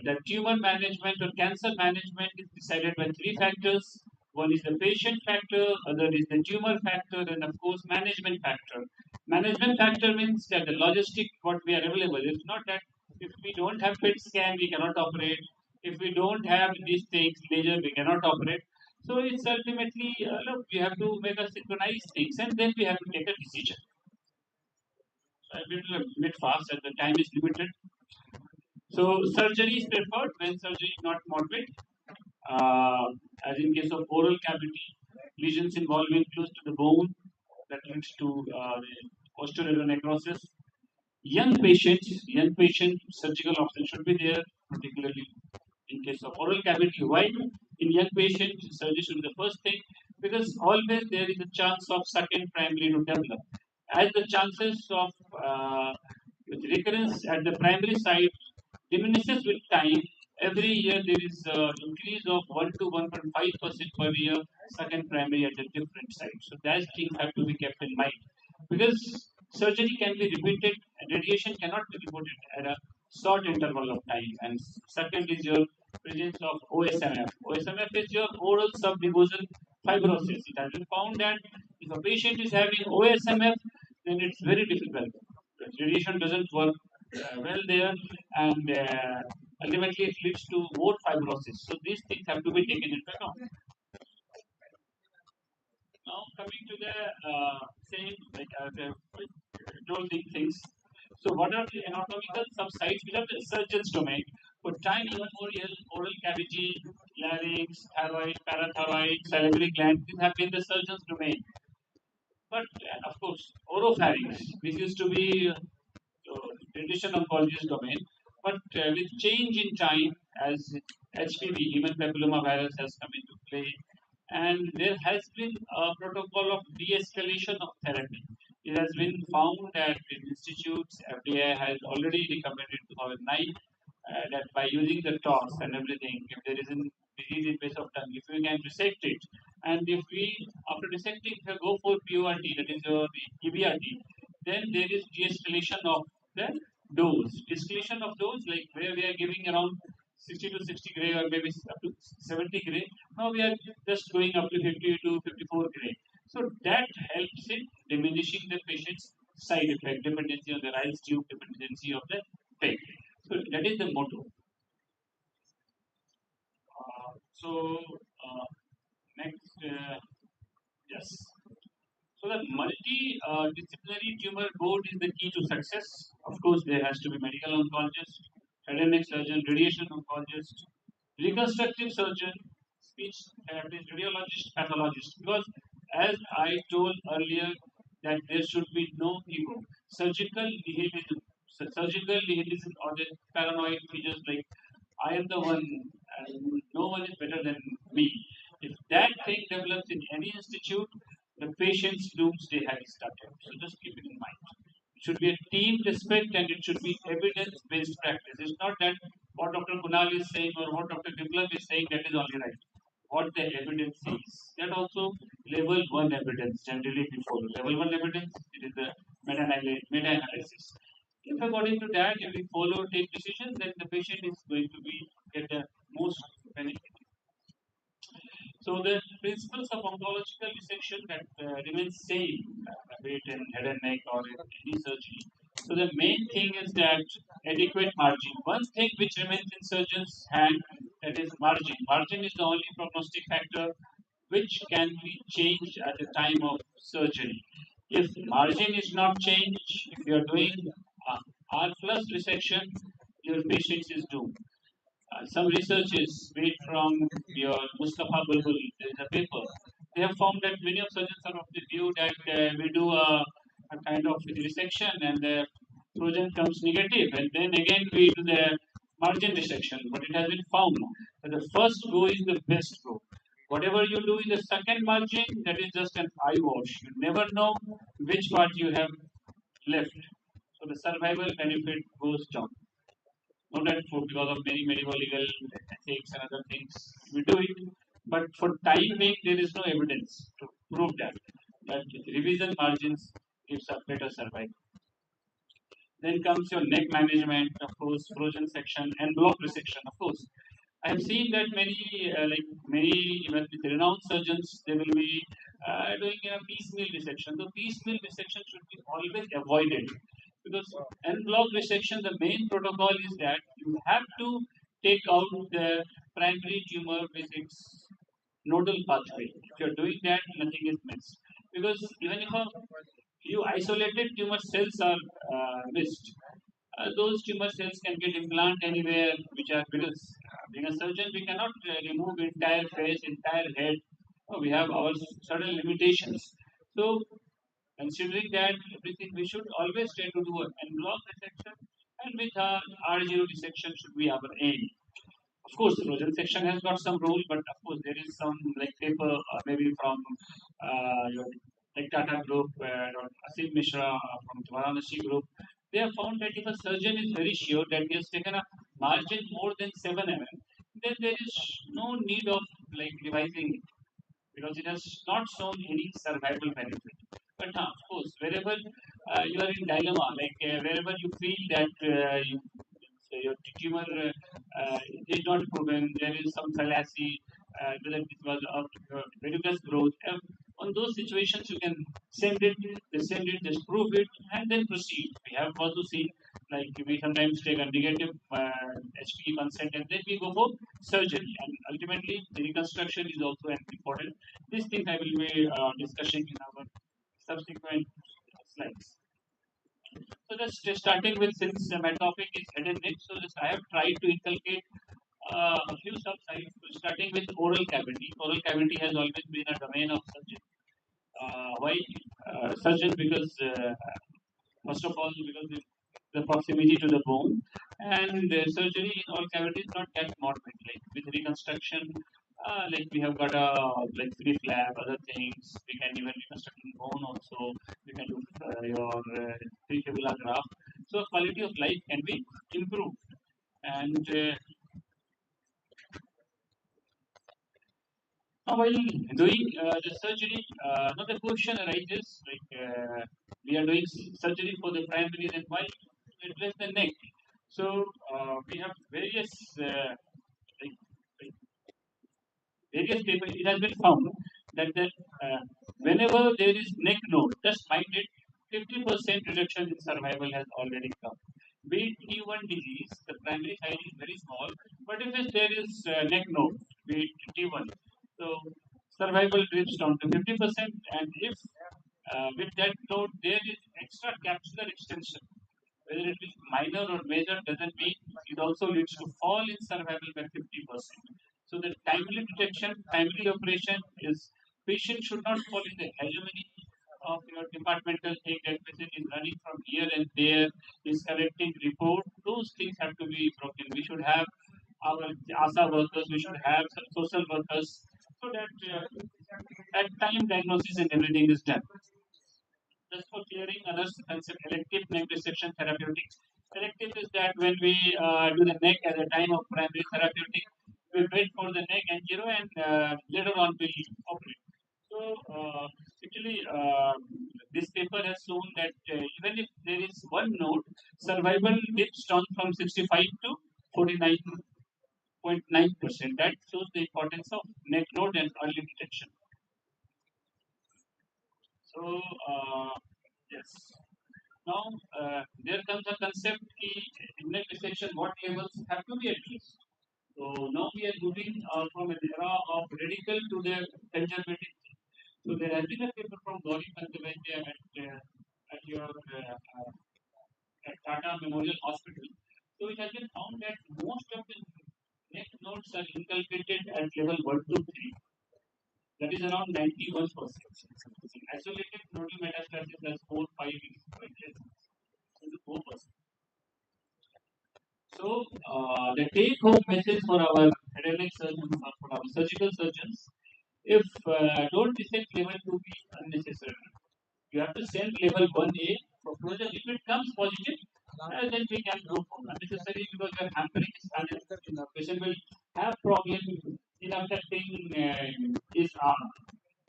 the tumor management or cancer management is decided by three factors. One is the patient factor, other is the tumor factor, and of course management factor. Management factor means that the logistic what we are available. It's not that if we don't have PET scan we cannot operate. If we don't have these things, laser we cannot operate. So it's ultimately look, we have to make a synchronized things, and then we have to take a decision. So I will a bit fast as the time is limited. So surgery is preferred when surgery is not moderate, as in case of oral cavity, lesions involving close to the bone that leads to osteonecrosis. Young patient surgical option should be there, particularly in case of oral cavity. Why? In young patients, surgery should be the first thing because always there is a chance of second primary to develop. As the chances of with recurrence at the primary site diminishes with time, every year there is increase of 1 to 1.5% per year, second primary at a different site. So that things have to be kept in mind because surgery can be repeated and radiation cannot be reported at a short interval of time. And second is your presence of OSMF. OSMF is your oral submucosal fibrosis. It has been found that if a patient is having OSMF, then it's very difficult. Radiation doesn't work well there, and ultimately it leads to more fibrosis. So these things have to be taken into account. Now coming to the same, like told these things. So what are the anatomical subsites which are the surgeon's domain? For tiny memorial, oral cavity, larynx, thyroid, parathyroid, salivary gland, these have been the surgeon's domain. But of course, oropharynx, this used to be radiation oncologist domain. But with change in time, as HPV, human papilloma virus, has come into play, and there has been a protocol of de-escalation of therapy. It has been found that in institutes, FDA has already recommended 2009 that by using the toss and everything, if there is a disease in base of tongue, if we can resect it, and if we, after resecting, if we go for PORT, that is your EBRT, then there is de-escalation of the dose. De-escalation of dose, like where we are giving around 60 to 60 gray or maybe up to 70 gray. Now we are just going up to 50 to 54 gray. So that helps in diminishing the patient's side effect, dependency on the rice tube, dependency of the peg. So that is the motto. So next, yes. So the multi-disciplinary tumor board is the key to success. Of course, there has to be medical oncologist, head and neck surgeon, radiation oncologist, reconstructive surgeon, speech therapist, radiologist, pathologist. Because as I told earlier, that there should be no ego. Surgical nihilism or the paranoid features like I am the one and no one is better than me. If that thing develops in any institute, the patient's doomsday has started. So just keep it in mind. It should be a team respect and it should be evidence based practice. It's not that what Dr. Kunal is saying or what Dr. Biplab is saying that is only right. What the evidence is. That also level 1 evidence generally we follow. Level 1 evidence, it is the meta-analysis. If according to that, if we follow, take decisions, then the patient is going to be get the most benefit. So the principles of oncological dissection that remains same, be it in head and neck or in any surgery. So the main thing is that adequate margin. One thing which remains in surgeon's hand, that is margin. Margin is the only prognostic factor which can be changed at the time of surgery. If margin is not changed, if you are doing R plus resection, your patient is doomed. Some researchers made from your Mustafa Bulbul, there is a paper. They have found that many of surgeons are of the view that we do a kind of resection and the Trojan comes negative, and then again we do the margin resection. But it has been found that the first go is the best go. Whatever you do in the second margin, that is just an eye wash. You never know which part you have left. So the survival benefit goes down. Not that for because of many medical legal ethics and other things we do it, but for time being there is no evidence to prove that. That revision margins gives a better survival. Then comes your neck management, of course, frozen section and block resection, of course. I have seen that many even with renowned surgeons, they will be doing a piecemeal resection. The piecemeal resection should be always avoided because en bloc resection, the main protocol is that you have to take out the primary tumor with its nodal pathway. If you're doing that, nothing is missed. Because even if a few isolated tumor cells are missed, those tumor cells can get implant anywhere, which are because being a surgeon, we cannot remove entire face, entire head. We have our certain limitations. So, considering that everything, we should always try to do an en bloc resection, and with our R0 dissection should be our aim. Of course, frozen section has got some role, but of course there is some like paper maybe from your like Tata Group or Asim Mishra from Varanasi Group. They have found that if a surgeon is very sure that he has taken a margin more than 7 mm, then there is no need of like revising it because it has not shown any survival benefit. But of course, wherever you are in dilemma, like wherever you feel that your tumor is not proven, there is some fallacy, whether it was of verrucous growth. On those situations, you can send it, just prove it, and then proceed. We have also seen Like we sometimes take a negative HPE consent and then we go for surgery. And ultimately, the reconstruction is also an important. These things I will be discussing in our subsequent slides. So just starting with, since my topic is head and neck, so just I have tried to inculcate a few subsides, starting with oral cavity. Oral cavity has always been a domain of surgery. Why surgeon? Because first of all, because the proximity to the bone, and surgery in all cavities not that morbid. Like with reconstruction, like we have got a like free flap, other things. We can even reconstruct in bone also. We can do your free fibula graft. So quality of life can be improved. And now, while doing the surgery, another question arises like we are doing surgery for the primary and why address the neck. So we have various like, like various papers. It has been found that whenever there is neck node, just mind it, 50% reduction in survival has already come. Be it T1 disease, the primary size is very small, but if there is neck node, be it T1, so survival dips down to 50%, and if with that node there is extra capsular extension, whether it is minor or major doesn't mean, it also leads to fall in survival by 50%. So the timely detection, timely operation is, patient should not fall in the hegemony of your departmental thing that patient is running from here and there, is collecting report. Those things have to be broken. We should have our ASA workers, we should have some social workers, so that at time diagnosis and everything is done. Just for clearing others, concept elective neck dissection therapeutic. Elective is that when we do the neck at the time of primary therapeutic, we wait for the neck angio and later on we operate. So actually, this paper has shown that even if there is one node, survival dips down from 65 to 49.9%. That shows the importance of neck node and early detection. So yes. Now, there comes a concept in neck dissection, what levels have to be addressed. So now we are moving from an era of radical to the conservative. So there has been a paper from Gauri Pantabandya at your at Tata Memorial Hospital. So it has been found that most of the neck nodes are inculcated at level 1 to 3. That is around 91%. Isolated nodal metastasis has 4, 5 is quite less. 4%. So, the take home message for our head surgeons or for our surgical surgeons, if don't dissect level 2B unnecessarily. You have to send level 1A for closure. If it comes positive, then we can go for unnecessary because you are hampering his balance. The patient will have problem in affecting his arm.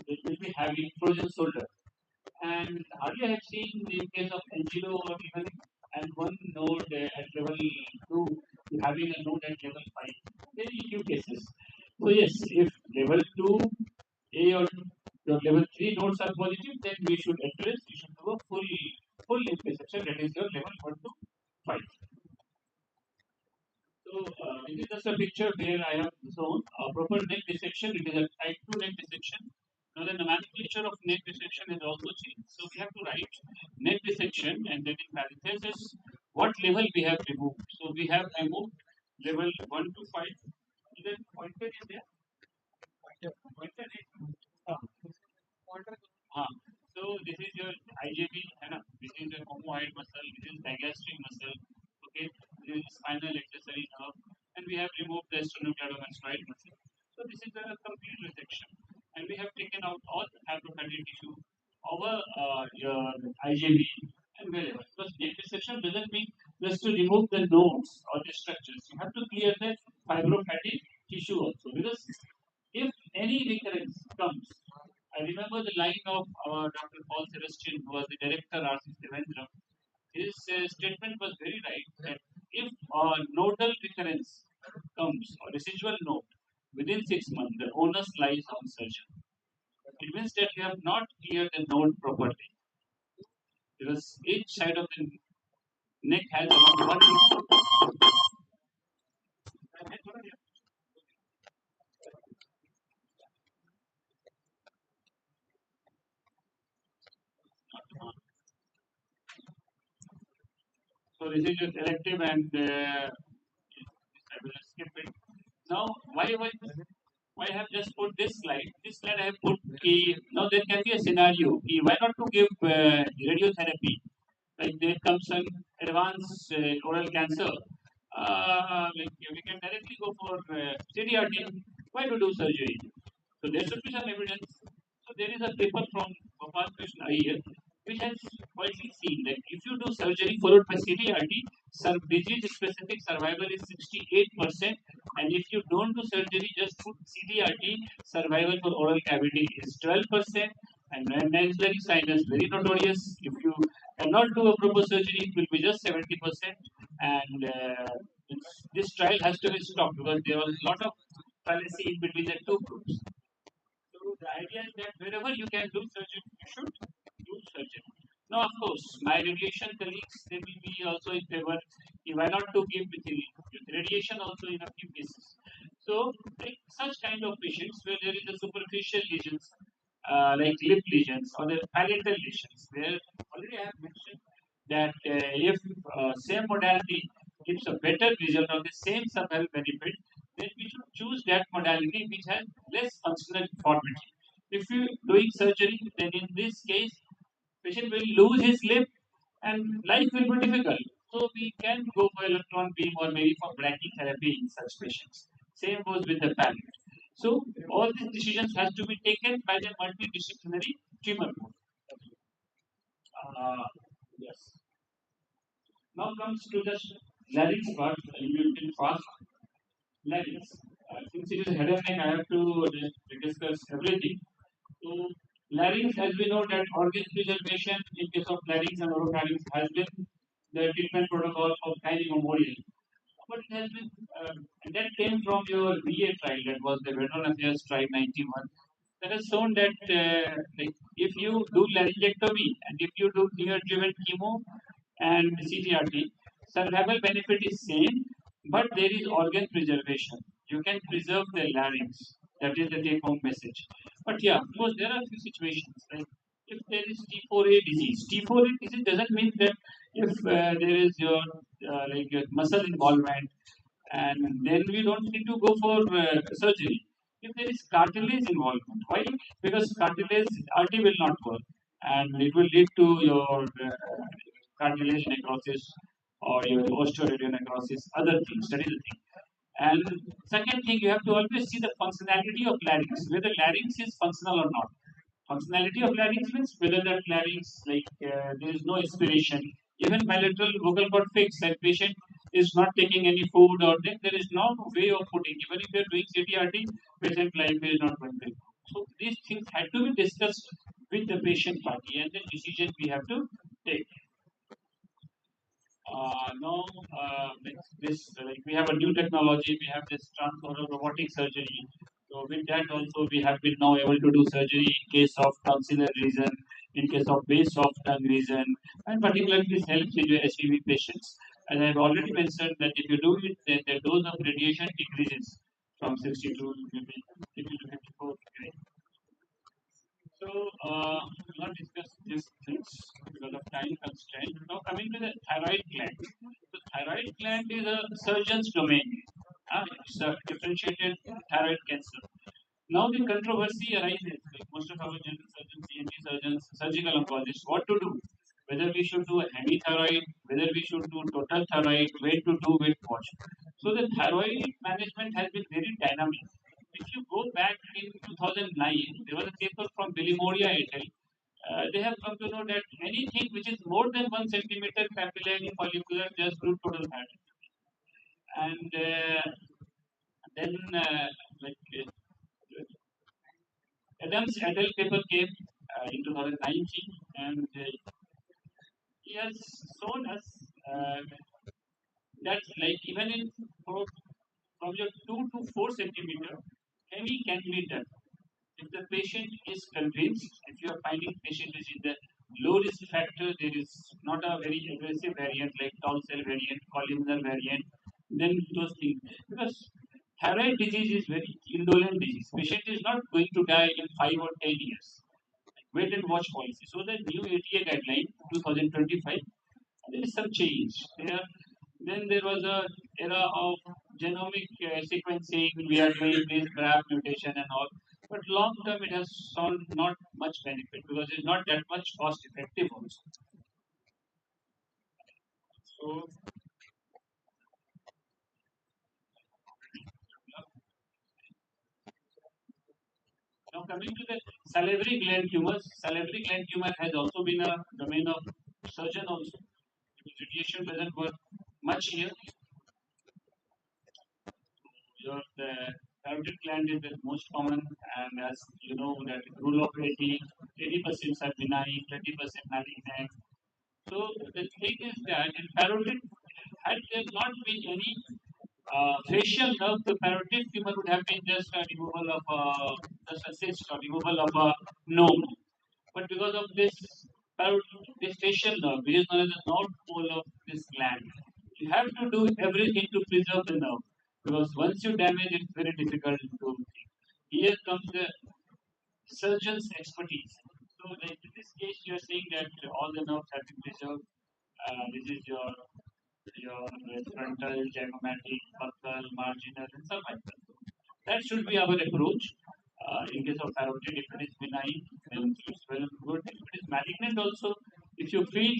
It will be having frozen shoulder. And earlier I have seen in case of angio or even and one node at level 2 having a node at level 5. Very few cases. So yes, if level 2 A or your level 3 nodes are positive, then we should address, you should do a full intersection, that is your level 1 to 5. So this is just a picture where I have shown a proper neck dissection. It is a type 2 neck dissection. Now the nomenclature of neck dissection is also changed. So we have to write neck dissection and then in parenthesis what level we have removed. So we have removed level 1 to 5. Then pointer is there. Pointer is so this is your IJB, this is your omoid muscle, this is digastric muscle, okay, this is spinal accessory nerve, and we have removed the sternocleidomastoid muscle. So this is a complete resection, and we have taken out all the fibrofatty tissue over your IJB and wherever. Because neck resection doesn't mean just to remove the nodes or the structures. You have to clear the fibrofatty tissue also, because if any recurrence comes, I remember the line of Dr. Paul Celestin, who was the director, R.C. Devendra. His statement was very right that if nodal recurrence comes, or residual node, within 6 months, the onus lies on surgeon. It means that you have not cleared the node properly. Because each side of the Neck has around 1 inch. So this is just elective and I will skip it. Now, why I have just put this slide? This slide I have put. Now there can be a scenario. Why not to give radiotherapy? Like there comes an advanced oral cancer. Like we can directly go for CDRT. Why to do surgery? So there should be some evidence. So there is a paper from Gopal Krishna Iyer which has widely seen that if you do surgery followed by CDRT, disease-specific survival is 68%, and if you don't do surgery, just put CDRT, survival for oral cavity is 12%, and nasally sinus very notorious. If you cannot do a proper surgery, it will be just 70%, and this trial has to be stopped because there was a lot of fallacy in between the two groups. So the idea is that wherever you can do surgery, you should do surgery. Now, of course, my radiation colleagues, they will be also in favor. Why not to give with radiation also in a few cases? So, like such kind of patients where there is a superficial lesions, like lip lesions or the palatal lesions, where already I have mentioned that if same modality gives a better result or the same survival benefit, then we should choose that modality which has less functional deformity. If you doing surgery, then in this case, patient will lose his lip and life will be difficult. So we can go for electron beam or maybe for brachytherapy in such patients. Same goes with the palate. So all these decisions has to be taken by the multidisciplinary tumor board. Uh, yes. Now comes to the larynx part, a little bit fast. Larynx. Since it is head and neck, I have to discuss everything. So, larynx, as we know, that organ preservation in case of larynx and oropharynx has been the treatment protocol of gynae memorial. But it has been, and that came from your VA trial, that was the Veteran Affairs trial 91. That has shown that like if you do laryngectomy and if you do near-driven chemo and CGRT, survival benefit is same, but there is organ preservation. You can preserve the larynx. That is the take-home message. But yeah, of course, there are few situations. Like if there is T4A disease, T4A disease doesn't mean that if there is your like your muscle involvement, and then we don't need to go for surgery. If there is cartilage involvement, why? Because cartilage RT will not work, and it will lead to your cartilage necrosis or your osteoradionecrosis, other things. That is the thing. And second thing, you have to always see the functionality of larynx, whether larynx is functional or not. Functionality of larynx means whether that larynx, like there is no aspiration, even bilateral vocal cord fixed, that patient is not taking any food or then there is no way of putting, even if you are doing CTRT, patient life is not going to improve. So these things had to be discussed with the patient party and the decision we have to take. Now, like we have a new technology, we have this transoral robotic surgery. So with that also we have been now able to do surgery in case of tonsillar lesion, in case of base of tongue lesion, and particularly this helps in your HPV patients. As I've already mentioned that if you do it, then the dose of radiation decreases from 60 to maybe 50 to 54 degrees. So, we'll not discuss these things because of time constraint. Now, coming to the thyroid gland. The thyroid gland is a surgeon's domain. It's a differentiated thyroid cancer. Now, the controversy arises. Like most of our general surgeons, ENT surgeons, surgical oncologists, what to do? Whether we should do a hemi-thyroid, whether we should do total thyroid, where to do, with what. So, the thyroid management has been very dynamic. If you go back in 2009, there was a paper from Bilimoria et al. They have come to know that anything which is more than 1 centimeter papillary follicular just do total fat. And then, like Adams et al. Paper came in 2019, and he has shown us that, like even in from your 2 to 4 centimeter, hemi can be done. If the patient is convinced, if you are finding patient is in the low risk factor, there is not a very aggressive variant like tau cell variant, columnar variant, then those things. Because thyroid disease is very indolent disease. Patient is not going to die in 5 or 10 years. Wait and watch policy. So the new ATA guideline 2025, there is some change. Then there was a era of genomic sequencing. We are doing this BRAF mutation and all, but long term it has shown not much benefit because it's not that much cost effective also. So now coming to the salivary gland tumors, salivary gland tumor has also been a domain of surgeon also. Because radiation doesn't work much here. The carotid gland is the most common, and as you know, that rule of 80% are benign, 20% malignant. So the thing is that in parotid, had there not been any facial nerve, the parotid tumor would have been just a removal of just a cyst or removal of a node. But because of this facial nerve, which is known as the north pole of this gland, you have to do everything to preserve the nerve. Because once you damage it, it's very difficult to. Here comes the surgeon's expertise. So, like in this case, you are saying that all the nerves have been preserved. This is your frontal, zygomatic, buccal, marginal, and cervical. That should be our approach. In case of parotid, if it is benign, then it's well and good. If it is malignant, also, if you feel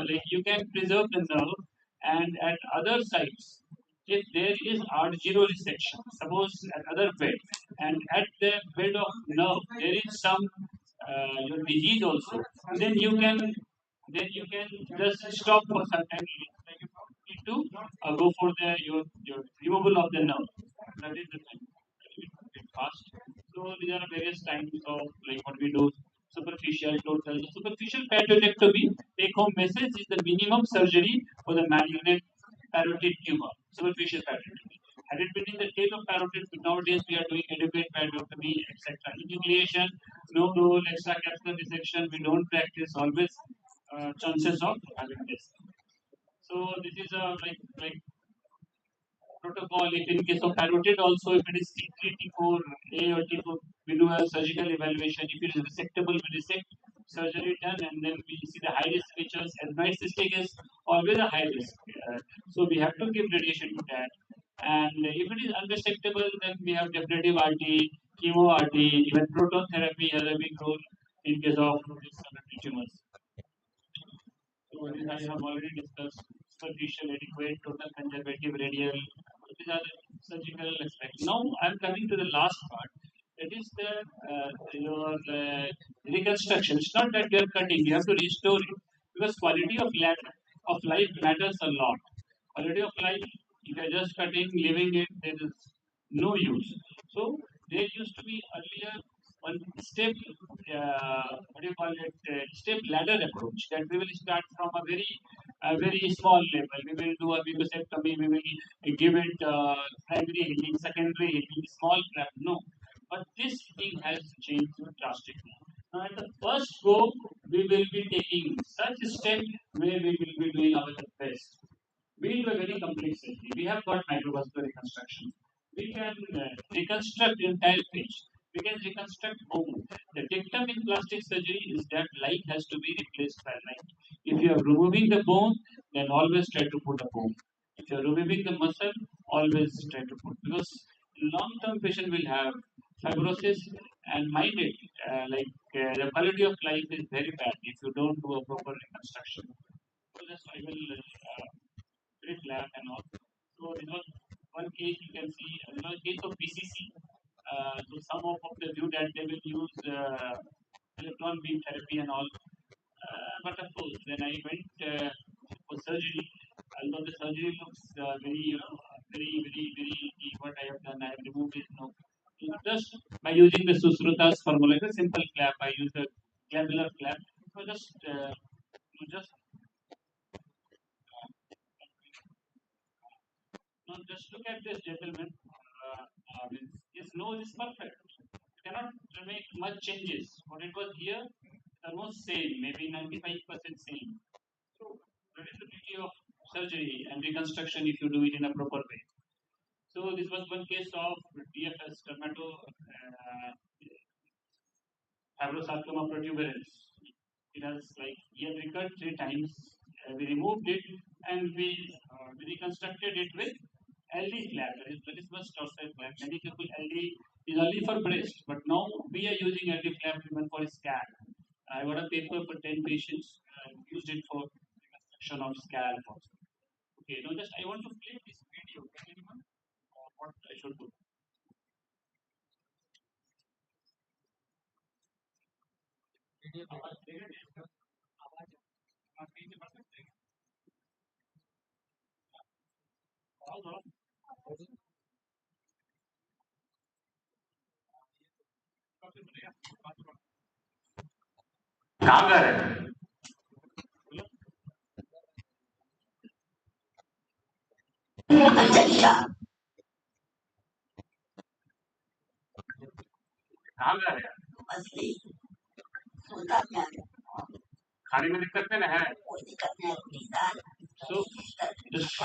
like you can preserve the nerve, and at other sites, if there is R0 resection, suppose at other bed, and at the bed of nerve there is some your disease also, then you can just stop for some time. Like you need to go for your removal of the nerve. That is the thing. Bit fast. So these are various types of like what we do. Superficial, total. The superficial parodontectomy, take home message, is the minimum surgery for the malignant parotid tumor. Superficial parodontectomy. Had it been in the tail of parotid, nowadays we are doing adequate parodontectomy, etc. Enucleation, no role, extracapsular dissection. We don't practice always chances of having this. So this is a like protocol. If in case of parotid also, if it is T3, T4A or T4, we do a surgical evaluation. If it is resectable, we resect, surgery done, and then we see the high risk features. Adenoid cystic is always a high risk. So we have to give radiation to that. And if it is unresectable, then we have definitive RT, chemo RT, even proton therapy has a big role in case of these tumors. So this I have already discussed. Superficial, adequate, total conservative, radial. These are the surgical aspects. Now I'm coming to the last part. That is the your reconstruction. It's not that you're cutting; you have to restore it because quality of life matters a lot. Quality of life, if you're just cutting, leaving it, there is no use. So there used to be earlier one step, what do you call it, step ladder approach that we will start from a very small level. We will do a mucosectomy, we will give it primary healing, secondary healing, small flap. No, but this thing has changed drastically. Now, at the first go, we will be taking such a step where we will be doing our best. We do a very complex surgery. We have got microvascular reconstruction. We can reconstruct entire page. We can reconstruct bone. The dictum in plastic surgery is that life has to be replaced by life. If you are removing the bone, then always try to put a bone. If you are removing the muscle, always try to put, because long-term patient will have fibrosis, and mind it, the quality of life is very bad if you don't do a proper reconstruction. So just I will grid lab and all. So this was one case you can see. Another case of BCC. So some of the view that they will use electron beam therapy and all. But of course, when I went for surgery, although the surgery looks very, very, what I have done, I have removed it. No, just by using the Susruta's formula, a simple flap. I use the glandular flap. So just now, just look at this gentleman. His nose is perfect. You cannot make much changes. What it was here, almost same, maybe 95% same. So that is the beauty of surgery and reconstruction if you do it in a proper way. So this was one case of DFS, fibrosarcoma protuberans. It has like he had recurred 3 times. We removed it and we reconstructed it with LD flap. That is first dorsal flap. Many people LD is only for breast, but now we are using LD flap even for scalp. I got a paper for 10 patients. Used it for reconstruction of scalp also. Okay, now just I want to play this video. Can anyone? Or what I should do? कहाँ कर रहे हैं? कहाँ कर रहे हैं? खाने में दिक्कत नहीं ना है? So just I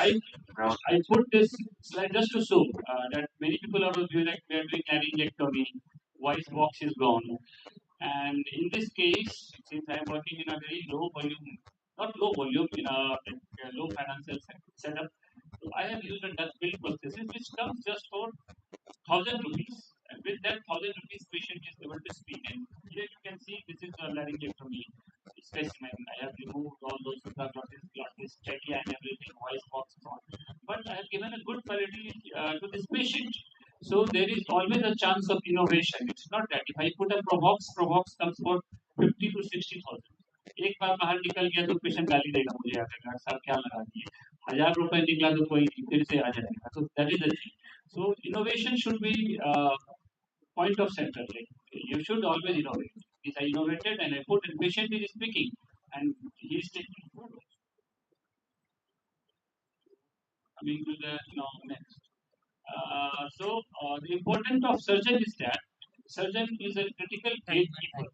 put this slide just to show that many people are doing like we are doing laryngectomy, voice box is gone, and in this case, since I am working in a very low volume, not low volume, in a low financial setup, so I have used a Dutch bill processes which comes just for 1,000 rupees. And with that 1,000 rupees, patient is able to speak. And here you can see this is a laryngectomy specimen. I have removed all those glottis, trachea, and everything, voice box gone. But I have given a good quality to this patient. So there is always a chance of innovation. It's not that if I put a Provox comes for 50 to 60,000. एक बार बाहर निकल गया तो patient गाली देगा मुझे आकर doctor साहब क्या लगा दिए 1,000 रुपए निकला तो कोई फिर से आ जाएगा so that is the thing. So innovation should be point of center. Like you should always innovate. Is I innovated and I put and patient is speaking and he is taking photos. Coming to the next. The importance of surgeon is that surgeon is a critical gatekeeper.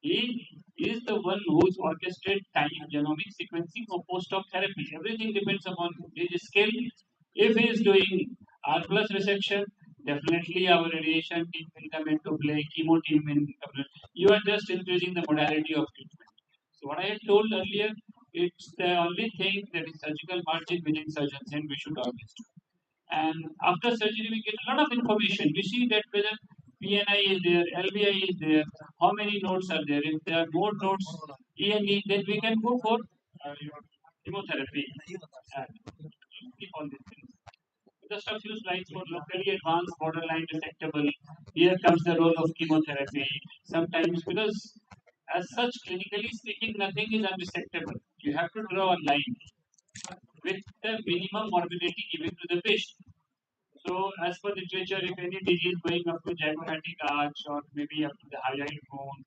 He is the one who's orchestrate time, genomic sequencing or post-op therapy. Everything depends upon his skill. If he is doing R plus resection, definitely our radiation team will come into play, chemo team will come in. You are just increasing the modality of treatment. So what I had told earlier, it's the only thing that is surgical margin within surgeons and we should always do. And after surgery, we get a lot of information. We see that whether PNI is there, LBI is there, how many nodes are there. If there are more nodes, ENE, then we can go for chemotherapy and keep all these things. Just a few slides for locally advanced, borderline detectable. Here comes the role of chemotherapy. Sometimes, because as such, clinically speaking, nothing is unresectable. You have to draw a line with the minimum morbidity given to the patient. So, as per literature, if any disease going up to zygomatic arch or maybe up to the hyoid bone,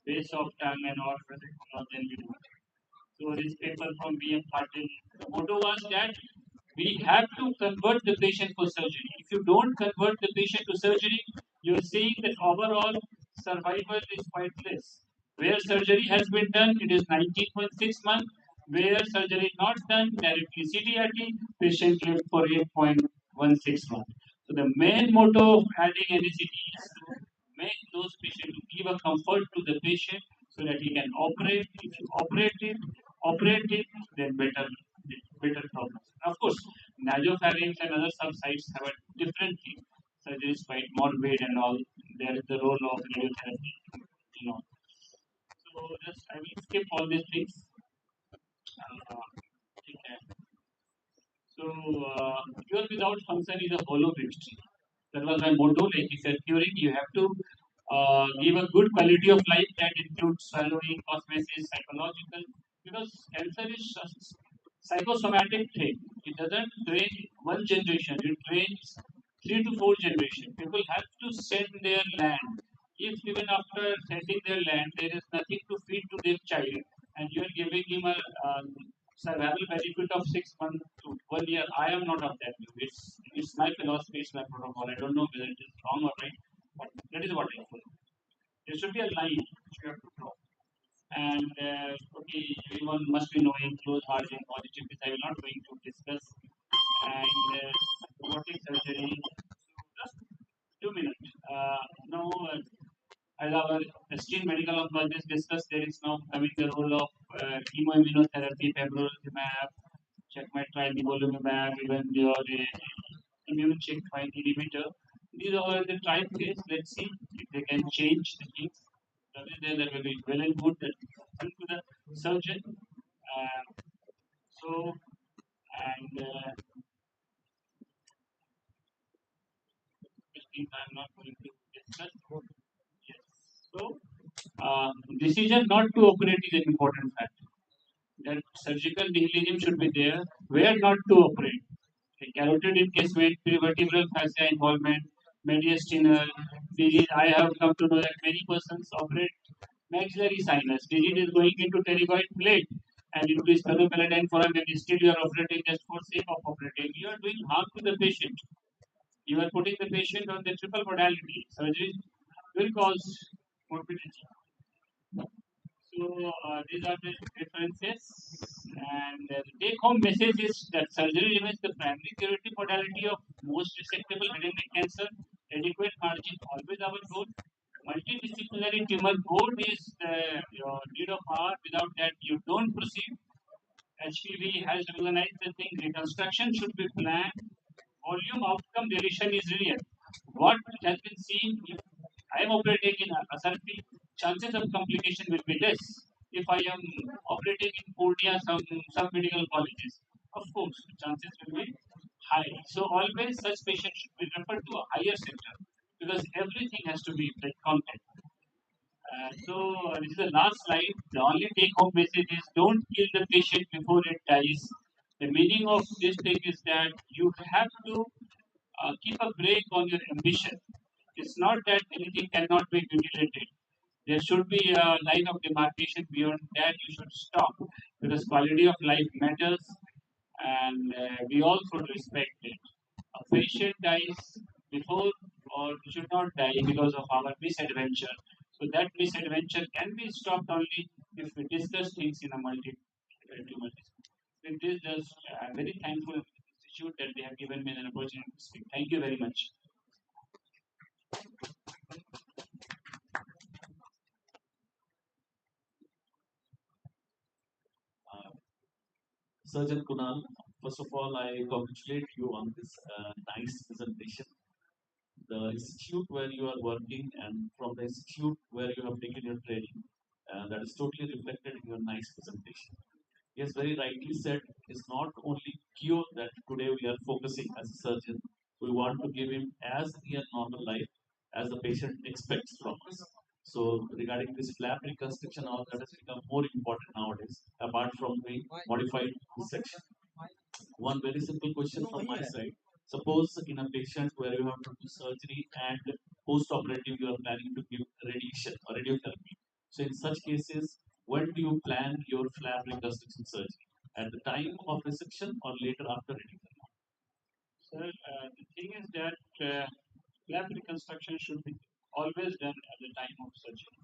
base of tongue and all, then we do it. So, this paper from B.M. Patil, the motto was that we have to convert the patient for surgery. If you don't convert the patient to surgery, you're seeing that overall survival is quite less. Where surgery has been done, it is 19.6 months. Where surgery not done, directly CTRT, patient lived for 8.16 months. So the main motto of adding NACT is to make those patients to give a comfort to the patient so that he can operate. If you operate it, then better problems. Of course, nasopharynx and other subsites have a different thing. Surgery is quite morbid and all. There is the role of radiotherapy. You know. So just I will skip all these things. Okay. So cure without function is a hollow victory. That was my motto. Like he said, curing you have to give a good quality of life that includes swallowing, cosmesis, psychological. Because cancer is a psychosomatic thing. It doesn't drain one generation. It drains 3 to 4 generations. People have to send their land. If even after sending their land, there is nothing to feed to their child, and you are giving him a survival benefit of 6 months to 1 year, I am not of that view. It's my philosophy, it's my protocol. I don't know whether it is wrong or right, but that is what I follow. There should be a line which you have to draw. And okay, everyone must be knowing close margin positivities. I will not going to discuss. And robotic surgery. Just 2 minutes. Now, as our esteemed medical oncologist discussed, there is now coming the role of chemoimmunotherapy, pembrolizumab, checkmate trial, nivolumab, even your immune checkpoint inhibitor. These are the trial phase. Let's see if they can change the things. That is there that will be well and good that come to the surgeon. So, and which things I'm not going to discuss. Yes. So, decision not to operate is an important factor. That surgical negligence should be there. Where not to operate. The carotid encasement, prevertebral fascia involvement, mediastinal disease. I have come to know that many persons operate maxillary sinus. Disease is going into pterygoid plate and into sphenopalatine foramen, and still you are operating just for sake of operating. You are doing harm to the patient. You are putting the patient on the triple modality. Surgery will cause morbidity. So these are the differences. And the take-home message is that surgery remains the primary curative modality of most resectable head and neck cancer. Adequate margin always our goal. Multidisciplinary tumor board is your need of hour. Without that, you don't proceed. HPV has recognized the thing. Reconstruction should be planned. Volume outcome deletion is real. What has been seen if I am operating in Asarfi, chances of complication will be less. If I am operating in Purnia, some medical colleges, of course, chances will be high. So always such patients should be referred to a higher center because everything has to be like contact. This is the last slide. The only take-home message is don't kill the patient before it dies. The meaning of this thing is that you have to keep a break on your ambition. It's not that anything cannot be mutilated. There should be a line of demarcation. Beyond that, you should stop because quality of life matters, and we all should respect it. A patient dies before or should not die because of our misadventure. So that misadventure can be stopped only if we discuss things in a multi-tumor. With this, just I'm very thankful to the institute that they have given me an opportunity to speak. Thank you very much. Surgeon Kunal, first of all, I congratulate you on this nice presentation. The institute where you are working and from the institute where you have taken your training, that is totally reflected in your nice presentation. Yes, very rightly said, it's not only cure that today we are focusing as a surgeon. We want to give him as near normal life as the patient expects from us. So regarding this flap reconstruction, all that has become more important nowadays, apart from the modified section. One very simple question from my side. Suppose in a patient where you have to do surgery and post-operative you are planning to give radiation or radiotherapy. So in such cases, when do you plan your flap reconstruction surgery? At the time of resection or later after radiotherapy? Sir, the thing is that flap reconstruction should be always done at the time of surgery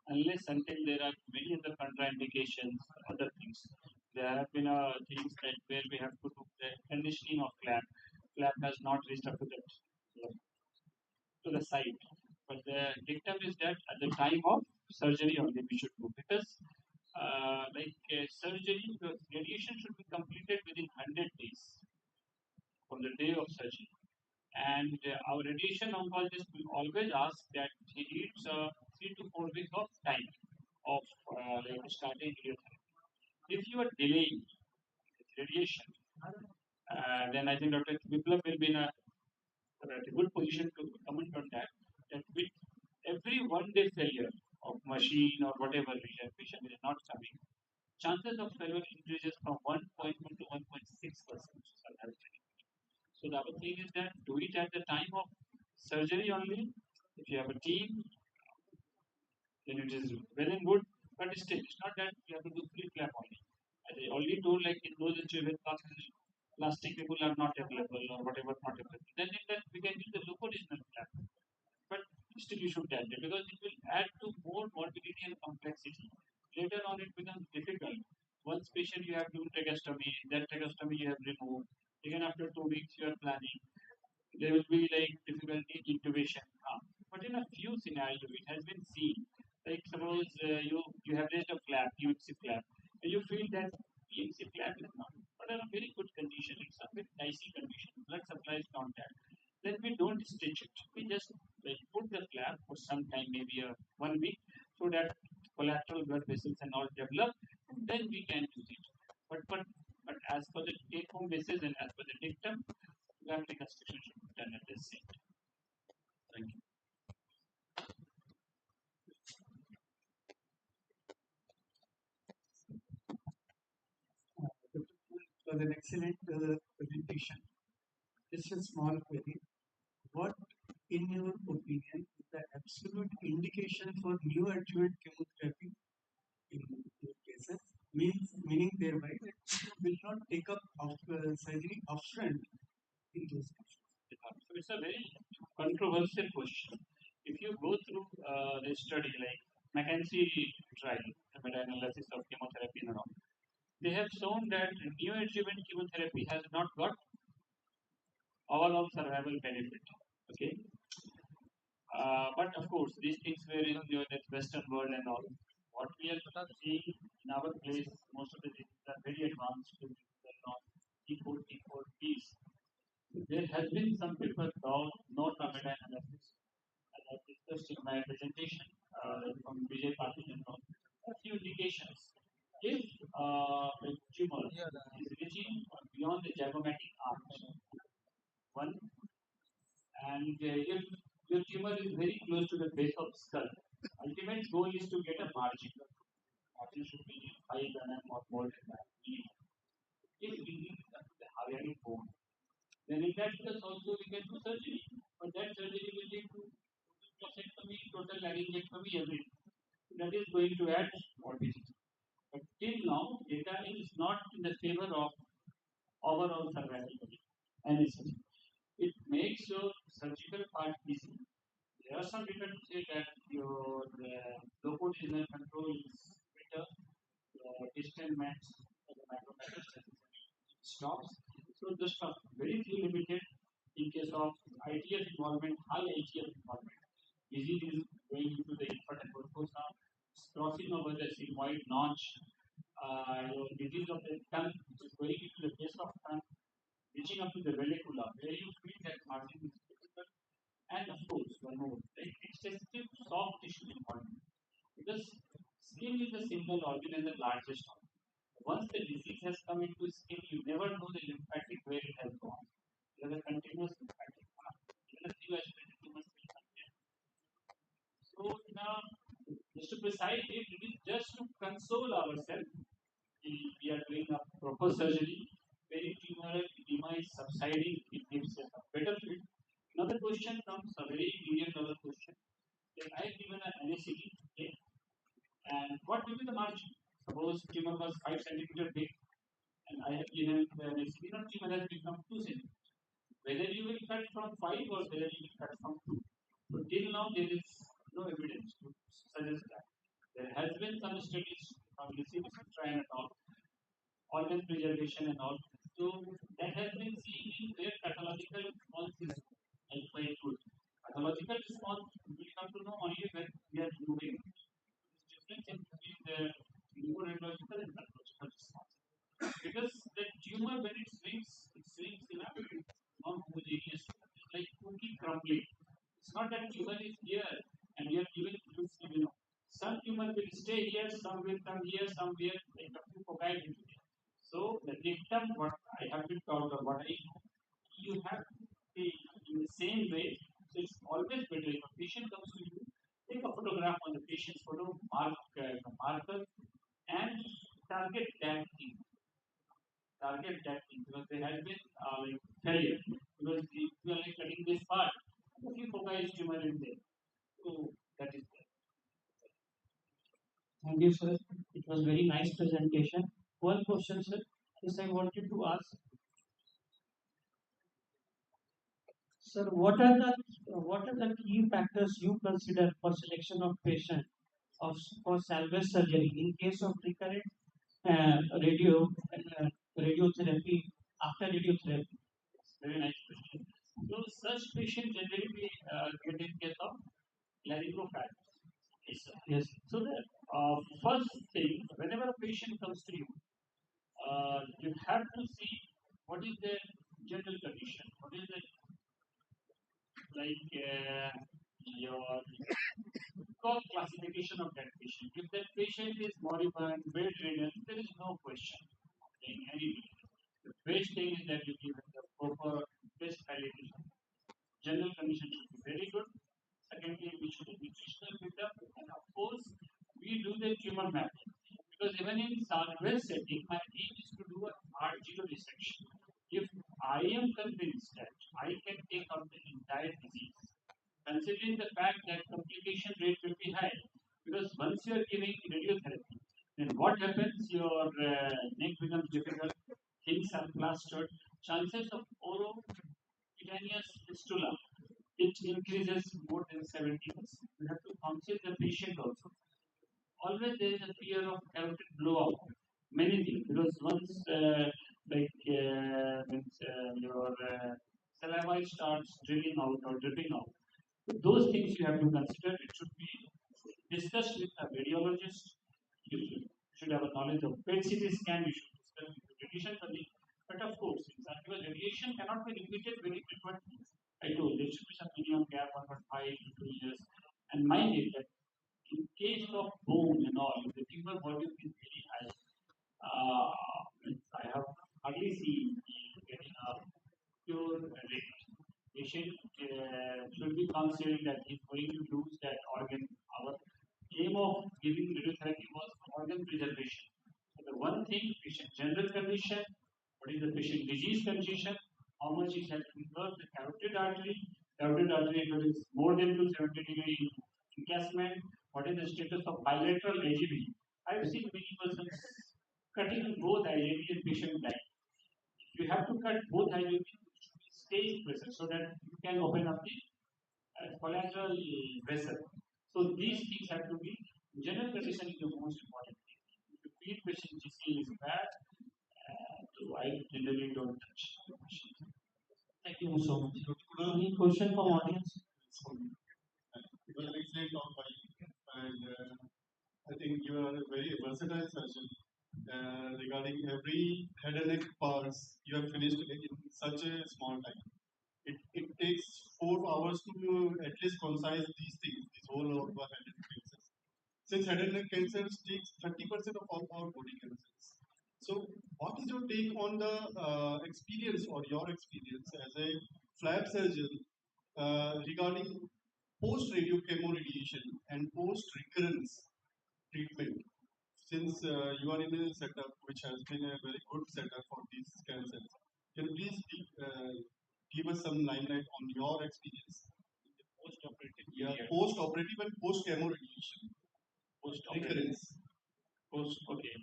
unless until there are many other contraindications, other things. There have been things that where we have to do the conditioning of flap. Flap has not reached up to the site. But the dictum is that at the time of surgery only we should do because surgery, the radiation should be completed within 100 days from the day of surgery. And our radiation oncologist will always ask that he needs 3 to 4 weeks of time of starting radiotherapy. If you are delaying radiation, then I think Dr. Biplab will be in a good position to comment on that. That with every 1 day failure of machine or whatever reason patient is not coming, chances of failure increases from 1.1 to 1.6%. So the other thing is that do it at the time of surgery only. If you have a team, then it is well and good. But still, it's not that you have to do free flap only. As I already told, like in those with plastic people are not available or whatever not available. Then we can use the local flap. But still you should tell them because it will add to more morbidity and complexity. Later on, it becomes difficult. Once patient you have to tracheostomy, that tracheostomy you have removed. Again, after 2 weeks, you are planning. There will be like difficulty in intubation. But in a few scenarios, it has been seen. Like suppose you have raised a flap, UHC flap, and you feel that UHC flap is not in a very good condition. It's a bit dicey condition. Blood supply is contact. Then we don't stitch it. We just like put the flap for some time, maybe 1 week, so that collateral blood vessels and all develop, and then we can use it. But as per the take home basis and as per the dictum, that reconstruction should be done at this same time. Thank you. Dr. It was an excellent presentation. Just a small query. What, in your opinion, is the absolute indication for neoadjuvant chemotherapy in your cases? Meaning thereby that you will not take up surgery upfront in those cases. So it's a very controversial question. If you go through the study like McKenzie trial, the meta-analysis of chemotherapy and all, they have shown that neoadjuvant chemotherapy has not got overall survival benefit. Okay, but of course, these things were in that Western world and all. What we are seeing in our place, most of the things are very advanced. E4, T4, Ps. There has been some paper called no meta analysis. As I discussed in my presentation from Vijay Patil and all. A few indications. If a tumor is reaching beyond the zygomatic arch, one, and if your tumor is very close to the base of skull, ultimate goal is to get a margin. Margin should be 5 mm or more than that. If it is up to the hyaluronic bone, then in that case also we can do surgery. But that surgery will lead to total prostatectomy, total laryngectomy, everything. That is going to add morbidity. But till now, data is not in the favor of overall survival anesthesia. It makes your surgical part easy. There are some data to say that your longitudinal control is better, your distant max for the micrometastasis stops. So just a very few limited in case of ITF involvement, high ITF involvement. Disease is going into the infant and corpora, crossing over the sigmoid notch, your disease of the tongue, which is going into the base of tongue, reaching up to the vallecula, where you feel that margin is difficult. And of course, one more, like excessive soft tissue involvement. Because skin is the single organ and the largest organ. Once the disease has come into skin, you never know the lymphatic where it has gone. There is a continuous lymphatic path. Even a few aspirated tumors will come there. So now, just to precise it is just to console ourselves. We are doing a proper surgery. Peritumoral edema is subsiding. It gives us a better fit. Another question comes, a very $1 million question. Like I have given an anesthetic, okay, and what will be the margin? Suppose tumor was 5 centimeter big, and I have given the anesthetic, tumor has become 2 centimeters. Whether you will cut from 5 or whether you will cut from 2. So till now there is no evidence to suggest that. There has been some studies from the trial and all, organ preservation and all. So that has been seen in where pathological response is quite good. Pathological response will come to know only when we are moving. Difference in between the neurological and pathological response. Because the tumor when it swings in a non-homogeneous, it's like cookie crumbling. It's not that tumor is here and we are giving some tumor will stay here, some will come here, some will like a few foci will be there. So the dictum what I have been taught or what I know, you have to be in the same way. So it's always better if a patient comes to you, take a photograph on the patient's photo, mark the marker, and target that thing. Target that thing because there has been like failure because if you are like cutting this part, a few foci is tumor in there. So that is there. Thank you, sir. It was very nice presentation. One question, sir. Yes, I wanted to ask. Sir, what are the key factors you consider for selection of patient of for salvage surgery in case of recurrent radiotherapy after radiotherapy? Very nice question. So such patient generally get in case of laryngophile. Yes, sir. Yes. So the first thing, whenever a patient comes to you, you have to see what is their general condition, what is the like your classification of that patient. If that patient is moribund, bedridden, there is no question in any. The best thing is that you give him the proper best palliative. General condition should be very good. Secondly, we should do nutritional build-up, and of course, we do the tumor mapping. Because even in salvage setting, my aim is to do a R0 resection. If I am convinced that I can take out the entire disease, considering the fact that complication rate will be high, because once you are giving radiotherapy, then what happens? Your neck becomes difficult, things are clustered, chances of cutaneous fistula, it increases more than 70%. You have to counsel the patient also. Always there is a fear of carotid blowout. Many things, because once your saliva starts draining out or dripping out, those things you have to consider. It should be discussed with a radiologist. You should have a knowledge of PET CT scan. You should discuss with the radiation colleague. But of course, because radiation cannot be repeated very frequently. I told there should be some minimum gap, 1.5 to 2 years. And mind it that in case of bone and all, if the tumor volume is very high, I have hardly seen getting a cure rate. Patient should be considered that he's going to lose that organ. Our aim of giving radiotherapy was organ preservation. So the one thing, patient general condition, what is the patient disease condition, how much is has to be curved, the carotid artery if it is more than 270-degree encasement, what is the status of bilateral IGB. I've seen many persons cutting both IGB and patient die. You have to cut both IGB, it should be stage pressure so that you can open up the collateral vessel. So these things have to be, general condition is the most important thing. If you feel patient GC is bad, so I generally don't touch the patient. Thank you so much. Any question from audience? It was an excellent talk by you, and I think you are a very versatile surgeon. Regarding every head and neck parts, you have finished in such a small time. It takes 4 hours to at least concise these things, this whole of head and neck cancers. Since head and neck cancers takes 30% of all our body cancers. So, what is your take on the experience or your experience as a flap surgeon regarding post radio chemo radiation and post recurrence treatment? Since you are in a setup which has been a very good setup for these cancers, can you please give us some limelight on your experience? Post-operative. Yeah, post-operative and post-chemo radiation. Recurrence. Okay.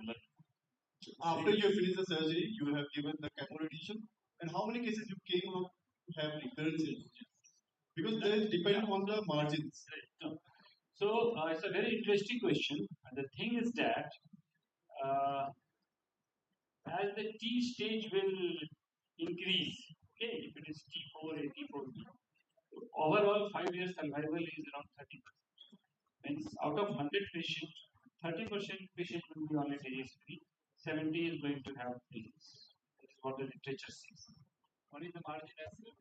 After you have finished the surgery, you have given the chemo radiation, and how many cases you came up to have recurrences? Because they depend on the margins. So it's a very interesting question. And the thing is that uh, as the T stage will increase, okay, if it is T4, T4, overall 5 years survival is around 30%. Means out of 100 patients, 30% patient will be on a disease free, 70 is going to have disease. That is what the literature says. What is the margin as we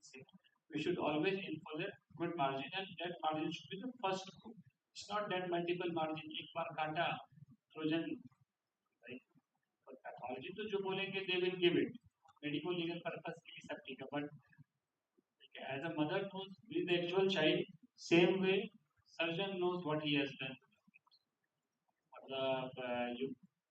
say? We should always aim for the good margin, and that margin should be the first group. It's not that multiple margin, एक बार काटा, Trojan, like for pathology तो जो बोलेंगे they will give it. Medical legal purpose के लिए सब ठीक है, but as a mother knows with the actual child, same way surgeon knows what he has done.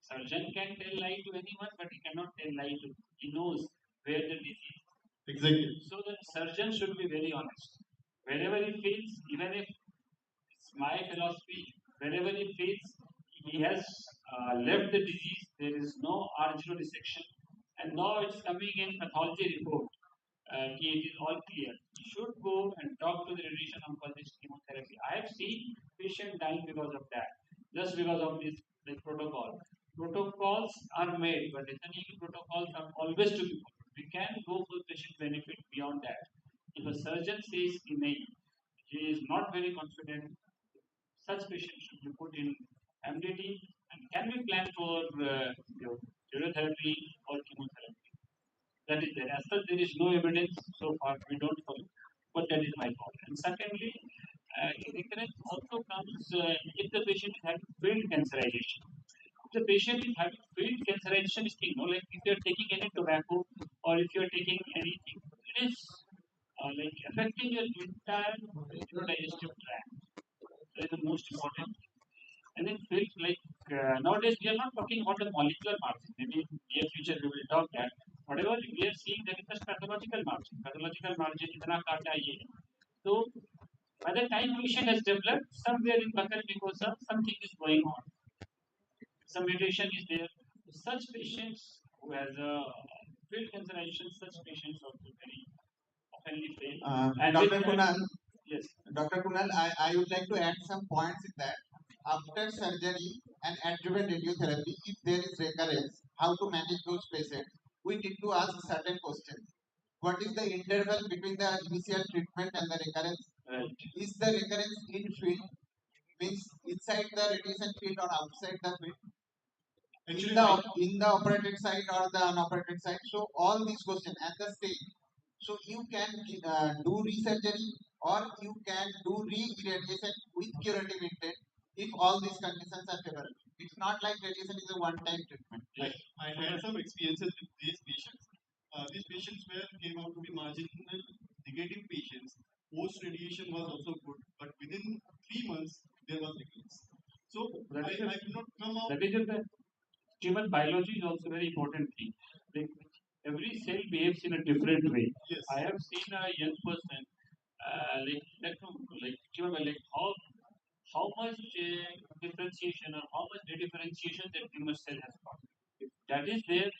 Surgeon can tell lie to anyone, but he cannot tell lie to. He knows where the disease. Exactly. So the surgeon should be very honest. Wherever he feels, even if it's my philosophy, wherever he feels he has left the disease, there is no R0 resection, and now it's coming in pathology report. It is all clear. go and talk to the radiation oncologist chemotherapy. I have seen patients dying because of that, just because of this protocol. Protocols are made, but essentially protocols are always to be followed. We can go for patient benefit beyond that. If a surgeon says he is not very confident, such patients should be put in MDT and can be planned for radiotherapy or chemotherapy. That is there. As such, there is no evidence so far. We don't follow, but that is my call. And secondly, recurrence also comes if the patient is having failed cancerization. If the patient is having failed cancerization, is thing, no, like if you are taking any tobacco or if you are taking anything, it is like affecting your entire digestive tract. That is the most important. And then feels like nowadays we are not talking about the molecular margin. Maybe in near future we will talk that. Whatever we are seeing, there is just pathological margin. Pathological margin itna kaata ye. So by the time patient has developed, somewhere in buccal mucosa, something is going on. Some mutation is there. Such patients who has a field cancerization, such patients also very oftenly fail. And Dr. with Kunal, yes, Dr. Kunal, I would like to add some points in that. After surgery and adjuvant radiotherapy, if there is recurrence, how to manage those patients, we need to ask certain questions. What is the interval between the initial treatment and the recurrence? right. Is the recurrence in field, means inside the radiation field or outside the field? Actually, In the operated side or the unoperated side? So all these questions at the stage. So you can do resurgery or you can do re-irradiation with curative intent if all these conditions are favorable. It's not like radiation is a one-time treatment. I had some experiences with these patients. These patients came out to be marginal negative patients. Post radiation was also good, but within 3 months there was recurrence. So I could not come out. That is the human biology is also very important thing. Like every cell behaves in a different way. Yes. I have seen a young person like human like how much differentiation or how much redifferentiation that tumor cell has got. If that is there,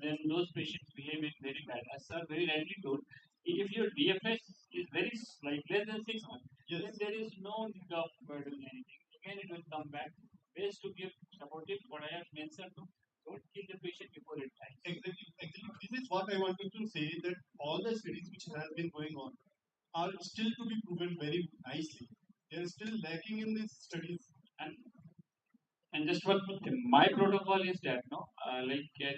then those patients behave in very bad. As sir very rightly told, if your DFS is very like less than 6 months, Yes. then there is no need of doing anything. Again, it will come back. Best to give supportive. What I have mentioned, don't kill the patient before it dies. Exactly. This is what I wanted to say, that all the studies which have been going on are still to be proven very nicely. They are still lacking in these studies. And just what my protocol is that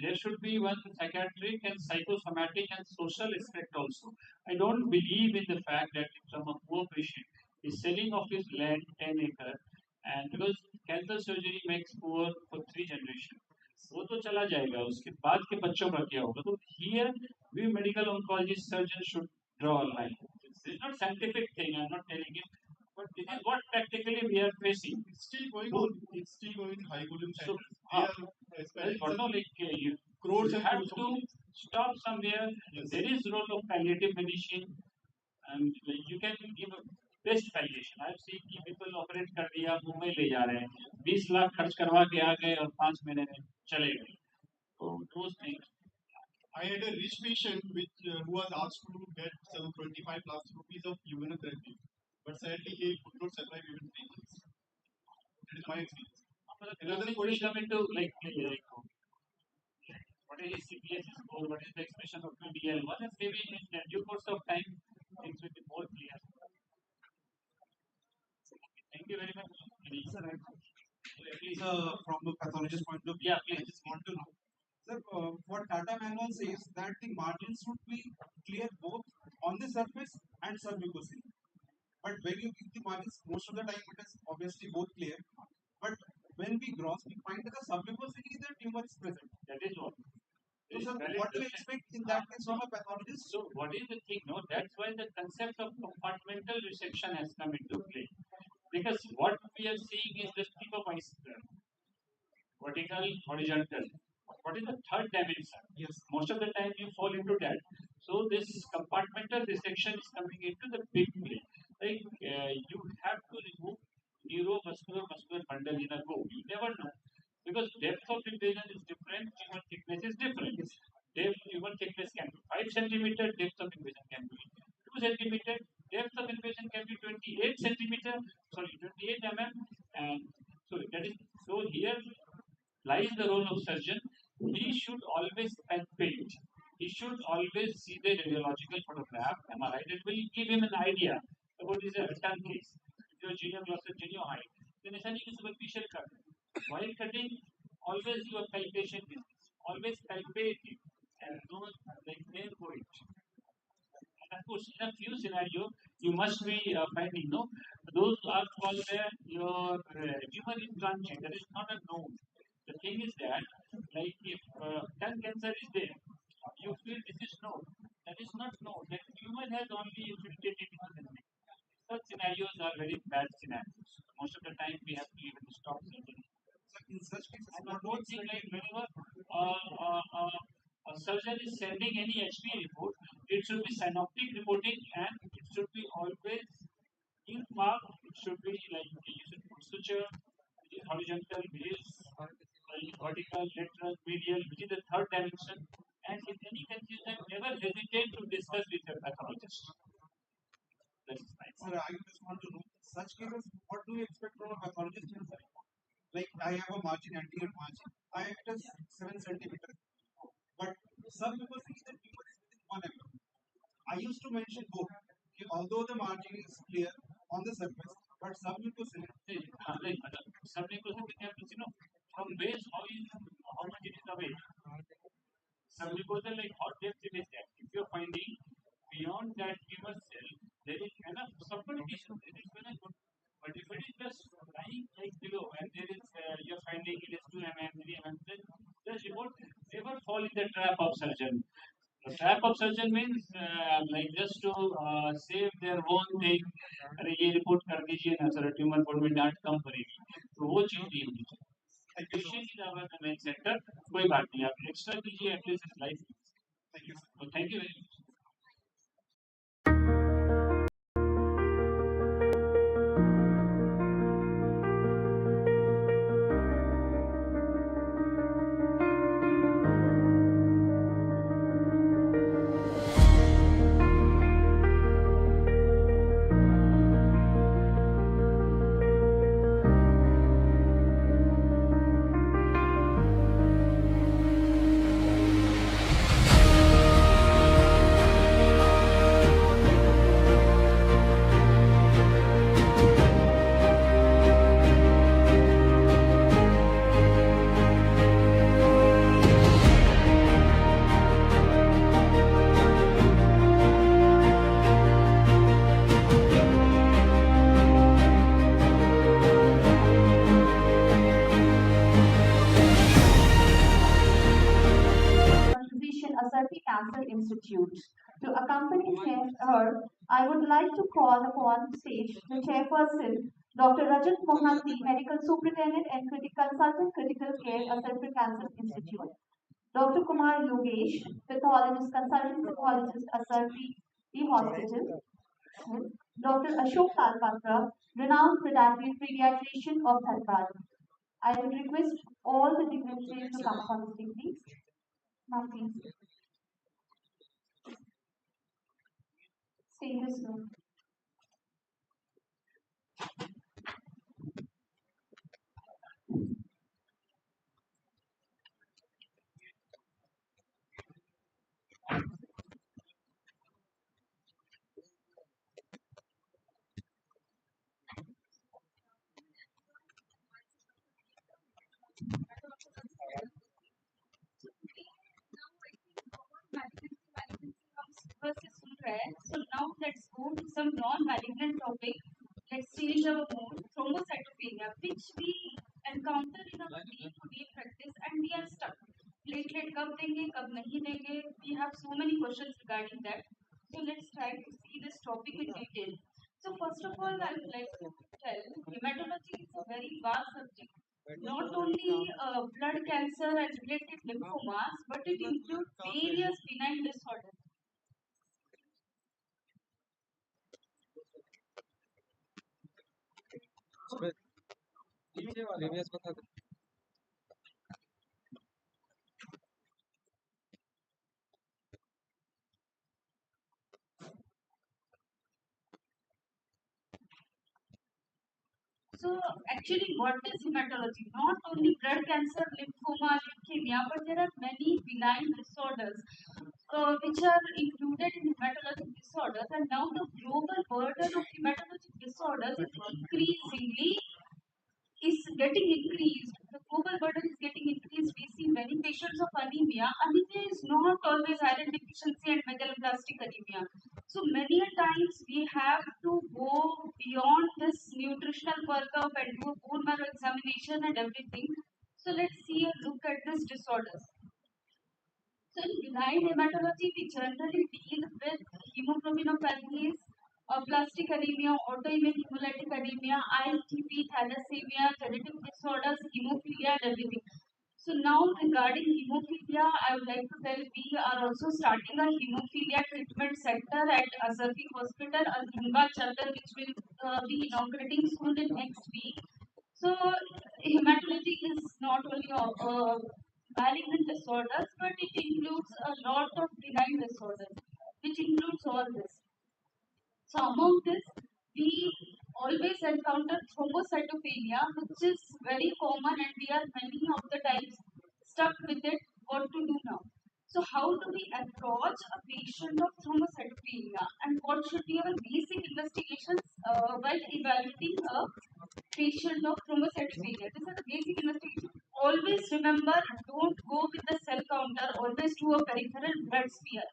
there should be one psychiatric and psychosomatic and social aspect also. I don't believe in the fact that if some poor patient is selling off his land 10 acre and because cancer surgery makes poor for 3 generations. वो तो चला जाएगा उसके बाद के बच्चों का क्या होगा तो here we medical oncologist surgeons should draw a line. It's not scientific thing. I'm not telling it. But this is what practically we are facing. It's still going on. It's still going in high volume So, centers. They are spending you crores and have crores of to money. stop somewhere. Yes. There is role of palliative medicine, and you can give a best palliation. I've seen कि people operate कर दिया मुंबई ले जा रहे हैं 20 लाख खर्च करवा के आ गए और 5 महीने में चले गए. So those things. I had a rich patient who was asked to get some 25 lakhs rupees of immunotherapy, but sadly he could not survive even 3 months. That is my experience. Another question. Come into what is CPS score, what is the expression of PDL1, and maybe in due course of time things will be more clear. Thank you very much. Sir, Please. from the pathologist point of view, Yeah, please. I just want to know. Sir, what Tata manual says that the margins should be clear both on the surface and submucosal. But when you give the margins, most of the time it is obviously both clear. But when we gross, we find that the submucosally the tumor is present. That is what. So, sir, what do you expect in that case from a pathologist? So, what is the thing? No, that's why the concept of compartmental resection has come into play. Because what we are seeing is the tip of iceberg, vertical, horizontal. What is the third dimension? Yes. Most of the time you fall into that. So this compartmental resection is coming into the big play. Like you have to remove neuromuscular muscular bundle in a go. You never know. Because depth of invasion is different, tumor thickness is different. Tumor thickness can be 5 centimeter, depth of invasion can be centimeter. Depth of invasion can be 28 centimeter, sorry, 28 mm, and so that is so here lies the role of surgeon. He should always palpate. He should always see the radiological photograph. Am I right? It will give him an idea about his tongue case. If your junior glossal junior height, then essentially is superficial cut. While cutting, always your palpation business. Always palpate it and don't like nail for it. And of course, in a few scenarios, you must be finding no. Those are called your tumor in transit. That is not a known. The thing is that, like if tongue cancer is there, you feel this is known. That is not known. That tumor has only infiltrated into the neck. Such scenarios are very bad scenarios. Most of the time, we have to even stop surgery. So in such cases, And what one more thing, like whenever a surgeon is sending any HP report, it should be synoptic reporting and it should be always in mark. It should be like you should put suture, which is horizontal, which is vertical, lateral, medial, which is the third dimension. And if any confusion, never hesitate to discuss with your pathologist. That is nice. Sir, I just want to know, in such cases, what do you expect from a pathologist? Like I have a margin, anterior margin. I have it as 7 centimeters. But some people think that tumor is within 1 mm. I used to mention both. Okay, although the margin is clear on the surface, but some people say Some people have to know from base how much it is away. Some people are like how depth it is that. If you're finding beyond that tumor cell, there is enough subcommunication. It is very good. But if it is just lying like below and there is you're finding it is 2 mm, 3 mm, then just report never fall in the trap of surgeon. The trap of surgeon means like just to save their own thing. अरे ये report कर दीजिए ना sir tumour board में डांट कम पड़ेगी तो वो चीज नहीं होनी चाहिए Patient is our main center. कोई बात नहीं आप एक्स्ट्रा कीजिए एटलीस्ट इस life thank you very much Physician Asarfi Cancer Institute. To accompany her, I would like to call upon stage the chairperson, Dr. Rajat Mohanty, Medical Superintendent and Consultant Critical Care, Asarfi Cancer Institute. Dr. Kumar Yogesh, Pathologist, Consultant Pathologist, Asarfi Hospital. Dr. Ashok Talpatra, renowned pediatrician of Dharwad. I would request all the dignitaries to come on the stage, please. Now, please. Stay in this room. Versus rare. So now let's go to some non-malignant topic. Let's change our mode. Thrombocytopenia, which we encounter in our day-to-day practice, and we are stuck. Platelet कब देंगे, कब नहीं देंगे? We have so many questions regarding that. So let's try to see this topic in detail. So first of all, I would like to tell hematology is a very vast subject. Not only blood cancer and related lymphomas, but it includes various benign disorders. Actually, what is hematology? Not only blood cancer, lymphoma, leukemia, but there are many benign disorders which are included in hematologic disorders. And now the global burden of hematologic disorders is increasingly is getting increased. The global burden is getting increased. We see many patients of anemia. Anemia is not always iron deficiency and megaloblastic anemia. So many a times we have to go beyond this nutritional workup and do a bone marrow examination and everything. So let's see a look at these disorders. So in benign hematology, we generally deal with hemoglobinopathies, plastic anemia, autoimmune hemolytic anemia, ISTP, thalassemia, genetic disorders, hemophilia, and everything. So now regarding hemophilia, I would like to tell we are also starting a hemophilia treatment center at Asarfi Hospital, Alhimba Chandar, which will be inaugurating soon in next week. So hematology is not only malignant disorders, but it includes a lot of benign disorders, which includes all this. So among this, we always encounter thrombocytopenia, which is very common, and we are many of the times stuck with it. What to do now? So how do we approach a patient of thrombocytopenia, and what should be our basic investigations while evaluating a patient of thrombocytopenia? This is the basic investigation. Always remember, don't go with the cell counter. Always do a peripheral blood smear.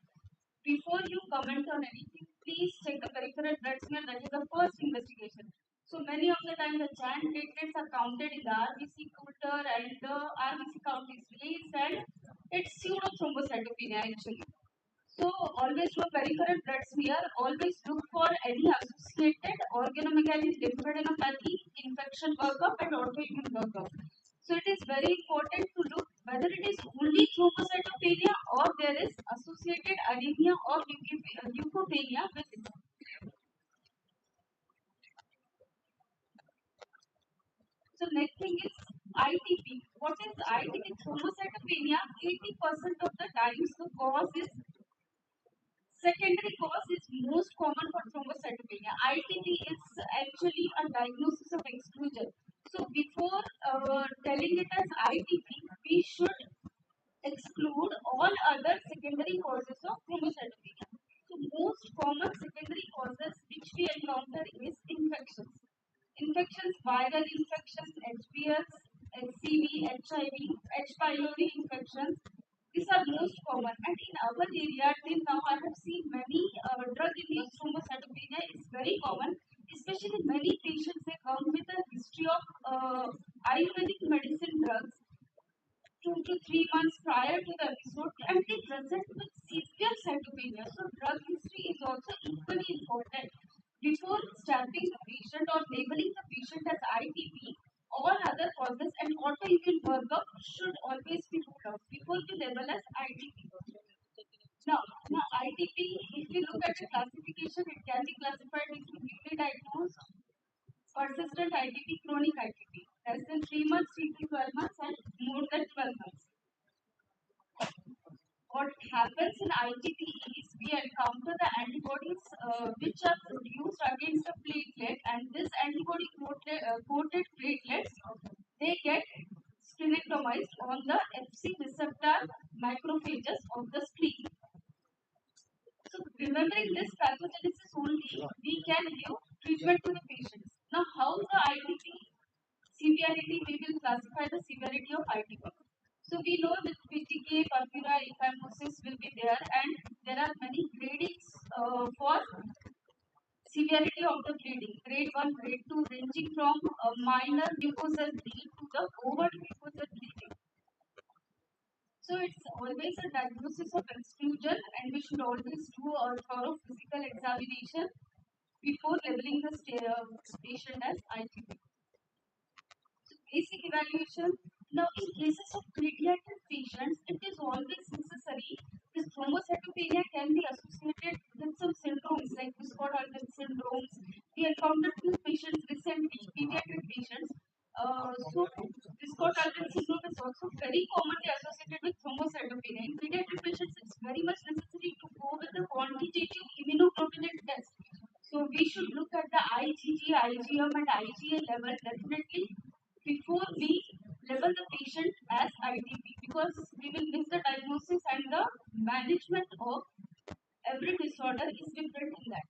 Before you comment on anything, please check the peripheral blood smear. That is the first investigation. So many of the time the chant platelets are counted in the RBC counter and the RBC count is raised and it's pseudothrombocytopenia actually. So always do a peripheral blood smear. Always look for any associated organomegaly, lymphadenopathy, infection workup, and autoimmune workup. So it is very important to look whether it is only thrombocytopenia or there is associated anemia or leukopenia with it. So next thing is ITP. What is ITP? Thrombocytopenia. 80% of the times the cause is secondary cause is most common for thrombocytopenia. ITP is actually a diagnosis of exclusion. So before telling it as ITP, we should exclude all other secondary causes of thrombocytopenia. So most common secondary causes which we encounter is infections. Infections, viral infections, HBS, HCV, HIV, H. pylori infections. These are most common, and in our area till now, I have seen many drug-induced thrombocytopenia is very common. Especially many patients they come with a history of Ayurvedic medicine drugs 2 to 3 months prior to the episode, and they present with severe cytopenia. So drug history is also equally important. Before stamping the patient or labeling the patient as ITP, all other causes and autoimmune workup should always be ruled out before we label as ITP. Now ITP, if we look at the classification, it can be classified into newly diagnosed, persistent ITP, chronic ITP, less than 3 months, 3 to 12 months, and more than 12 months. What happens in ITP is we encounter the antibodies which are produced against a platelet, and this antibody coated platelets they get splenectomized on the Fc receptor macrophages of the spleen. So remembering this pathogenesis only, we can give treatment to the patients. Now, how the ITP severity, we will classify the severity of ITP. So we know that PTK, purpura, ecchymosis will be there, and there are many gradings for severity of the bleeding. Grade 1, grade 2, ranging from a minor mucosal bleed to the overt mucosal bleeding. So it's always a diagnosis of exclusion, and we should always do a thorough physical examination before labeling the patient as ITP. Basic evaluation. Now, in cases of pediatric patients, it is always necessary. This thrombocytopenia can be associated with some syndromes like Wiskott-Aldrin syndromes. We encountered 2 patients recently, pediatric patients. So, Wiskott-Aldrin syndrome is also very commonly associated with thrombocytopenia. In pediatric patients, it's very much necessary to go with the quantitative immunoglobulin test. So we should look at the IgG, IgM, and IgA level definitely before we label the patient as ITP, because we will miss the diagnosis and the management of every disorder is different in that.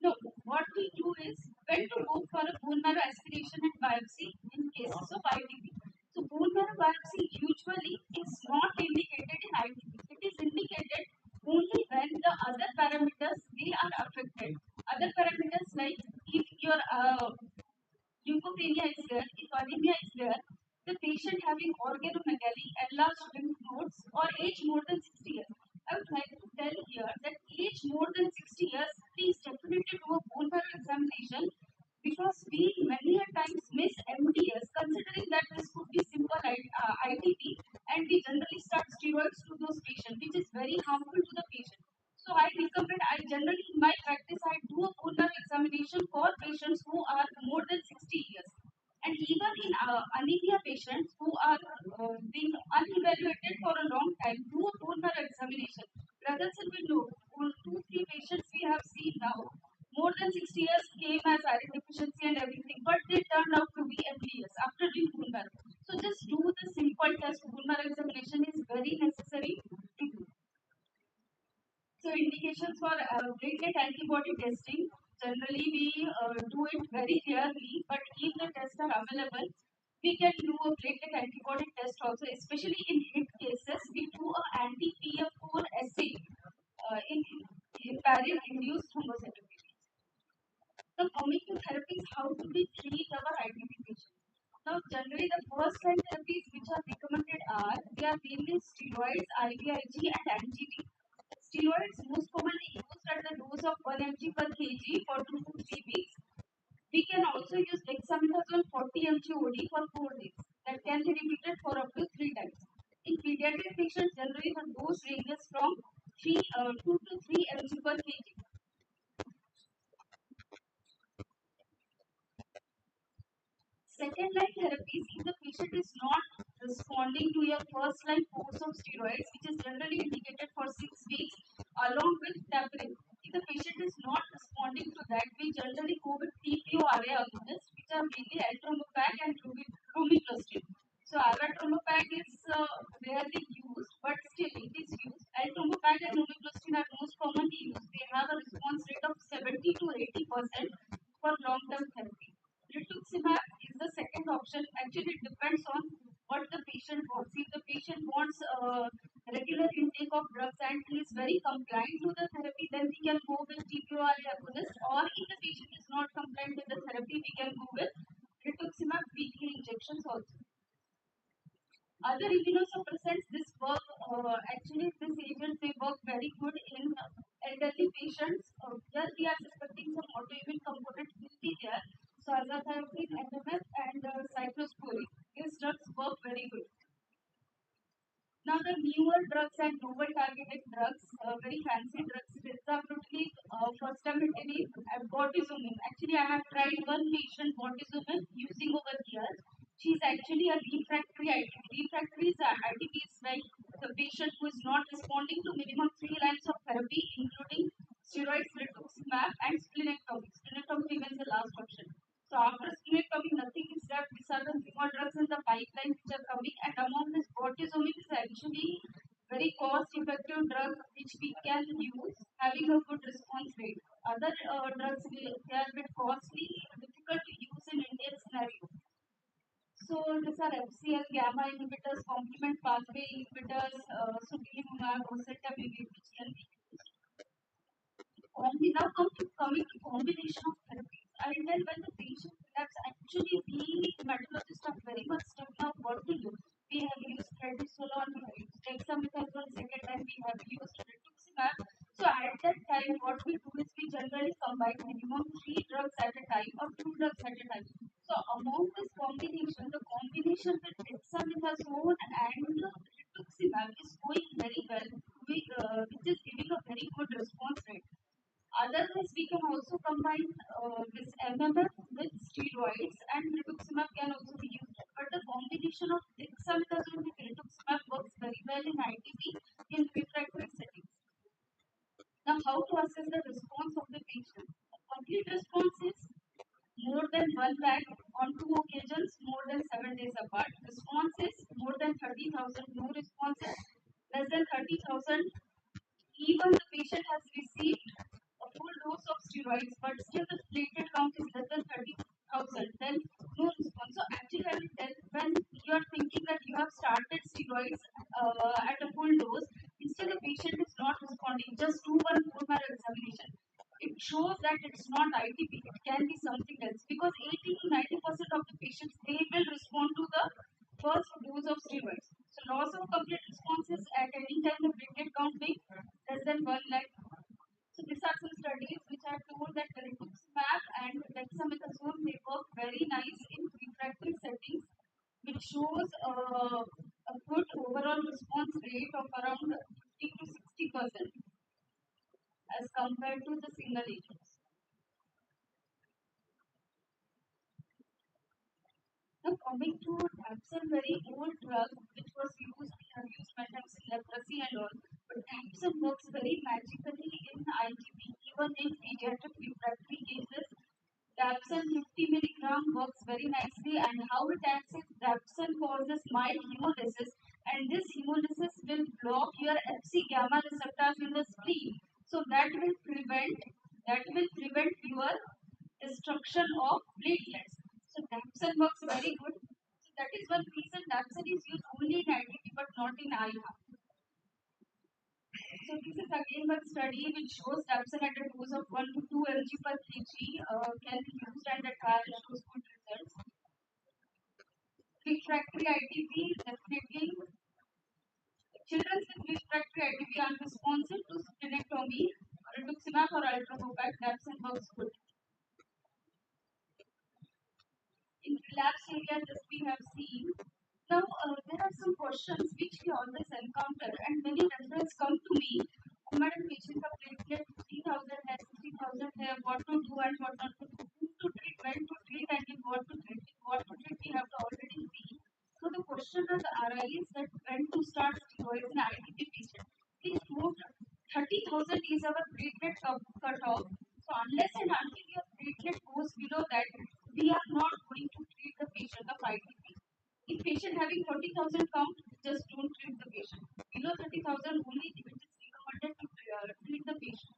No, what we do is when to go for a bone marrow aspiration and biopsy in cases of ITP. So bone marrow biopsy usually is not indicated in ITP. It is indicated only when the other parameters they are affected. Other parameters like if your leukopenia is there, if anemia is there, the patient having organomegaly, enlarged lymph nodes, or age more than 60 years. I would like to tell here that age more than 60 years, please definitely do a bone marrow examination, because we many a times miss MDS considering that this could be simple ITP, and we generally start steroids to those patients, which is very harmful to the patient. So I recommend, I generally in my practice, I do a bone marrow examination for patients who are more than 60 years. And even in anemia patients who are being unevaluated for a long time, do a bone marrow examination. Brothers and will know, two, three patients we have seen now, more than 60 years came as iron deficiency and everything, but they turned out to be MDS after doing bone marrow. So just do the simple test. Bone marrow examination is very necessary to do. So indications for platelet antibody testing. Generally, we do it very rarely, but if the tests are available, we can do a platelet antibody test also. Especially in hit cases, we do a anti-PF4 assay in variant-induced thrombocytopenia. The coming to therapies, how do we treat our ITP patients? Now, generally, the first line therapies which are recommended are they are mainly steroids, IVIG, and MGB. Steroids most commonly used at the dose of 1 mg per kg for 2 to 3 weeks. We can also use dexamethasone 40 mg OD for 4 days. That can be repeated for up to 3 times. In pediatric patients, generally the dose ranges from 2 to 3 mg per kg. Second line therapies, if the patient is not responding to your first line course of steroids, which is generally indicated for 6 weeks, along with tablet. If the patient is not responding to that, we generally go with TPO-RA agonists, which are mainly altromopag and romiflostin. So avatrombopag is rarely used, but still it is used. Altromopag and romiflostin are most commonly used. They have a response rate of 70 to 80% for long-term therapy. Rituximab is the second option. Actually, it depends on what the patient wants. If the patient wants regular intake of drugs and he is very compliant to the therapy, then we can go with TPO-RA agonist. Or if the patient is not compliant with the therapy, we can go with rituximab weekly injections also. Other immunosuppressants, this work actually these agents they work very good in elderly patients. Here we are suspecting some autoimmune component will be there. So azathioprine, MMF, and cyclosporine. These drugs work very good. Now the newer drugs and novel targeted drugs, very fancy drugs, rizatriptan, fostamatinib, and bortezomib. Actually, I have tried one patient bortezomib using over here. She is actually a refractory ITP. Refractory is ITP is like the patient who is not responding to minimum 3 lines of therapy, including steroids, rituximab, and splenectomy. Splenectomy remains the last option. So after splenectomy, nothing is left. These are the newer drugs in the pipeline which are coming, and among this bortezomib is actually very cost-effective drug which we can use, having a good response rate. Other drugs they are a bit costly, difficult to use in Indian scenario. So these are FCL gamma inhibitors, complement pathway inhibitors, sutimlimab, oseltamivir, which can be used. Now coming to combination of therapies. I will tell when the patient relapse, actually we hematologists are very much stuck now what to do. We have used prednisolone, we have used dexamethasone, second time we have used rituximab. So at that time what we do is we generally combine minimum 3 drugs at a time or 2 drugs at a time. So among this combination, the combination with dexamethasone and rituximab is going very well, which is giving a very good response rate. Otherwise, we can also combine this MMF with steroids, and rituximab can also be used. But the combination of dexamethasone with rituximab works very well in ITP in refractory settings. Now, how to assess the response of the steroids at a full dose, instead the patient is not responding, just do one bone marrow examination. It shows that it's not ITP, it can be something else because 80 to 90% of the patients they will respond to the first dose of steroids. So loss of complete responses at any time the platelet count being less than 1 lakh. So these are some studies which have told that rituximab and dexamethasone they work very nice in refractory settings, which shows a good overall response rate of around 50 to 60% as compared to the single agents. Now coming to Dapsone, very old drug which was used, we have used many times in leprosy and all, but Dapsone works very magically in ITP, even in pediatric refractory cases. Dapsone 50 milligram works very nicely, and how it acts is Dapsone causes mild hemolysis, and this hemolysis will block your Fc gamma receptors in the spleen. So that will prevent your destruction of platelets. So Dapsone works very good. So that is one reason Dapsone is used only in ITP but not in IHA. So this is again one study which shows Dapsone at a dose of 1 to 2 mg per kg can be used and the trial shows good results. Refractory ITP definitely. Children with refractory ITP are responsive to splenectomy, rituximab or ultravopac. Dapsone works good. In relapse area, this we have seen. Now, there are some questions which we always encounter, and many referrals come to me. Oh, madam, patient of platelet 50,000 has 60,000 here, what to do and what not to do, who to treat, when to treat, and in what to treat. In what to treat, we have to already see. So, the question does arise that when to start steroids in ITP patient. Please note 30,000 is our platelet cutoff. So, unless and until your platelet goes below that, we are not going to treat the patient of ITP. If patient having 40,000 count, just don't treat the patient. Below 30,000, only it is recommended to treat the patient.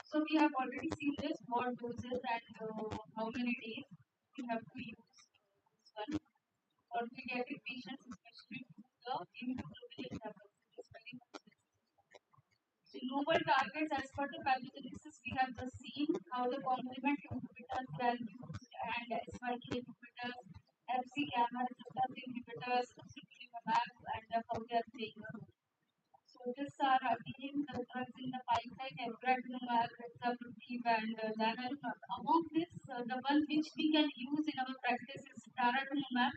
So we have already seen this, what doses and how many days we have to use this one. For pediatric patients, especially the immunoglobulin levels, it is very much necessary. So novel targets as per the pathogenesis, we have just seen how the complement inhibitors were used and SYK inhibitors, Fc gamma receptor inhibitors, sutimlimab, and how they are playing a role. So these are again the drugs in the pipeline, epradumab, hexabrutib, and daratumab. Among this, the one which we can use in our practice is daratumab.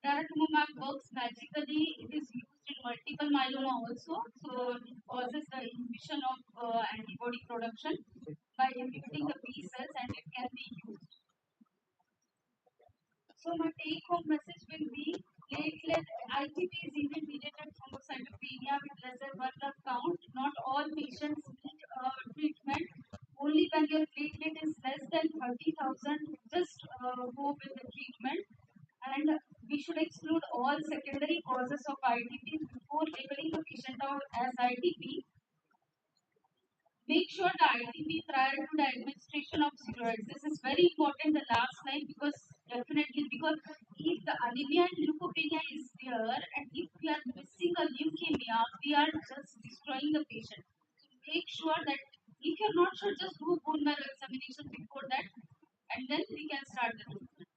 Daratumab works magically. It is used in multiple myeloma also. So it causes the inhibition of antibody production by inhibiting the B cells, and it can be used. So my take home message will be platelet ITP is immune-mediated thrombocytopenia with less than 1 lakh count. Not all patients need treatment. Only when your platelet is less than 30,000, just go with the treatment. And we should exclude all secondary causes of ITP before labeling the patient out as ITP. Make sure the ITP prior to the administration of steroids. This is very important, the last line, because definitely, because if the anemia and leukopenia is there, and if we are missing a leukemia, we are just destroying the patient. So make sure that if you're not sure, just do bone marrow examination before that, and then we can start the treatment.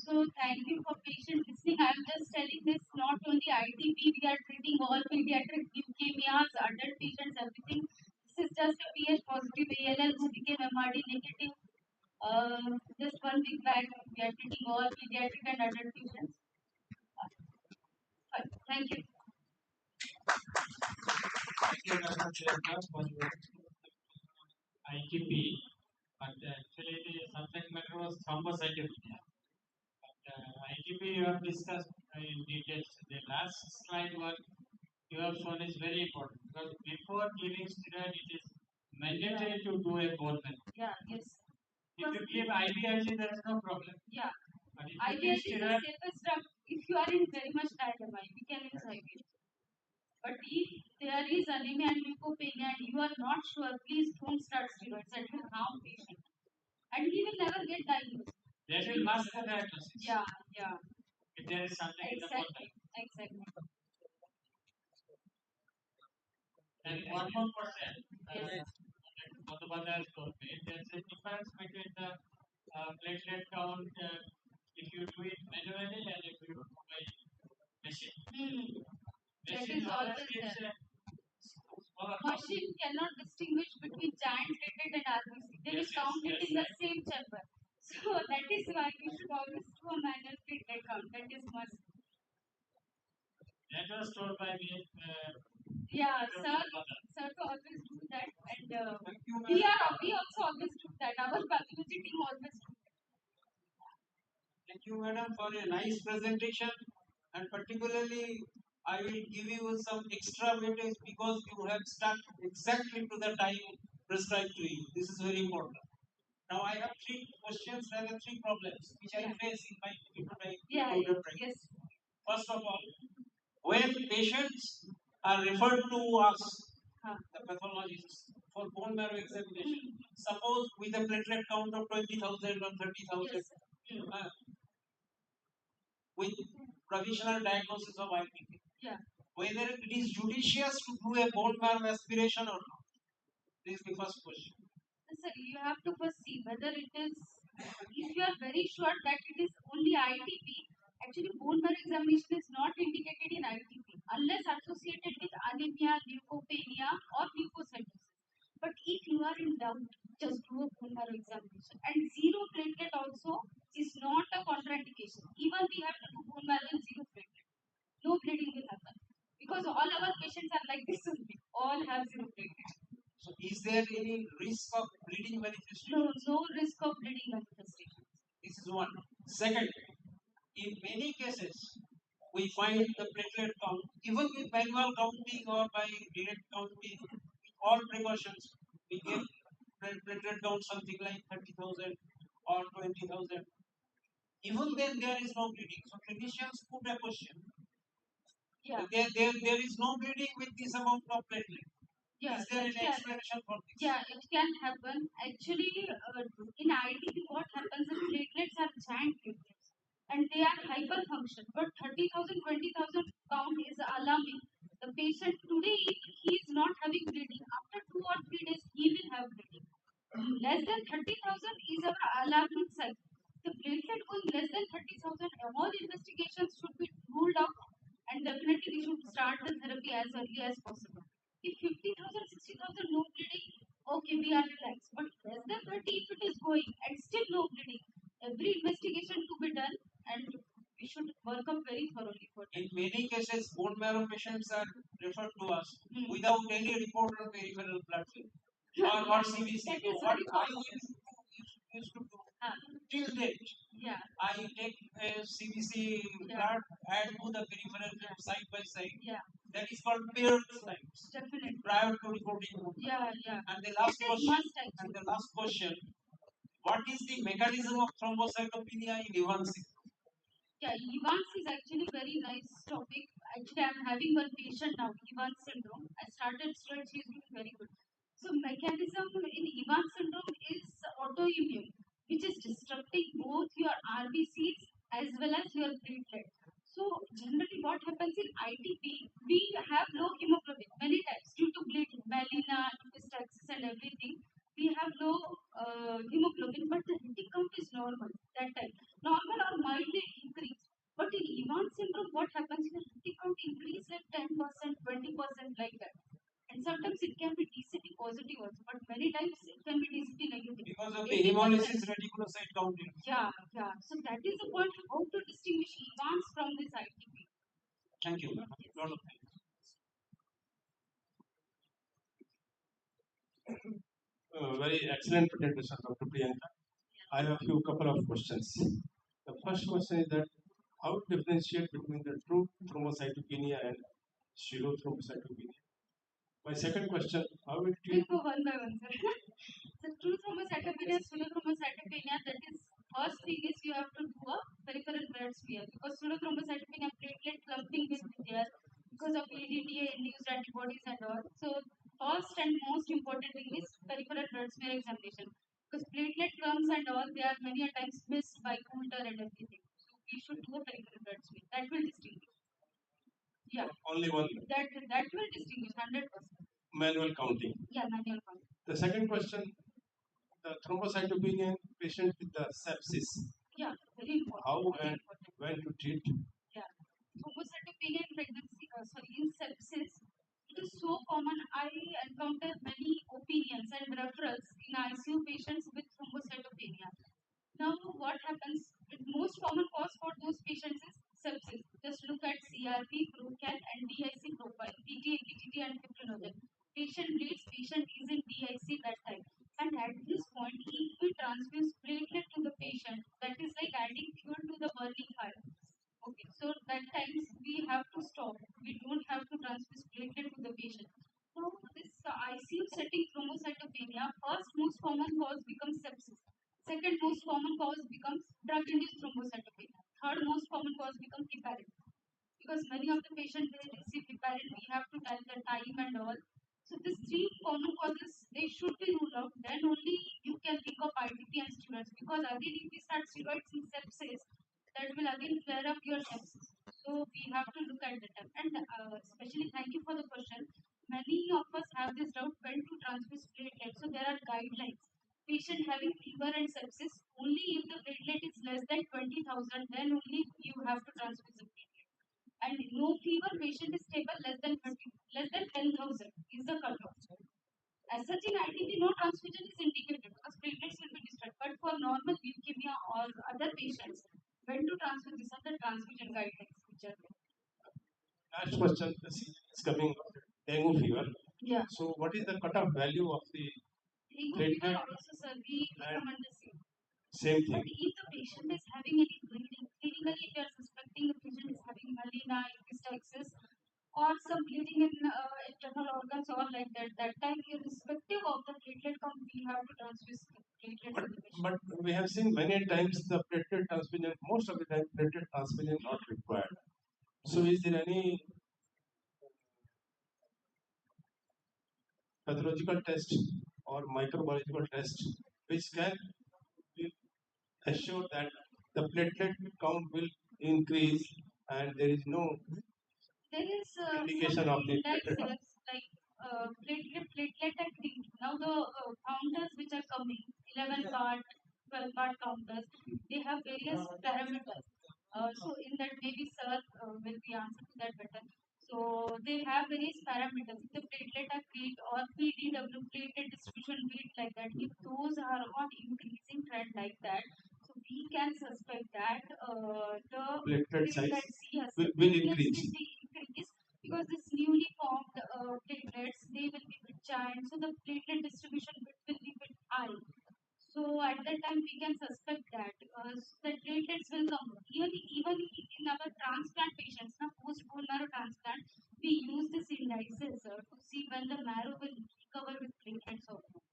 So thank you for patient listening. I am just telling this not only ITP, we are treating all pediatric leukemias, adult patients, everything. This is just a pH positive ALL who became MRD negative. Just one big bag. We are treating all pediatric and adult patients. Thank you. Thank you, Dr. Priyanka, for your ITP. But actually, the subject matter was thrombocytopenia. ITP you have discussed in details. The last slide one you have shown is very important because before giving steroid, it is mandatory to do a bone marrow. Yeah, yes. If you give IVIG, there is no problem. Yeah. But if you IVIG give is the steroid, safest drug. If you are in very much dilemma, we can use IVIG. But if there is anemia and leukopenia and you are not sure, please don't start steroids. That will harm patient. And he will never get diagnosed. they will mask the diagnosis. Yeah, yeah. If there is something in the Exactly. bottle. Exactly. And one more question. Yes. Madhubala has told me there's a difference between the platelet count if you do it manually and if you do by machine. That Machine is always always gives there. a smaller count. Machine cannot distinguish between giant platelet and RBC. They will Yes, yes, count it yes, in the right. same chamber. So that is why we should always do a manual platelet count. That is must. That was told by me. Yeah, Dr. sir. Madhubala. Sir to always do that, and we also always do that. Our pathology team always do. Thank you, madam, for a nice presentation. And particularly, I will give you some extra weightage because you have stuck exactly to the time prescribed to you. This is very important. Now, I have three questions, rather three problems, which I face in my clinical practice. Yes. First of all, when patients are referred to us, the pathologists, for bone marrow examination, suppose with a platelet count of 20,000 or 30,000, uh, with provisional diagnosis of IPP, Yeah. whether it is judicious to do a bone marrow aspiration or not. This is the first question. Sir, you have to first see whether it is, if you are very sure that it is only ITP, actually bone marrow examination is not indicated in ITP unless associated with anemia, leukopenia or leukocytosis. But if you are in doubt, just do a bone marrow examination. And zero platelet also is not a contraindication. Even we have to do bone marrow in zero platelet. No bleeding will happen. Because all our patients are like this only. All have zero platelet. So, is there any risk of bleeding manifestation? No, no risk of bleeding manifestation. This is one. Second, in many cases, we find the platelet count, even with manual counting or by direct counting, with all precautions, we get platelet count something like 30,000 or 20,000. Even then, there is no bleeding. So, clinicians put a question. Yeah. There is no bleeding with this amount of platelet. Yeah, Is there an it can. explanation for this? Yeah, it can happen. Actually, in ITP, what happens is platelets are giant platelets and they are hyperfunction. But 30,000, 20,000 count is alarming. The patient today, if he is not having bleeding, after 2 or 3 days, he will have bleeding. Less than 30,000 is our alarming sign. The platelet going less than 30,000, all investigations should be ruled out and definitely we should start the therapy as early as possible. If 50,000, 60,000 no bleeding, okay, we are relaxed. But less than 30, if it is going and still no bleeding, every investigation to be done and we should work up very thoroughly for that. In many cases, bone marrow patients are referred to us without any report on peripheral blood flow or CBC. That is What very I common. used to do till date, Yeah. I take a CBC blood, add to the peripheral flow side by side. Yeah. That is called paired slides. Definitely. Prior to reporting. Yeah, yeah. And the last That is question. must actually. And the last question. What is the mechanism of thrombocytopenia in Evans syndrome? Yeah, Evans is actually very nice topic. Actually, I'm having one patient now, Evans syndrome. I started steroids, she's doing very good. So mechanism in Evans syndrome is autoimmune, which is disrupting both your RBCs as well as your platelet. So generally what happens in ITP, we have low hemoglobin many times due to bleeding, melena, epistaxis and everything. We have low hemoglobin, but the retic count is normal that time. Normal or mildly increased. But in Evans syndrome, what happens is the retic count increase like 10%, 20% like that. And sometimes it can be DCT positive also, but many times it can be DCT negative. Because of the 80%. hemolysis reticulocyte counting. Yeah, yeah. So that is the point how to distinguish Evans from this ITP. Thank you. Lot of thanks. Very excellent presentation, Dr. Priyanka. I have a few couple of questions. The first question is that how to differentiate between the true thrombocytopenia and pseudo thrombocytopenia. My second question, how will We'll treat go one by one, sir. So true thrombocytopenia, pseudothrombocytopenia, that is first thing is you have to do a peripheral blood smear because pseudothrombocytopenia platelet clumping will be there because of EDTA induced antibodies and all. So first and most important thing is peripheral blood smear examination because platelet clumps and all they are many a times missed by Coulter and everything. So we should do a peripheral blood smear. That will distinguish. Only one That will distinguish 100%. manual counting. Yeah, manual counting. The second question, the thrombocytopenia in patient with the sepsis. Yeah, very important. How very and important. when to treat? Yeah. Thrombocytopenia in pregnancy, in sepsis, it is so common. I encounter many opinions and referrals in ICU patients with thrombocytopenia. Now, what happens? The most common cause for those patients is sepsis. Just look at CRP, ProCal, and DIC profile, TT, ATTT, and fibrinogen. Patient bleeds, patient is in DIC that time. And at this point, if we transfuse platelet to the patient, that is like adding fuel to the burning fire. Okay, so that times we have to stop. We don't have to transfuse platelet to the patient. Now, this ICU setting thrombocytopenia, first most common cause becomes sepsis. Second most common cause becomes drug-induced thrombocytopenia. Third most common cause becomes heparin. Because many of the patients they receive heparin, we have to tell the time and all. So these three common causes they should be ruled out. Then only you can think of ITP and steroids. Because again, if we start steroids in sepsis, that will again flare up your sepsis. So we have to look at that. And especially, thank you for the question. Many of us have this doubt when to transfuse platelets. So there are guidelines. Patient having fever and sepsis, only if the platelet is less than 20,000, then only you have to transfuse the platelet. And no fever, patient is stable less than 30, less than 10,000 is the cutoff. As such, in ITP, no transfusion is indicated because platelets will be destroyed. But for normal leukemia or other patients, when to transfuse, these are the transfusion guidelines which are there. Last question is coming. Dengue fever. Yeah. So, what is the cutoff value of the Dengue fever platelet? also, sir, we recommend the same. Same But thing. if the patient is having any bleeding, clinically if you are suspecting the patient is having melena, epistaxis, or some bleeding in internal organs or like that, that time irrespective of the platelet count, we have to transfuse the platelets to the patient. But we have seen many times the platelet transfusion, most of the time platelet transfusion not required. So is there any pathological test or microbiological test which can assure that the platelet count will increase and there is no There is indication some of the indexes platelet? like platelet activity. Now the counters which are coming, 11 part, 12 part counters, they have various parameters. So in that maybe sir will be answer to that better. So they have various parameters. If the platelet accrete or PDW, platelet distribution rate like that, if those are on increasing trend like that, so we can suspect that the Platelet size yes, will platelets increase. will be increased because this newly formed platelets they will be bit giant, so the platelet distribution bit will be bit high. So at that time we can suspect that the platelets will come. Even in our transplant patients, now post bone marrow transplant, we use this indices to see when the marrow will recover with platelets or not.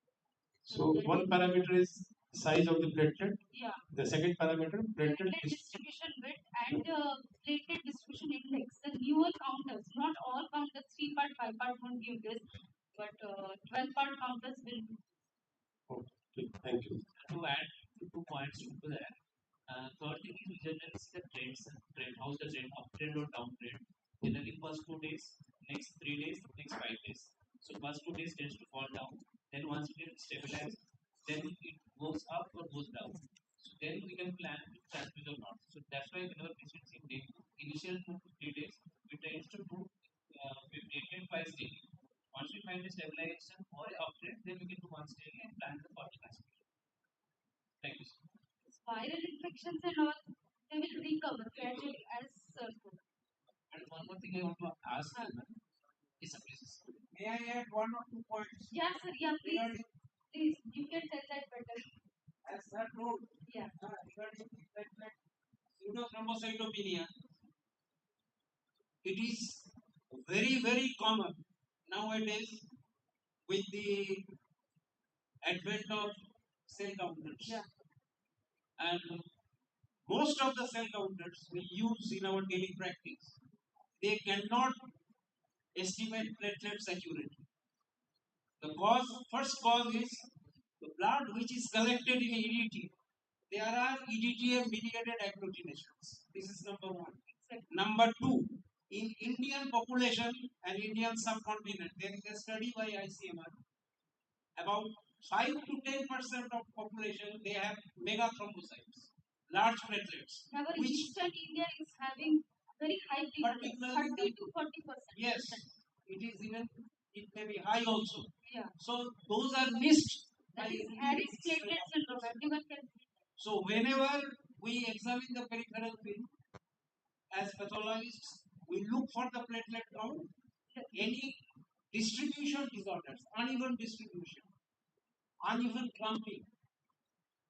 So one parameter is size of the platelet. Yeah. The second parameter platelet Distribution width and platelet distribution index. The newer counters, not all counters, 3 part, 5 part won't give this, but 12 part counters will. Okay, thank you. To add two points to that. Third thing is we generally see the trend. How's the trend? Uptrend or downtrend? Generally, first 2 days, next 3 days, next 5 days. So first 2 days tends to fall down. Then once it gets stabilized, then it goes up or goes down. So then we can plan to transmit or not. So that's why whenever patients in the initial 2 to 3 days, we tend to do we treatment twice daily. Once we find the stabilization or uptrend, then we can do once daily and plan the further transmission. Thank you. Viral infections and all, they will recover gradually as And one more thing I want to ask is May I add one or two points? yeah, sir, yeah, please. Please, you can tell that better. As sir told, Yeah. regarding the platelet pseudothrombocytopenia, it is very, very common nowadays with the advent of cell counters. Yeah. And most of the cell counters we use in our daily practice, they cannot estimate platelets accurately. First cause is the blood which is collected in EDT. There are EDTA mediated agglutinations. This is number one. Number two, In Indian population and Indian subcontinent, there is a study by ICMR. About 5 to 10% of population they have mega thrombocytes, large platelets, Our which Eastern India is having very high platelets, particularly 30 to 40%. yes, it is even it may be high also. Yeah. So those are missed. That is Harris platelet syndrome. Everyone can see that. So whenever we examine the peripheral field as pathologists, we look for the platelet count, any distribution disorders, uneven distribution, uneven clumping,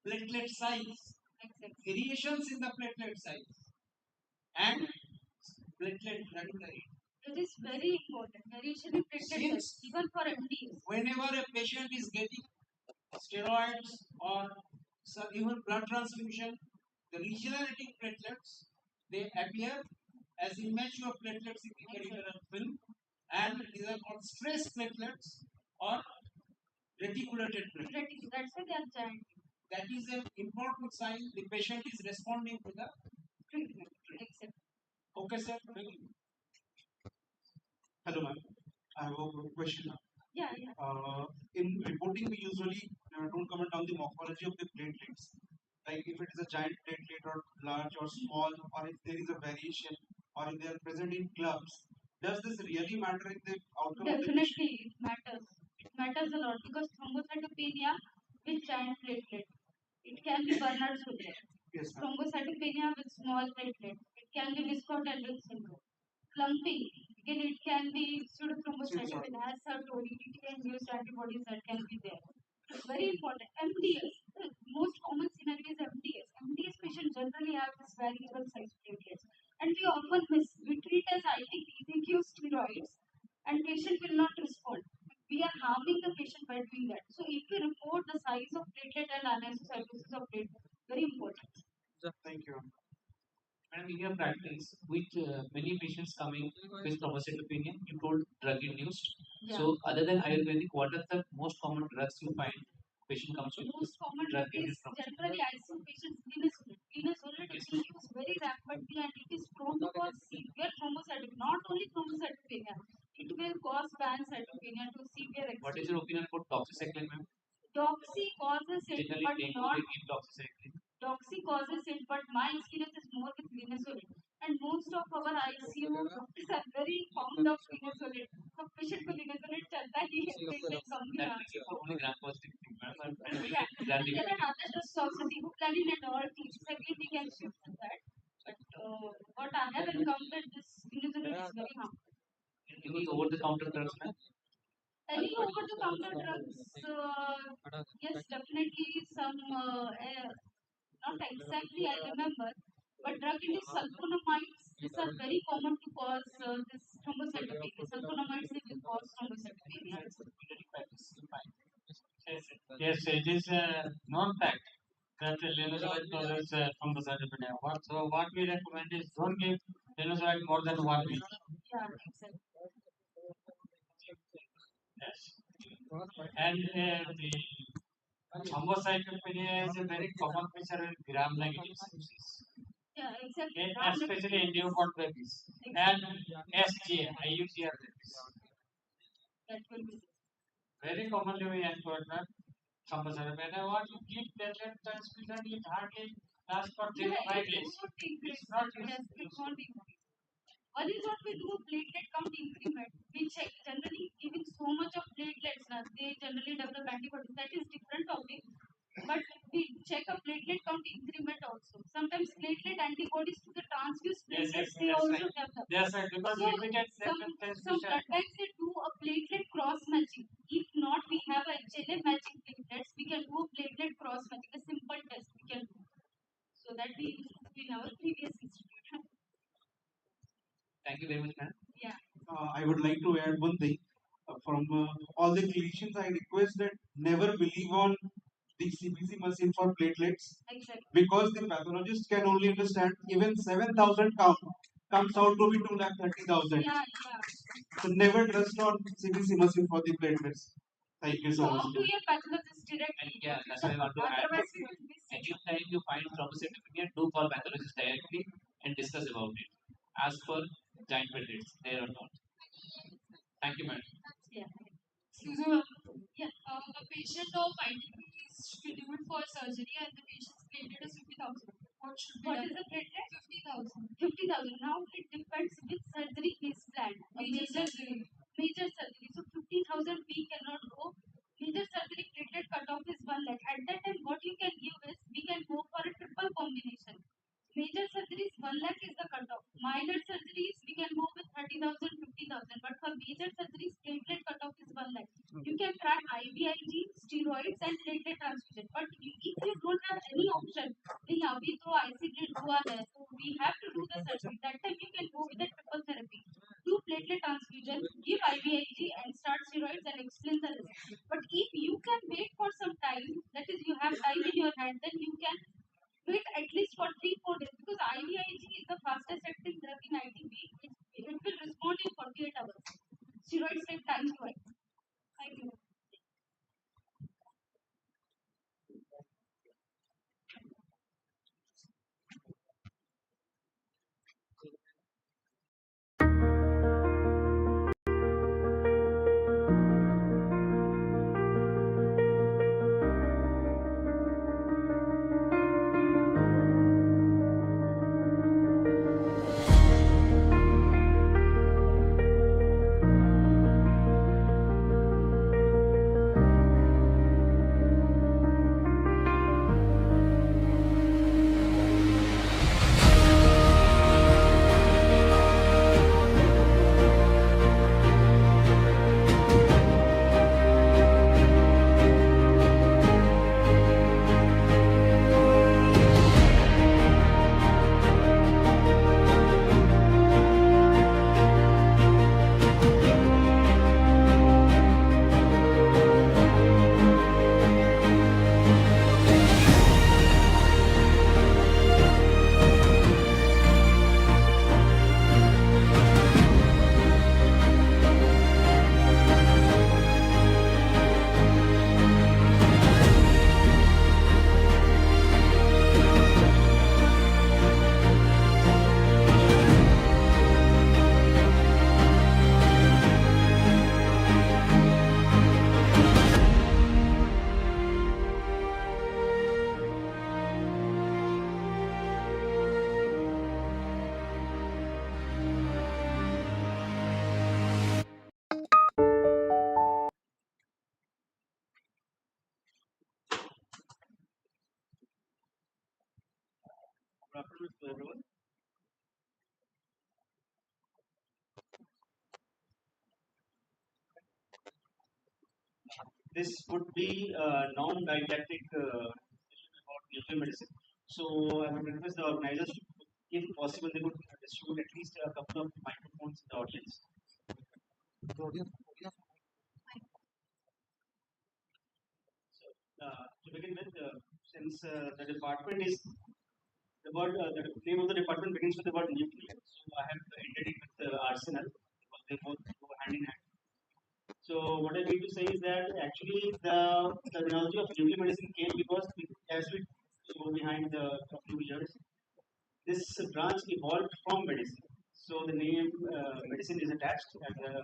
platelet size, variations in the platelet size, and platelet regularity. It is very important. Variation in platelet size, even for MDs. Whenever a patient is getting steroids or even blood transfusion, the regenerating platelets they appear as immature platelets in the peripheral film, and these are called stress platelets or reticulated platelets. That's why they are giant. That is an important sign the patient is responding to the Treatment. Except. okay, sir. Hello, ma'am. I have a question. Yeah, yeah. In reporting, we usually don't comment on the morphology of the platelets, like if it is a giant platelet or large or small, or if there is a variation, or if they are present in clumps. Does this really matter in the outcome of the patient? Definitely, it matters. It matters a lot because thrombocytopenia with giant platelet. It can be Bernard syndrome. Yes, ma'am. Thrombocytopenia with small platelet. It can be Viscout-Eldridge syndrome. Clumping, again, it can be pseudothrombocytopenia. As I told you, it can use antibodies that can be there. It's very important. MDS, the most common scenario is MDS. MDS patients generally have this variable size platelets. And we often miss, we treat as ITP, we give steroids, and patient will not respond. We are harming the patient by doing that. So if we report the size of platelet and anisocytosis of platelet, very important. Thank you. And in your practice, with many patients coming with thrombocytopenia, you told drug induced. Yeah. So, other than Ayurvedic, what are the most common drugs you find patient comes with? Most common drug is generally ICU patients linezolid. Linezolid is used very rapidly and it is prone to cause severe thrombocytopenia. Not only thrombocytopenia, it will cause pancytopenia to severe extent. What is your opinion about doxycycline, ma'am? Doxy causes it, Generally, but not. they give doxycycline. Doxy causes it, but my experience is more with linezolid. And most of our ICU doctors are very fond of linezolid. So patient को linezolid चलता ही है, platelet कम भी That ना is for only gram positive thing, ma'am. yeah, there are other drugs also, sevoflurane and all, second we can shift to that. But what I have encountered, this linezolid is very harmful. Any over-the-counter drugs, ma'am? Any over-the-counter drugs, yes, definitely some, not exactly I remember, but drug-induced sulfonamides, these are very common to cause this thrombocytopenia. Sulfonamides they will cause thrombocytopenia. Yes, it is a known fact that linezolid causes thrombocytopenia. What we recommend is don't give linezolid more than 1 week. Yeah, exactly. Yes. And the thrombocytopenia is a very common feature in gram-negative sepsis. Yeah, exactly. Especially in newborn babies. And SGA, IUGR babies. That will be Very commonly we encounter thrombocytopenia. What you give platelet transfusion, it hardly lasts for 3 to 5 days. It's not yes, it won't increase. One is what we do platelet count increment. We check generally giving so much of platelets now, they generally develop antibodies. That is different topic. But we check a platelet count increment also. Sometimes platelet antibodies to the transfused platelets they also develop. Yes, right. Because So limited some platelet transfusion. sometimes they do a platelet cross matching. If not, we have a HLA matching platelets. We can do a platelet cross matching, a simple test we can do. So that we used to do in our previous institute. Thank you very much, ma'am. Yeah. I would like to add one thing. From all the clinicians, I request that never believe on the CBC machine for platelets, Exactly. because the pathologist can only understand even 7,000 count comes out to be 2,30,000. Yeah. So never trust on CBC machine for the platelets. Thank you so much. Talk to your pathologist directly. Yeah, that's what I want to add. Otherwise, we will miss it. Anytime you find thrombocytopenia, do call pathologist directly and discuss about it. As per giant platelets there or not? Thank you, madam. Yeah. Excuse me, ma'am. Yeah, a patient of ITP is scheduled for surgery and the patient's platelet is 50,000. What is the platelet? 50,000. 50,000. Now it depends which surgery is planned. Major surgery. Major surgery. So 50,000 we cannot go. Major surgery platelet cutoff is 1 lakh. At that time, what you can give is we can go for a triple combination. Major surgeries, 1 lakh is the cutoff. Minor surgeries, we can go with 30,000, 50,000. But for major surgeries, platelet cutoff is 1 lakh. You can try IVIG, steroids, and platelet transfusion. But if you don't have any option, then अभी तो IC drill हुआ है, so we have to do the surgery. That time you can go with the triple therapy. Do platelet transfusion, give IVIG, and start steroids and explain the risk. But if you can wait for some time, that is, you have time in your hand, then you can wait at least for 3 4 days because IVIG is the fastest acting drug in ITB. It will respond in 48 hours. Steroids take time to act. Thank you. Good afternoon to everyone. This would be a non-didactic discussion about nuclear medicine. So I would request the organizers, if possible, they would distribute at least a couple of microphones in the audience. So to begin with, since the department is the name of the department begins with the word nuclear, so I have ended it with arsenal because they both go hand in hand. So what I mean to say is that actually the terminology of nuclear medicine came because as we go behind a few years, this branch evolved from medicine. So the name medicine is attached and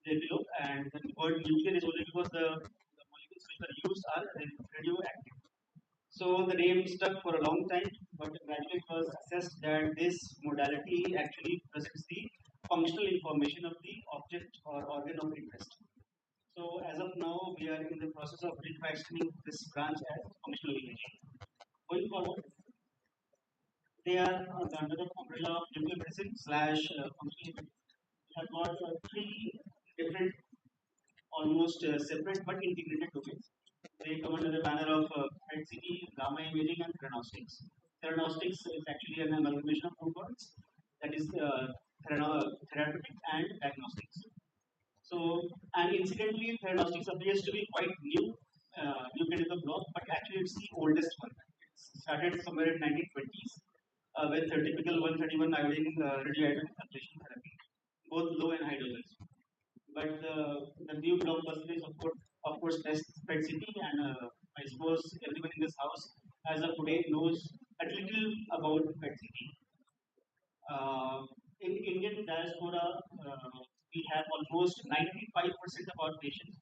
below, and the word nuclear is only because the molecules which are used are radioactive. So the name stuck for a long time, but gradually it was assessed that this modality actually presents the functional information of the object or organ of interest. So as of now, we are in the process of refactoning this branch as functional imaging. Going forward, they are under the umbrella of nuclear medicine slash functional imaging. We have got three different, almost separate but integrated domains. They come under the banner of PET-CT, gamma imaging, and theranostics. Theranostics is actually an amalgamation of two words, that is therapeutic and diagnostics. So, and incidentally, theranostics appears to be quite new kid in the block, but actually it's the oldest one. It started somewhere in 1920s with typical 131 iodine radioactive ablation therapy, both low and high doses. But the new blockbuster is of course PET-CT, and I suppose everyone in this house as of today knows a little about PET-CT. Uh, in Indian diaspora, we have almost 95% of our patients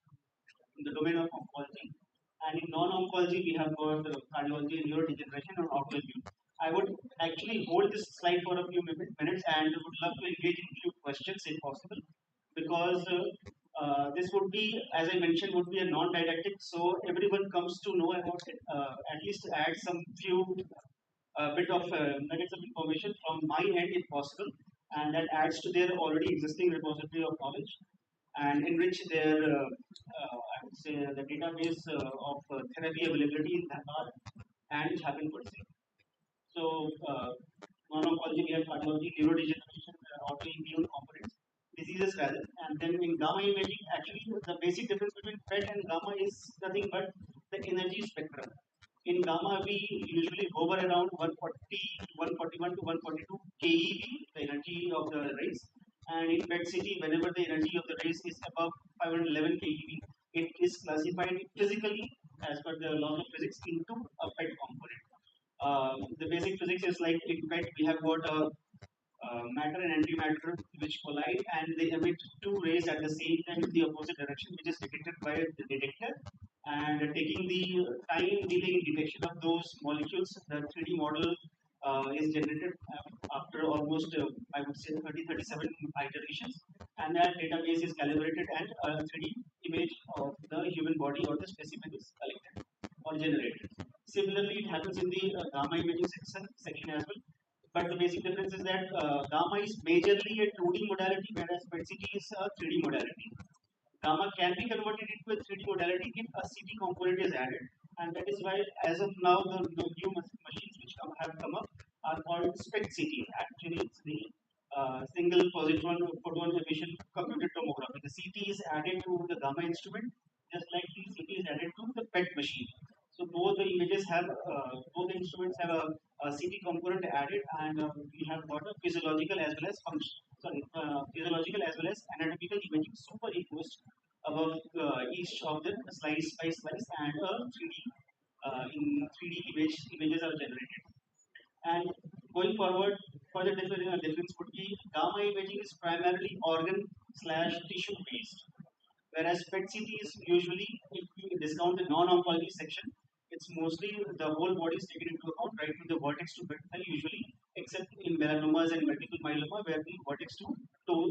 in the domain of oncology. And in non-oncology, we have got cardiology, neurodegeneration, and autoimmune. I would actually hold this slide for a few minutes and would love to engage in few questions if possible, because this would be, as I mentioned, would be a non-didactic, so everyone comes to know about it. At least add some few bit of nuggets of information from my end if possible, and that adds to their already existing repository of knowledge and enrich their, I would say, the database of therapy availability in Dhaka and Jharkhand per se. So, non-oncology, we have cardiology, neurodegeneration, autoimmune components, diseases rather, and then in gamma imaging, actually the basic difference between PET and gamma is nothing but the energy spectrum. In gamma, we usually hover around 140, 141 to 142 keV, the energy of the rays, and in PET CT, whenever the energy of the rays is above 511 keV, it is classified physically as per the laws of physics into a PET component. The basic physics is like in PET we have got a matter and antimatter which collide and they emit two rays at the same time in the opposite direction, which is detected by the detector. And taking the time delay in detection of those molecules, the 3D model is generated after almost, I would say, 37 iterations. And that database is calibrated and a 3D image of the human body or the specimen is collected or generated. Similarly, it happens in the gamma imaging section as well. But the basic difference is that gamma is majorly a 2D modality, whereas PET-CT is a 3D modality. Gamma can be converted into a 3D modality if a CT component is added, and that is why, as of now, the new machines which have come up are called SPECT-CT. Actually, it's the single positron photon emission computed tomography. The CT is added to the gamma instrument, just like the CT is added to the PET machine. So both the images have, both the instruments have a CT component added, and we have got a physiological as well as physiological as well as anatomical imaging superimposed above each of the slice by slice, and a 3D in 3D images are generated. And going forward, further difference would be gamma imaging is primarily organ slash tissue based, whereas PET-CT is usually, if we discount the non-oncology section, it's mostly the whole body is taken into account, right from the vertex to vertical, usually, except in melanomas and multiple myeloma, where the vertex to toe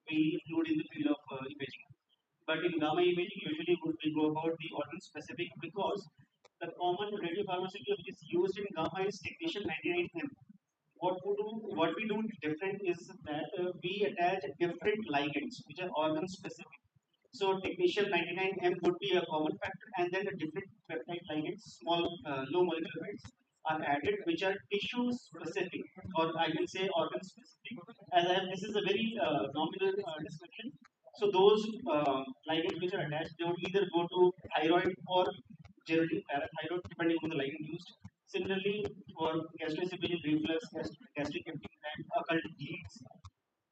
we include in the field of imaging. But in gamma imaging, usually we go about the organ specific, because the common radiopharmaceutical which is used in gamma is technetium 99M. What we do different is that we attach different ligands which are organ specific. So technetium 99M would be a common factor, and then the different peptide ligands, small low molecular weights, are added, which are tissue specific, or I can say organ specific. This is a very nominal description. So those ligands which are attached, they would either go to thyroid or generally parathyroid, depending on the ligand used. Similarly, for gastroesophageal reflux, gastric emptying, and occult bleeds.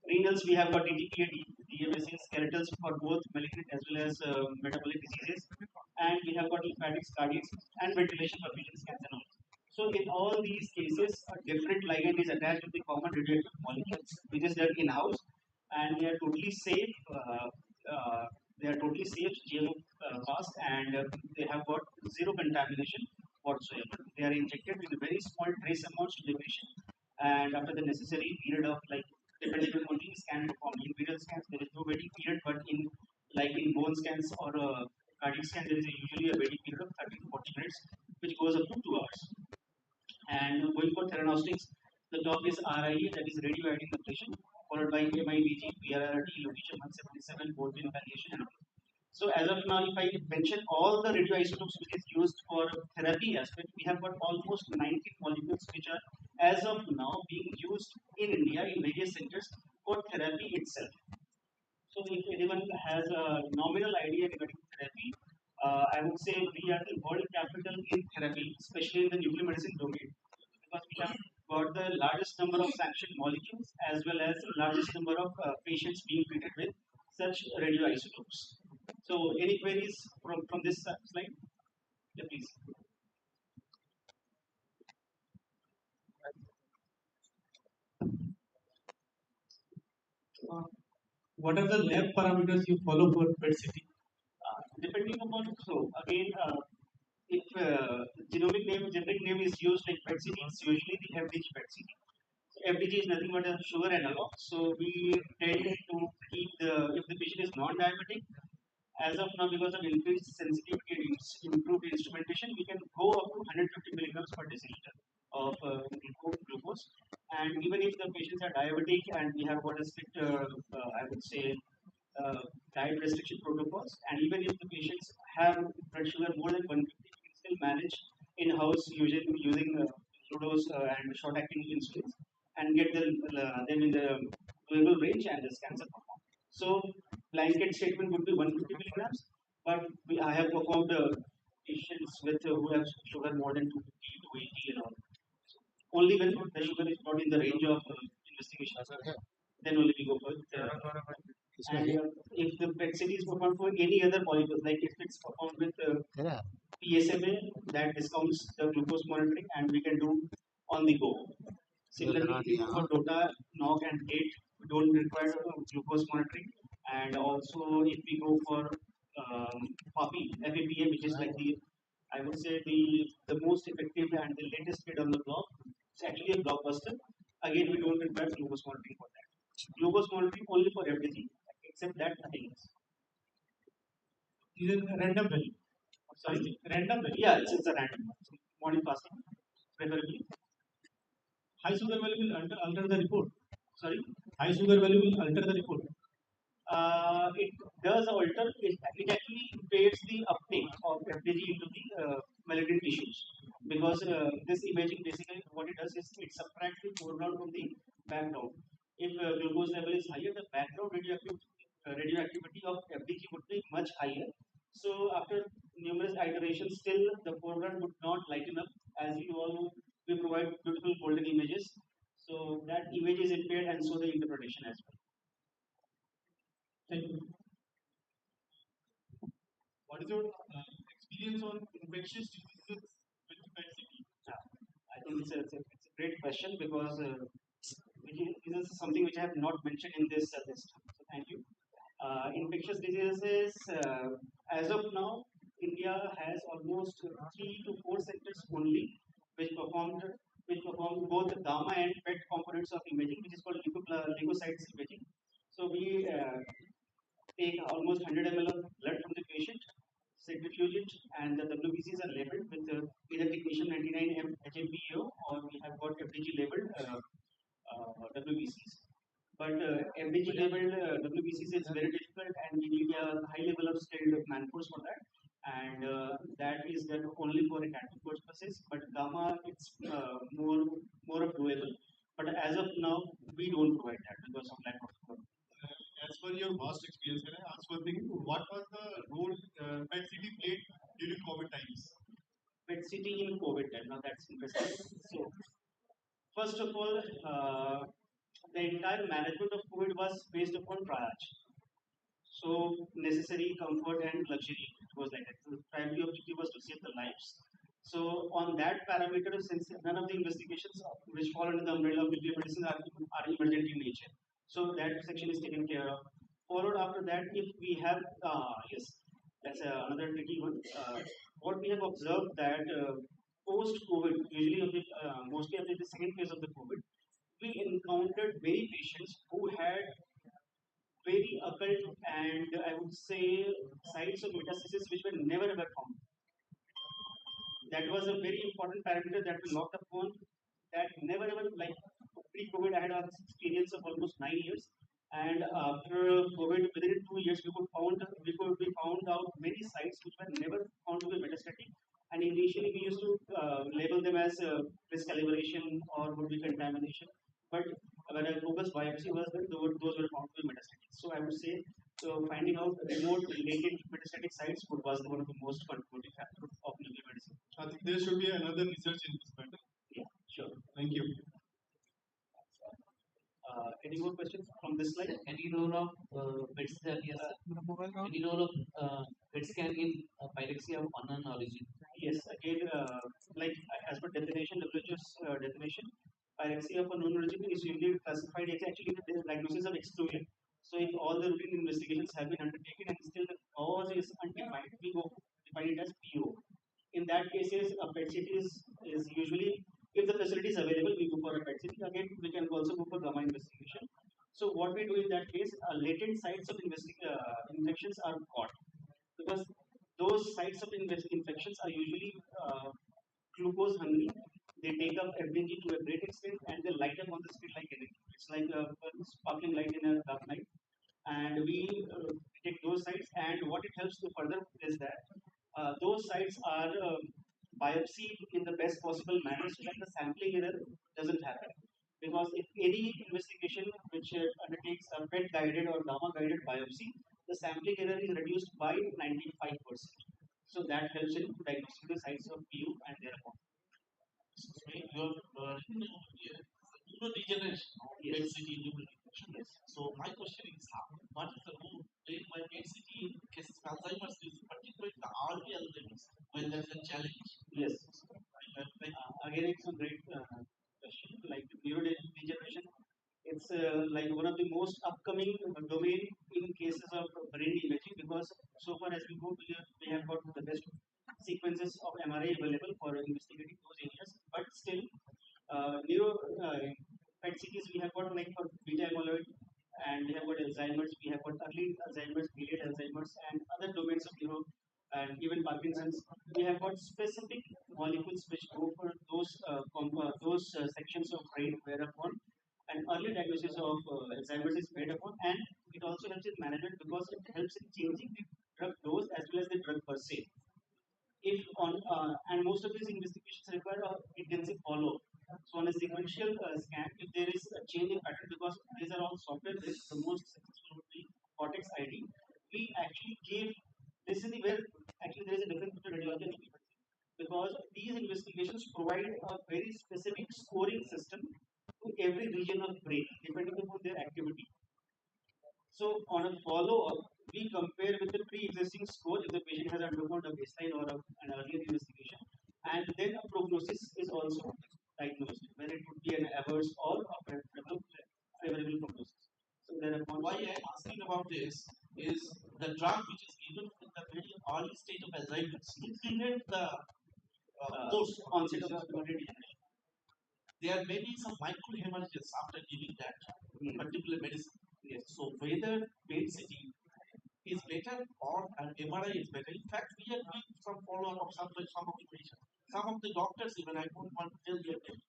Renals, we have got DTP and DMSA skeletals for both malignant as well as metabolic diseases, and we have got lymphatics, cardiacs, and ventilation perfusion scans and all. So in all these cases, a different ligand is attached to the common radioactive molecules, which is done in-house, and they are totally safe. They are totally safe, GMO fast, and they have got zero contamination whatsoever. They are injected with very small trace amounts to the patient, and after the necessary period of, like, depending on the scan form, in viral scans there is no waiting period, but in, like, in bone scans or cardiac scan, there is usually a waiting period of 30 to 40 minutes, which goes up to 2 hours. And going for theranostics, the top is RIA, that is radioiodine depletion, followed by MIBG, PRRT, lutetium 177, Bolton palliation, and all. So as of now, if I mention all the radioisotopes which is used for therapy aspect, we have got almost 90 molecules which are, as of now, being used in India in various centers for therapy itself. So if anyone has a nominal idea regarding therapy, I would say we are the world capital in therapy, especially in the nuclear medicine domain, because we have got the largest number of sanctioned molecules as well as the largest number of patients being treated with such radioisotopes. So any queries from this slide? Yeah, please. what are the lab parameters you follow for PET-CT? Depending upon, so again, if genomic name, generic name is used like PET-CT, it's usually the FDG PET-CT. FDG is nothing but a sugar analog. So we tend to keep if the patient is non-diabetic, as of now, because of increased sensitivity and improved instrumentation, we can go up to 150 milligrams per deciliter of glucose. And even if the patients are diabetic and we have got a strict, I would say, uh, diet restriction protocols, and even if the patients have blood sugar more than 150, we can still manage in-house using low dose and short-acting insulins and get them in the doable range and the scans are performed. So blanket statement would be 150 milligrams, but I have performed patients with who have sugar more than 250 to 80 and all. Only when the sugar is not in the range of investigation, then only we go for and if the PET-CT is performed for any other molecule, like if it's performed with PSMA, that discounts the glucose monitoring and we can do on the go. Similarly, for DOTA, NOC, and GATE, we don't require glucose monitoring. And also, if we go for FAPI, FAPM, which is like I would say the most effective and the latest kid on the block, it's actually a blockbuster. Again, we don't require glucose monitoring for that. Glucose monitoring only for everything, except that nothing else. Is it random value? Sorry? Random value? Yeah, it's a random. Morning fasting, preferably. High sugar value will alter the report. Sorry? High sugar value will alter the report. It does alter, it actually impairs the uptake of FDG into the malignant tissues because this imaging basically what it does is it subtracts the foreground from the background. If glucose level is higher, the background radioactivity of FDG would be much higher. So after numerous iterations, still the foreground would not lighten up as you all know, we provide beautiful golden images. So that image is impaired and so the interpretation as well. Thank you. What is your experience on infectious diseases with PET-CT? I think it's a great question because this is something which I have not mentioned in this list. So thank you. Infectious diseases, as of now, India has almost 3 to 4 centers only which perform both gamma and PET components of imaging, which is called leukocytes imaging. So we take almost 100 ml of blood from the patient, centrifuge it, and the WBCs are labeled with either technetium 99 HMPO or we have got FDG labeled WBCs. But FDG labeled WBCs is very difficult and we need a high level of skilled manforce for that. And that is done only for academic purposes. But gamma, it's more of doable. But as of now, we don't provide that because of lack of. As per your vast experience, can I ask one thing? What was the role PET-CT played during COVID times? PET-CT in COVID time. Now that's interesting. So, first of all, the entire management of COVID was based upon triage. So, necessary comfort and luxury was like that. The primary objective was to save the lives. So, on that parameter, since none of the investigations which fall under the umbrella of nuclear medicine are emergent in nature, so that section is taken care of. Followed after that, if we have, yes, that's another tricky one. What we have observed that post-COVID, usually mostly after the second phase of the COVID, we encountered many patients who had very occult and I would say sites of metastasis which were never ever found. That was a very important parameter that we locked upon. That never ever like pre-COVID, I had an experience of almost 9 years, and after COVID, within 2 years, we found out many sites which were never found to be metastatic. And initially, we used to label them as risk calibration or would be contamination. But when a focus biopsy was done, those were found to be metastatic. So I would say, so finding out remote latent metastatic sites was one of the most contributing factors of nuclear medicine. I think there should be another research in this matter. Yeah, sure. Thank you. Any more questions from this slide? Any role of PET scan? Yes, sir. Any role of PET scan in pyrexia of unknown origin? Yes, again, like as per definition, WHO's definition, pyrexia of unknown origin is usually classified as actually the diagnosis of exclusion. So if all the routine investigations have been undertaken and still the cause is undefined, we go define it as PO. In that cases, a PET CT is usually, if the facility is available, we go for a PET CT. Again, we can also go for gamma investigation. So what we do in that case, latent sites of infections are caught because those sites of infections are usually glucose hungry. They take up everything to a great extent and they light up on the screen like anything. It's like a sparkling light in a dark night. And we take those sites, and what it helps to further is that those sites are biopsied in the best possible manner so that the sampling error doesn't happen. Because if any investigation which undertakes a PET guided or gamma guided biopsy, the sampling error is reduced by 95%. So that helps in diagnosing the sites of PU and thereupon. Your neurodegeneration, Yes. density, neurodegeneration. Yes. So my question is, what is the role played by density in cases of Alzheimer's disease, particularly the early Alzheimer's, when there is a challenge? Yes. Again, it's a great question. Like neurodegeneration, it's like one of the most upcoming domain in cases of brain imaging because so far as we have got the best sequences of MRI available for investigating those areas. But still, neuro PET CTs we have got like for beta amyloid, and we have got Alzheimer's, we have got early Alzheimer's, delayed Alzheimer's, and other domains of neuro, and even Parkinson's. We have got specific molecules which go for those sections of brain whereupon an early diagnosis of Alzheimer's is made upon, and it also helps in management because it helps in changing the drug dose as well as the drug per se. If on and most of these investigations require a intensive follow-up. So on a sequential scan, if there is a change in pattern, because these are all software based, the most successful would be Cortex ID. We actually give this is the where actually there is a difference between radiology and imaging because these investigations provide a very specific scoring system to every region of brain depending upon their activity. So on a follow-up, we compare with the pre-existing score if the patient has undergone a baseline or an earlier investigation, and then a prognosis is also diagnosed, whether it would be an adverse or a favorable prognosis. So thereupon, Why I am asking about this is the drug which is given in the very early stage of Alzheimer's to prevent the post onset of neurodegeneration. There may be some microhemorrhages after giving that particular medicine. Yes. So whether PET CT is better or an MRI is better. In fact, we are doing some follow-up of some of the patients. Some of the doctors, even I don't want to tell their name,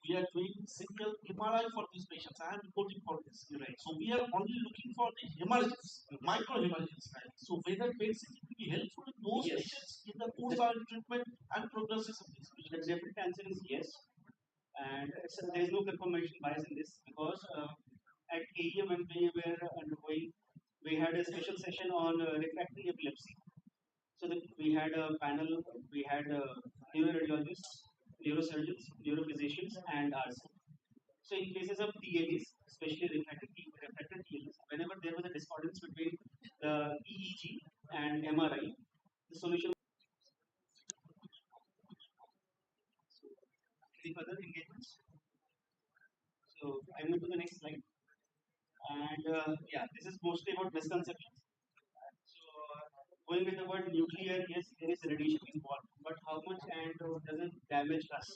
we are doing single MRI for these patients. I am reporting for this. Right. So we are only looking for the hemorrhages, microhemorrhages. So whether PET CT will be helpful in those Yes. patients in the post-viral treatment and prognosis of these patients. The definite answer is yes. And there is no confirmation bias in this because at AEM when we were undergoing, we had a special session on refractory epilepsy. So we had a panel, we had neuroradiologists, neurosurgeons, neurophysicians, and us. So in cases of TLEs, especially refractory TLEs, whenever there was a discordance between the EEG and MRI, the solution. Any further engagements? So I move to the next slide. And yeah, this is mostly about misconceptions. So going with the word nuclear, yes, there is radiation involved, but how much and does it damage us?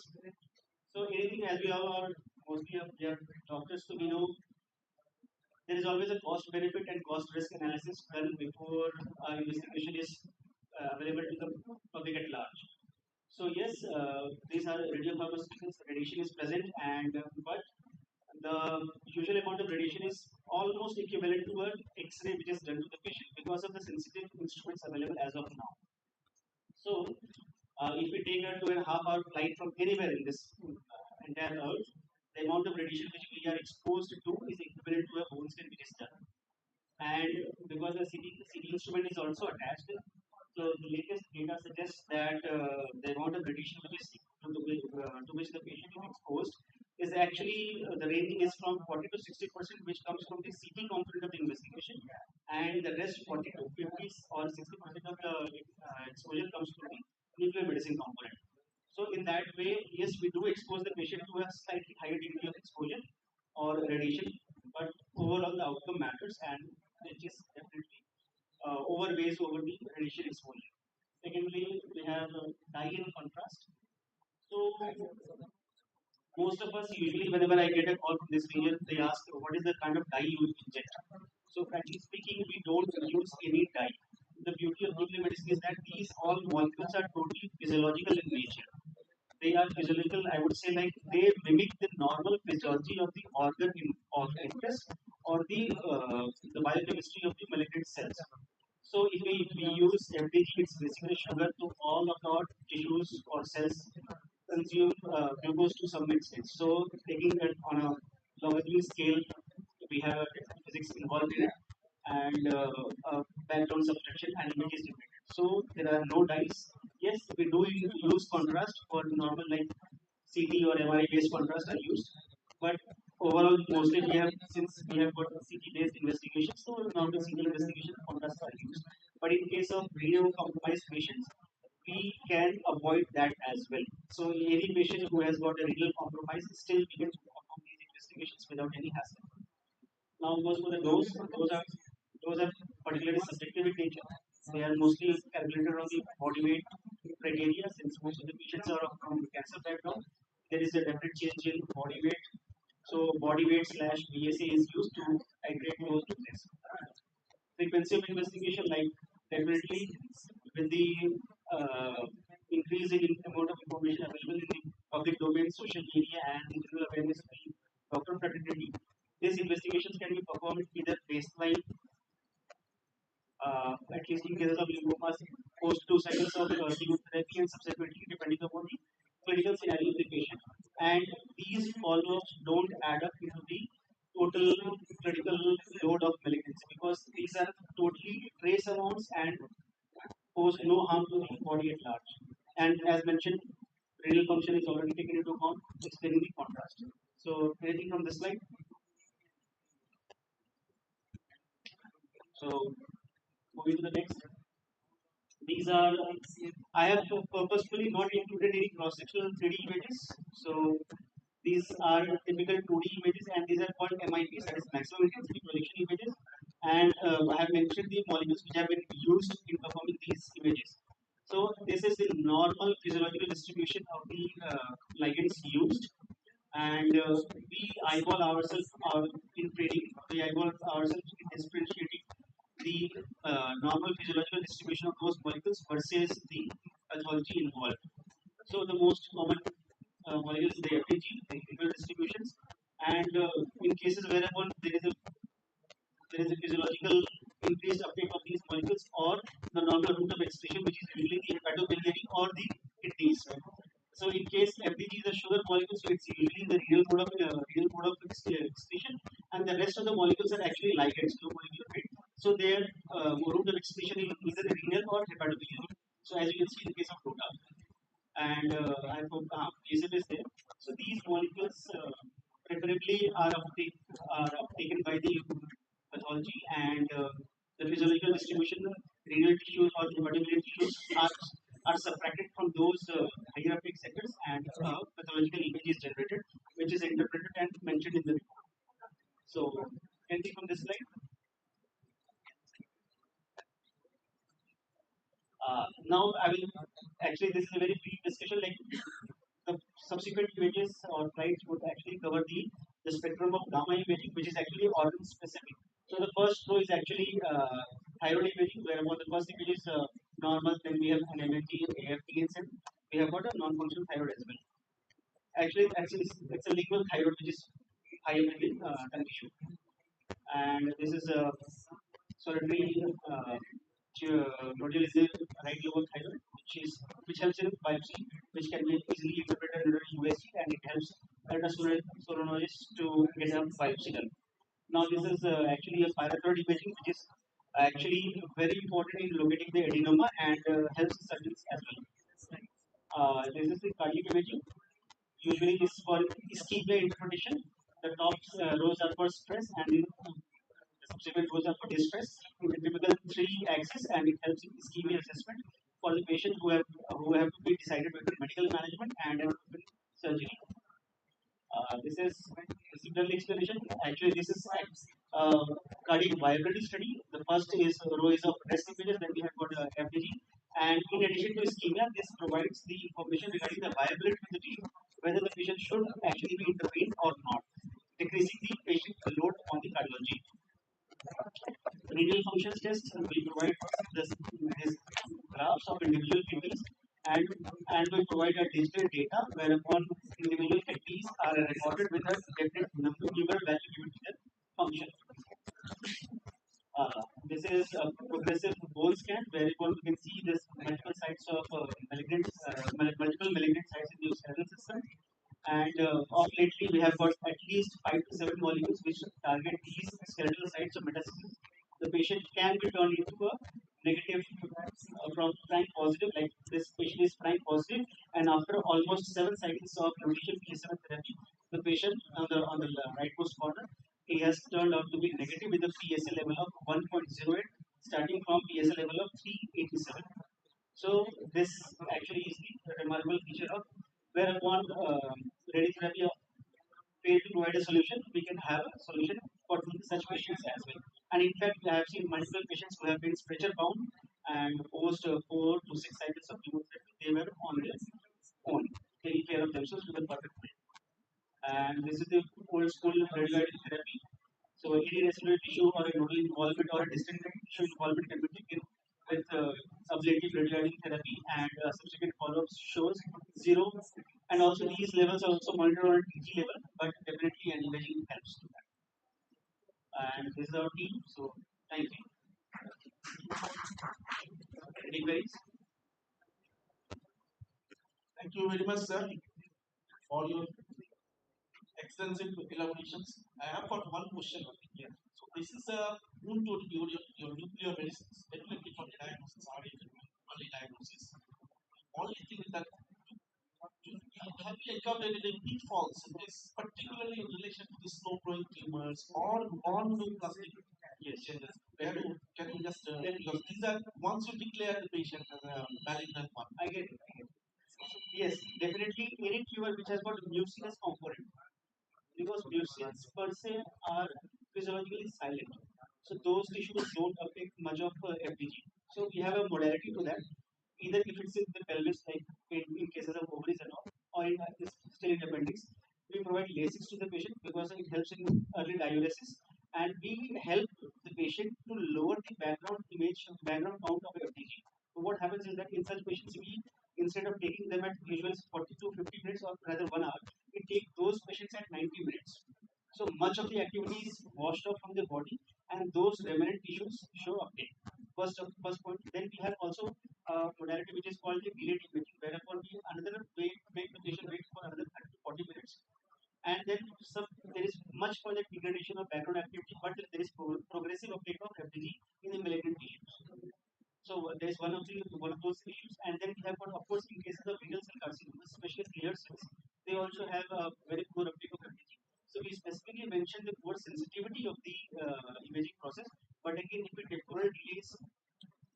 So anything, as we all are mostly we are doctors, so we know there is always a cost benefit and cost risk analysis done before investigation is available to the public at large. So yes, these are radiopharmaceuticals. Radiation is present, and but the usual amount of radiation is almost equivalent to an X-ray which is done to the patient because of the sensitive instruments available as of now. So, if we take a 2.5 hour flight from anywhere in this entire Earth, the amount of radiation which we are exposed to is equivalent to a bone scan which is done. And because the CT instrument is also attached, so the latest data suggests that the amount of radiation which is to which the patient is exposed is actually the ranging is from 40 to 60%, which comes from the CT component of the investigation, and the rest 40 to 50 or 60% of the exposure comes from the nuclear medicine component. So in that way, yes, we do expose the patient to a slightly higher degree of exposure or radiation, but overall the outcome matters, and it is definitely overweighs over the radiation exposure. Secondly, we have dye and contrast. So most of us usually, whenever I get a call from this region, they ask what is the kind of dye you inject. So frankly speaking, we don't use any dye. The beauty of nuclear medicine is that these all molecules are totally physiological in nature. They are physiological, I would say, like they mimic the normal physiology of the organ of interest or the biochemistry of the malignant cells. So if we use FDG, it's basically sugar to all of our tissues or cells consume glucose to some extent. So taking that on a logarithmic scale, we have physics involved in it and background subtraction and image is generated. So there are no dyes. Yes, we do use contrast for normal like CT or MRI based contrast are used, but overall mostly we have since we have got CT based investigation, so normal CT investigation contrast are used. But in case of renal compromised patients, we can avoid that as well. So any patient who has got a renal compromise still we can perform these investigations without any hassle. Now goes for the dose. Those are particularly subjective in nature. They are mostly calculated on the body weight criteria. Since most of the patients are from cancer background, there is a definite change in body weight. So body weight slash BSA is used to titrate those doses. Frequency of investigation, like definitely with the uh, increase in amount of information available in the public domain, social media, and the general awareness of the doctor fraternity, these investigations can be performed either baseline, at least in cases of lymphomas, post 2 cycles of chemotherapy, and subsequently depending upon the clinical scenario of the patient. And these follow-ups don't add up into the total critical load of malignancy because these are totally trace amounts and pose no harm to the body at large. And as mentioned, renal function is already taken into account, explaining the contrast. So anything from this slide? So moving to the next. These are, I have purposefully not included any cross-sectional 3D images. So these are typical 2D images and these are called MIPs, that is maximum intensity projection images. And I have mentioned the molecules which have been used in performing these images. So this is the normal physiological distribution of the ligands used. And we eyeball ourselves in training, we eyeball ourselves in differentiating the normal physiological distribution of those molecules versus the pathology involved. So the most common molecules the FDG, the integral distributions, and in cases wherever there is a physiological increased uptake of these molecules or the normal route of excretion, which is usually the hepatobiliary or the kidneys. So in case FDG is a sugar molecule, so it's usually the real mode of excretion, and the rest of the molecules are actually ligands, slow molecule, right? So their route of excretion is either renal or hepatobiliary. So as you can see in the case of DOTA, and I hope PSF is there. So these molecules preferably are uptaken by the pathology and the physiological distribution, renal tissues or hepatobiliary tissues are subtracted from those higher uptake sectors and pathological image is generated, which is interpreted and mentioned in the report. So anything from this slide? Now I will actually this is a very brief discussion. Like the subsequent images or slides would actually cover the spectrum of gamma imaging, which is actually organ specific. So the first row is actually thyroid imaging, where the first image is normal, then we have an MMT, AFT, and then we have got a non-functional thyroid as well. Actually, it's a lingual thyroid, which is high up in the tongue tissue, and this is a solitary nodule is a right lobe thyroid, which helps in biopsy, which can be easily interpreted under USG, and it helps ultrasonographists to get a biopsy done. Now this is actually a parathyroid imaging, which is actually very important in locating the adenoma and helps surgeons as well. This is the cardiac imaging. Usually this is for ischemia interpretation. The top rows are for stress and the subsequent rows are for distress in the typical 3 axis, and it helps in ischemia assessment for the patient who have to be decided between medical management and surgery. This is the signal explanation. Actually, this is uh, cardiac viability study. The first is row is of rest images, then we have got FDG. And in addition to ischemia, this provides the information regarding the viability of the tissue, whether the patient should actually be intervened or not, decreasing the patient load on the cardiology. Renal functions test will provide this graphs of individual kidneys and will provide a digital data whereupon individual kidneys are recorded with a definite numerical value given to their function. This is a progressive bone scan where you can see this multiple sites of multiple malignant sites in the skeletal system. And of lately, we have got at least 5 to 7 molecules which target these skeletal sites of metastasis. The patient can be turned into a negative from prime positive, like this patient is prime positive, and after almost 7 cycles of radiation PSMA therapy, the patient on the rightmost corner, he has turned out to be negative with a PSA level of 1.08, starting from PSA level of 387. So this actually is the remarkable feature of whereupon radiotherapy fail to provide a solution, we can have a solution for such patients as well. And in fact, I have seen multiple patients who have been stretcher bound and post 4 to 6 cycles of chemotherapy, they were on their own, taking care of themselves with a perfect way. And this is the old school radioactive therapy. So any residual tissue or a nodal involvement or a distant tissue involvement can be taken with ablative radioactive therapy, and subsequent follow-ups shows zero. And also these levels are also monitored on TG level, but definitely an imaging helps to that. And this is our team. So thank you. Any queries? Thank you very much, sir, for your extensive elaborations. I have got one question here. So this is a wound to your nuclear medicines, definitely for the diagnosis, early diagnosis. Only thing is that have you encountered any pitfalls in this, particularly in relation to the slow growing tumors or non-plastic? Yes, yes. Can you just because these are once you declare the patient as a malignant one. I get it. Yes, definitely any tumor which has got mucinous component, because mucins per se are physiologically silent. So those tissues don't affect much of FDG. So we have a modality to that. Either if it's in the pelvis, like in cases of ovaries and all, or in still in appendix, we provide lasix to the patient because it helps in early diuresis, and we help the patient to lower the background count of FDG. So what happens is that in such patients, we instead of taking them at usual 40 to 50 minutes or rather 1 hour, we take those patients at 90 minutes. So much of the activity is washed off from the body, and those remnant tissues show uptake. First point. Then we have also modality which is called the delayed imaging, whereupon we another way make the patient wait for another 30 to 40 minutes, and then there is much further degradation of background activity, but there is progressive uptake of FDG in the malignant tissues. So there is one of those issues, and then we have got, of course, in cases of renal cell carcinoma, especially clear cells, they also have a very poor uptake of FDG. So we specifically mentioned the poor sensitivity of the imaging process, but again, if a temporal delay is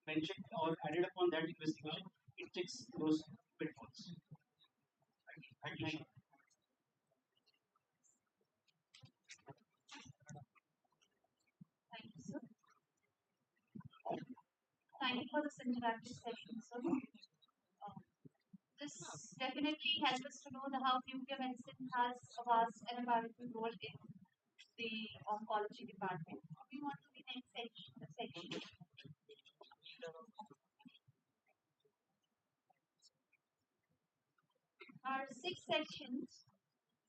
mentioned or added upon that investigation, it takes those pitfalls. Thank you. Thank you, sir. Thank you for this interactive session, sir. This definitely helps us to know how nuclear medicine has a vast and a powerful role in the oncology department. We want to the next section. Our sixth session,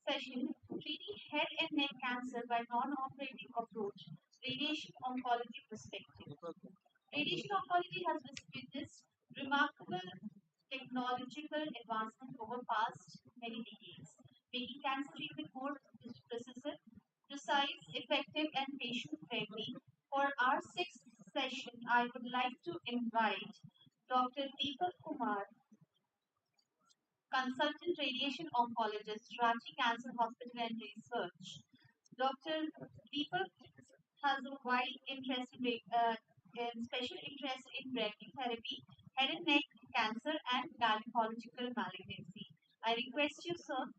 treating head and neck cancer by non-operating approach, radiation oncology perspective. Radiation oncology has witnessed remarkable technological advancement over past many decades, making cancer treatment more precise, effective, and patient-friendly. For our sixth session, I would like to invite Dr. Deepak Kumar, consultant radiation oncologist, Ranchi Cancer Hospital and Research. Dr. Deepak has a wide interest in special interest in brachytherapy, head and neck cancer, and gynecological malignancy. I request you, sir,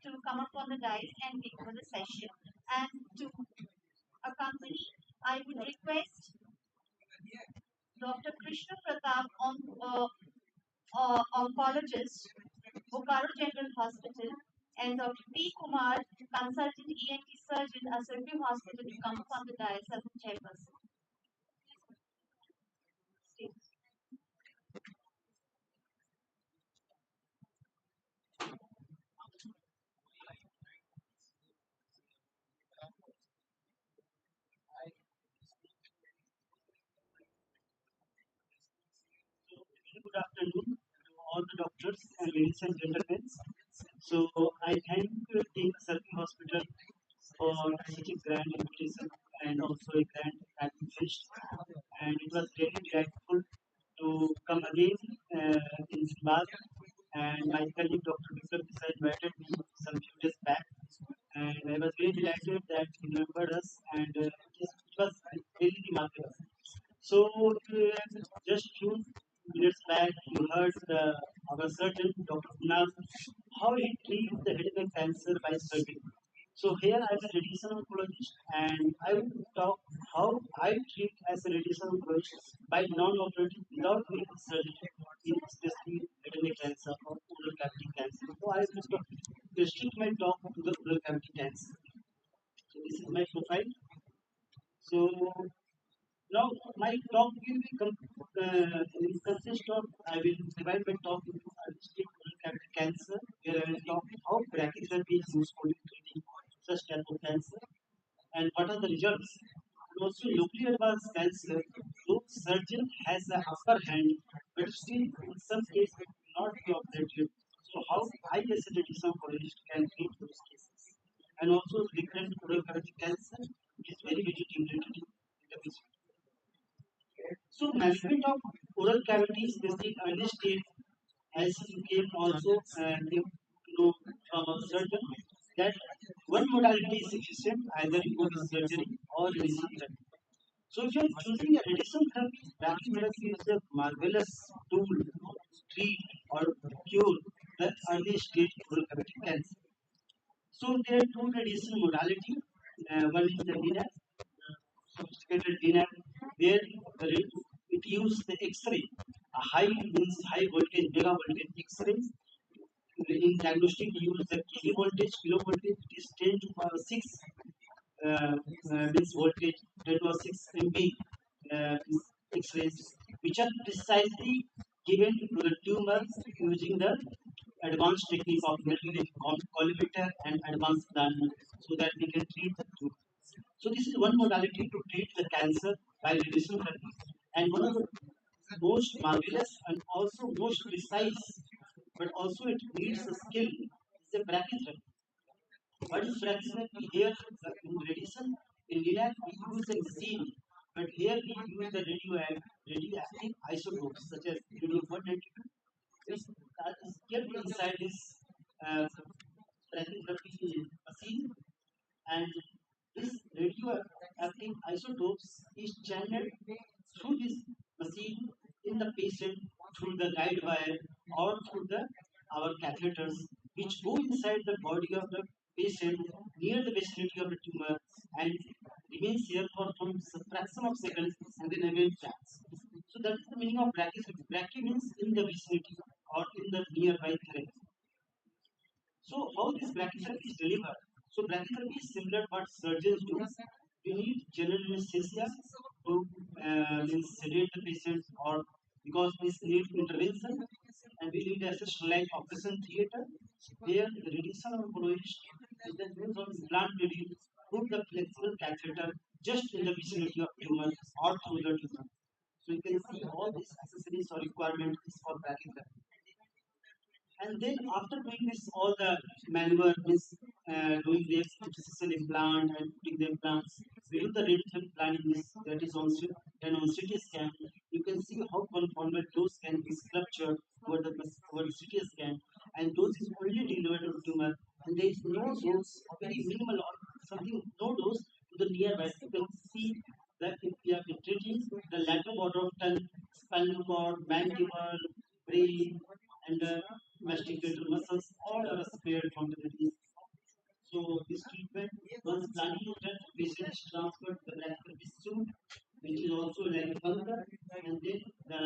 to come up on the dais and take over the session and to company, I would request Dr. Krishna Pratap, oncologist, Bokaro General Hospital, and Dr. P. Kumar, consultant ENT surgeon, Asarfi Hospital, to come up on the dais as a chairperson. Good afternoon to all the doctors and ladies and gentlemen. So I thank Team Asarfi Hospital for such a grand invitation and also a grand activist. And it was really delightful to come again in Zimbabwe. And my colleague Dr. Vikram Desai invited me some few days back. And I was very delighted that he remembered us, and it was really remarkable. So, just few minutes back, you heard our surgeon, Dr. Kunal, how he treats the head and neck cancer by surgery. So here I'm a radiation oncologist, and I will talk how I treat as a radiation oncologist by non-operative without doing surgery, in especially head and neck cancer or oral cavity cancer. So I will restrict my talk to the oral cavity cancer. So this is my profile. So now, my talk will be will consist of, I will divide my talk into artistic colorectal cancer, where I will talk how brachytherapy is useful in treating such type of cancer and what are the results. And also, locally advanced cancer, though surgeon has an upper hand, but still in some cases not be operated. So, how I as a radiation oncologist can treat those cases. And also, recurrent colorectal cancer is very degenerative in the patient. So management of oral cavities is the early stage, as you came also came to know from a surgeon that one modality is sufficient, either you go with surgery or radiation therapy. So if you are choosing a radiation therapy, radiotherapy is a marvelous tool to treat or cure the early stage oral cavity cancer. So there are two radiation modality. One is the DNAP, sophisticated DNAP, where it uses the X-ray. A high means high voltage, mega voltage X-ray. In diagnostic, we use the kV voltage, kilo voltage. It is 10 to power 6 means voltage, 10 to power 6 MB X-rays, which are precisely given to the tumor using the advanced technique of metal collimator and advanced plasma, so that we can treat the tumor. So this is one modality to treat the cancer by radiation therapy, and one of the most marvelous and also most precise, but also it needs a skill, is the brachytherapy. What is brachytherapy? Here in radiation, in LINAC we use a machine, but here we use the radioactive isotopes such as radium-192. That is kept inside this brachytherapy machine, and this radioactive isotopes is channeled through this machine in the patient through the guide wire or through the our catheters, which go inside the body of the patient near the vicinity of the tumor and remains here for some fraction of seconds and then again pass. So that is the meaning of brachytherapy. Brachy means in the vicinity or in the nearby therapy. So how this brachytherapy is delivered? So brachytherapy is similar to what surgeons do. You need general anesthesia to means sedate the patient, or because this needs intervention, and we need a like operation theater. Here the radiation oncologist is the use of implant ready put the flexible catheter just in the vicinity of tumor or through the tumor. So you can see all these accessories or requirements for brachytherapy. And then after doing this, all the maneuver means doing the artificial implant and putting the implants, we do the radiation planning that is on then on CT scan. You can see how conformal dose can be structured over the CT scan, and dose is only delivered to the tumor, and there is no dose, very minimal or something, no dose to the nearby. You can see that if we are treating the lateral border of tongue, spinal cord, mandible, brain, and the masticator muscles all are spared from the disease. So this treatment Once planting is done, patient is transferred to the brachytherapy suit, which is also like a bunker, and then the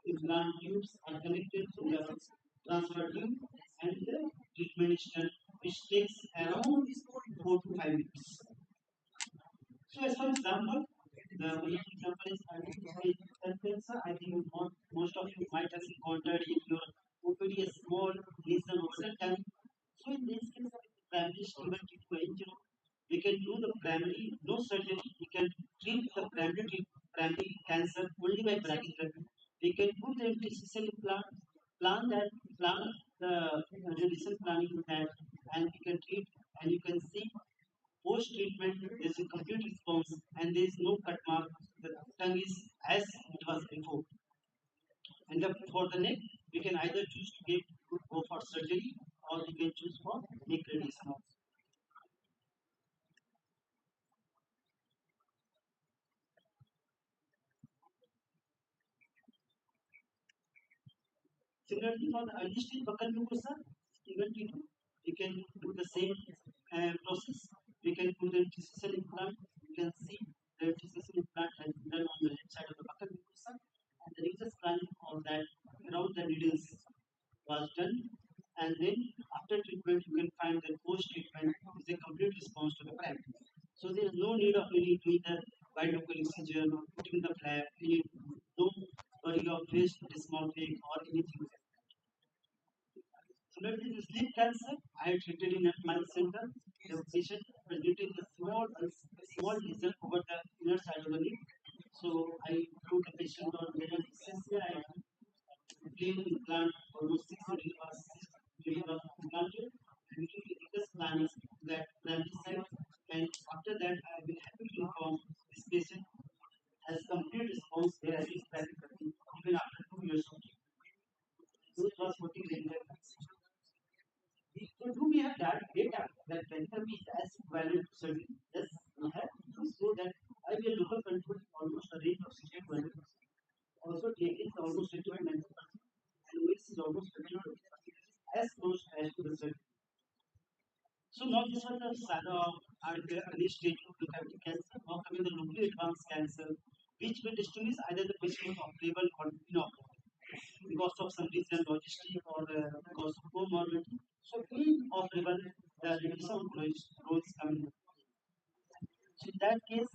implant tubes are connected to the transfer tube, and the treatment is done, which takes around 4 to 5 weeks. So as for example, the main example is identified cell cancer. I think most of you might have encountered in your OPD a small lesion over the tongue. So in this case, primary treatment angio, we can do the primary, no surgery. We can treat the primary cancer only by brachytherapy. We can put the interstitial implant, plan the radiation planning with that, and we can treat, and you can see post treatment, there is a complete response and there is no cut mark. The tongue is as it was before. And for the neck, we can either choose to go for surgery or we can choose for neck radiation. Similarly, for the early stage buccal mucosa, even we can do the same process. We can do the interstitial implant. You can see the interstitial implant has been done on the left side of the buccal mucosa, and the research planning of that around the needles was done. And then after treatment, you can find that post treatment is a complete response to the plant. So there is no need of really doing the wide local incision or putting the flap, no worry of wrist dysmorphic or anything. Similarly, the sleep cancer, I had treated in my center. The patient presented a small lesion over the inner side of the neck. So I put the patient on anesthesia. I clean implant almost 6 was implanted. And we discuss plans that plan site. And after that, I will happy to inform this patient has complete response there at least practically even after 2 years of treatment. So it was working very well. So do we have that data that therapy is as valid to surgery? Yes, we have to show that ideal local control is almost a range of 60 to 100%. Also, TK is almost 80 to 90%, and OS is almost 20 to 20%, as close as to the surgery. So now this was the saga of our early stage of cavity cancer. Now coming the locally advanced cancer, which will distinguish either the patient of operable or inoperable because of some reason logistic or because of comorbidity. So in operable, the radiation roles come in. So in that case,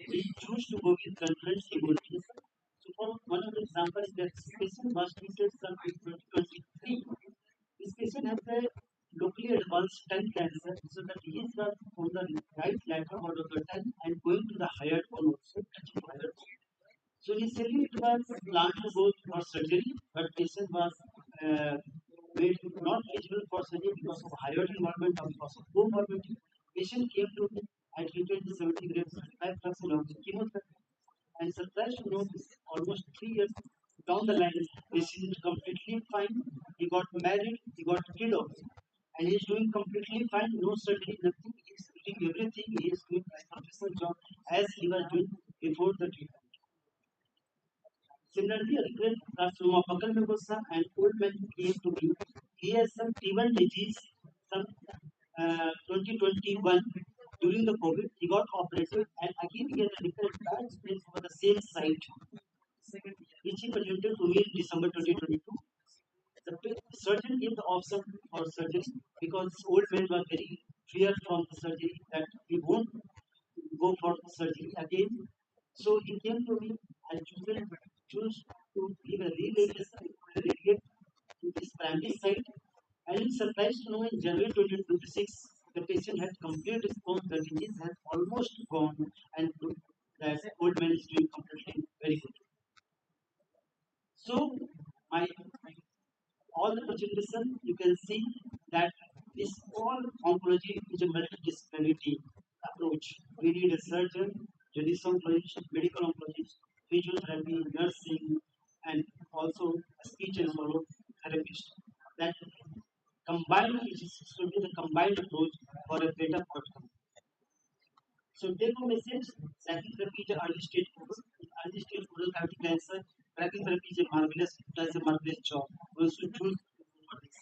we choose to go with concurrent chemotherapy. So for one of the examples that this patient was treated some in 2023. This patient has a locally advanced tongue cancer, so the disease was on the right lateral wall of the tongue and going to the higher bone also, touching higher. So initially it was planned to go for surgery, but patient was made not eligible for surgery because of higher involvement of because of comorbidity. Patient came to me, I treated the 70 grams 35% of the chemotherapy and surprised to know this almost 3 years down the line, patient is completely fine. He got married, he got kid also. And he's doing completely fine, no surgery, nothing. He's doing everything. He is doing his professional job as he was doing before the treatment. Similarly, a recurrent carcinoma of buccal mucosa and old man came to me. He has some T1 disease, some 2021 during the COVID. He got operated and again he has a recurrent bad space over the same site, which he presented to me in December 2022. The surgeon gave the option for surgery because this old man was very feared from the surgery that he won't go for surgery again. So he came to me and choose to give a relegate to this primary site. And I'm surprised to know in January 2026, the patient had complete response, the disease has almost gone, and that old man is doing completely very good. So, my all the presentation, you can see that this all oncology is a multidisciplinary approach. We need a surgeon, radiation oncologist, medical oncologist, physiotherapy, nursing, and also a speech and solo therapist. That combined is should be the combined approach for a better outcome. So take home message, brachytherapy is early stage oral cavity cancer. Brachytherapy is a marvelous, does a marvelous job. We should choose for this.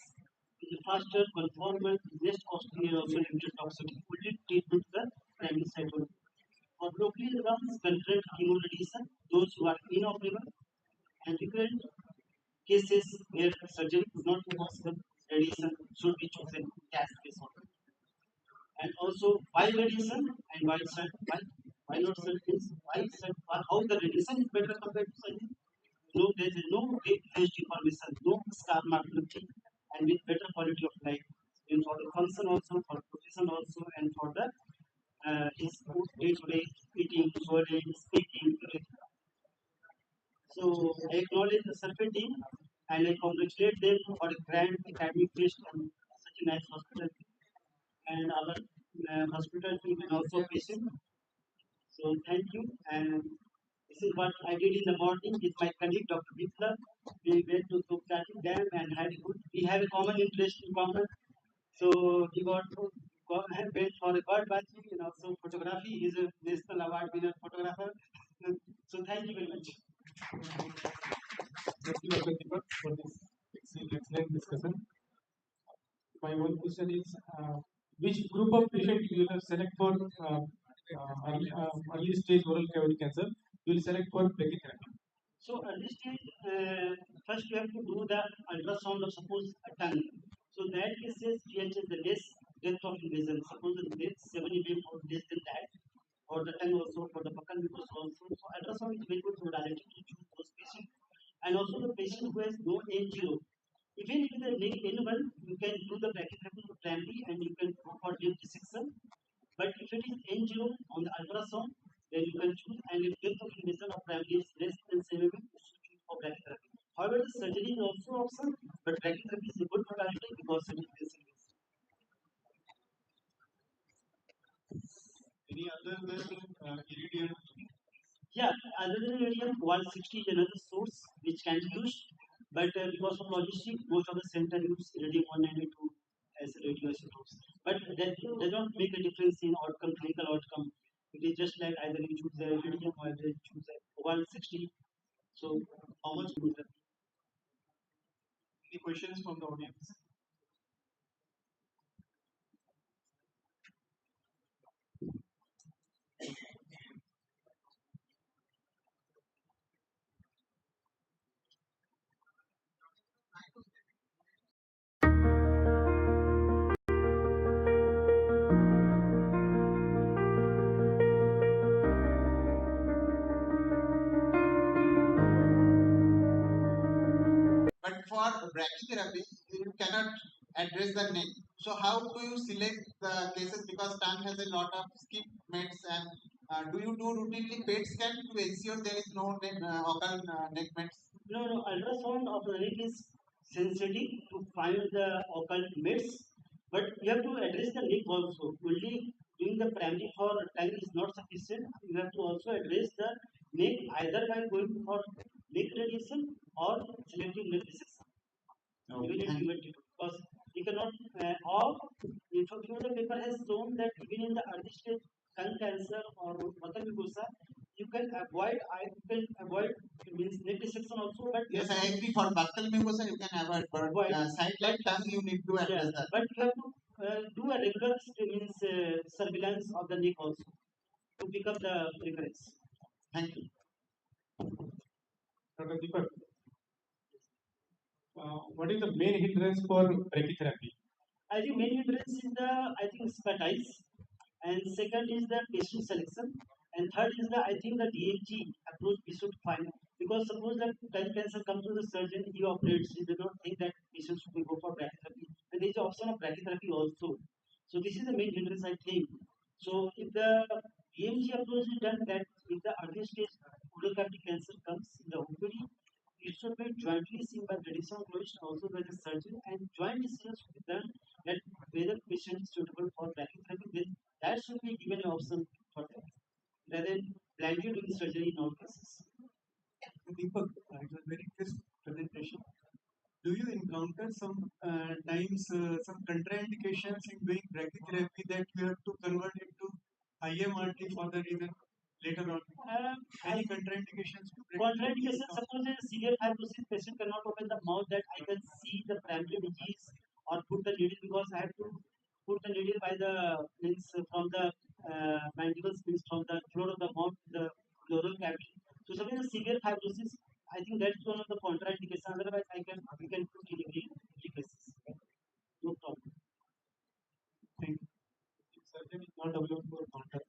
the faster, conformal, less costly, and also limited toxicity. Only treatment the primary side only. For locally advanced controlled chemoradiation, those who are inoperable and recurrent cases where surgery is not possible, radiation should be chosen gas case only. And also why radiation and why why not surgery? How the radiation is better compared to surgery? No, there is no age deformation, no scar marking, and with better quality of life. And for the function also, for profession also, and for the his day-to-day eating, swallowing, speaking, everything. So I acknowledge the survey team and I congratulate them for a grand academic fest and such a nice hospital and our hospital team and also patient. So thank you. And this is what I did in the morning with my colleague Dr. Bitla. We went to Sukchati Dam and had a good. We have a common interest in common. So he got to went for a bird watching and also photography. He is a national award winner photographer. So thank you very much. Thank you, Dr. Deepak, for this excellent discussion. My one question is, which group of patients you will select for early stage oral cavity cancer? You will select for brachytherapy. So at this stage, first you have to do the ultrasound of suppose a tongue. So that cases PH is the less depth of invasion. Suppose the depth 7 mm or less than that, or the tongue also for the buccal mucus also. So ultrasound is very good modality to choose those patients. And also the patient who has no N0. Even if the N1, you can do the brachytherapy primary and you can go for lymph dissection. But if it is N0 on the ultrasound, then you can choose, and if depth of invasion of primary is less than 7 mm, you should choose for brachytherapy. However, the surgery is also option, but brachytherapy is a good modality because it is less invasive. Any other than iridium? Yeah, other than iridium, 160 is another source which can be used, but because of logistics, most of the center use iridium 192 as radioisotopes. But that does not make a difference in outcome, clinical outcome. It is just like either you choose the iridium or you choose the 160. So how much is that? Any questions from the audience? But for brachytherapy, you cannot address the neck. So how do you select the cases? Because tongue has a lot of skip meds, and do you do routinely PET scan to ensure there is no neck, occult neck meds? No, ultrasound of the neck is sensitive to find the occult meds, but you have to address the neck also. Only doing the primary for tongue is not sufficient. You have to also address the neck either by going for neck radiation or selective neck dissection. Even if you were because you cannot, or if the paper has shown that even in the early stage tongue cancer or buccal mucosa, you can avoid, means neck dissection also, but Yes, I agree. For buccal mucosa, you can avoid, but sideline tongue, you need to address that. but you have to do a regular means surveillance of the neck also to pick up the recurrence. Thank you. Dr. Deepak, what is the main hindrance for brachytherapy? I think main hindrance is the expertise, and second is the patient selection, and third is the the DMG approach we should find, because suppose that tongue cancer comes to the surgeon, he operates, he does not think that patient should go for brachytherapy, and there is the option of brachytherapy also. So this is the main hindrance I think. So if the DMG approach is done, that if the early stage oral cavity cancer comes in the OPD, it should be jointly seen by radiation oncologist also by the surgeon, and joint decisions should be done that whether patient is suitable for brachytherapy, then that should be given an option for them rather than blindly doing surgery in all cases. Deepak, it was very crisp presentation. Do you encounter some times some contraindications in doing brachytherapy that you have to convert it to IMRT for the reason later on? Any contraindications to brachytherapy? Contraindication, suppose a severe fibrosis patient cannot open the mouth that I can see the primary disease or put the needle, because I have to put the needle by the means from the mandibles, means from the floor of the mouth to the pleural cavity. So suppose a severe fibrosis, I think that's one of the contraindications. Otherwise, we can put delivery in every cases. No problem. Thank you. Surgeon is not available for contact.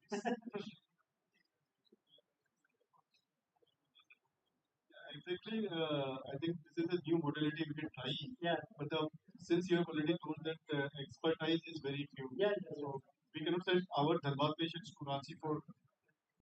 Exactly. I think this is a new modality we can try. Yeah. But since you have already told that expertise is very few, Yeah. so we cannot send our Dharwad patients to Ranchi for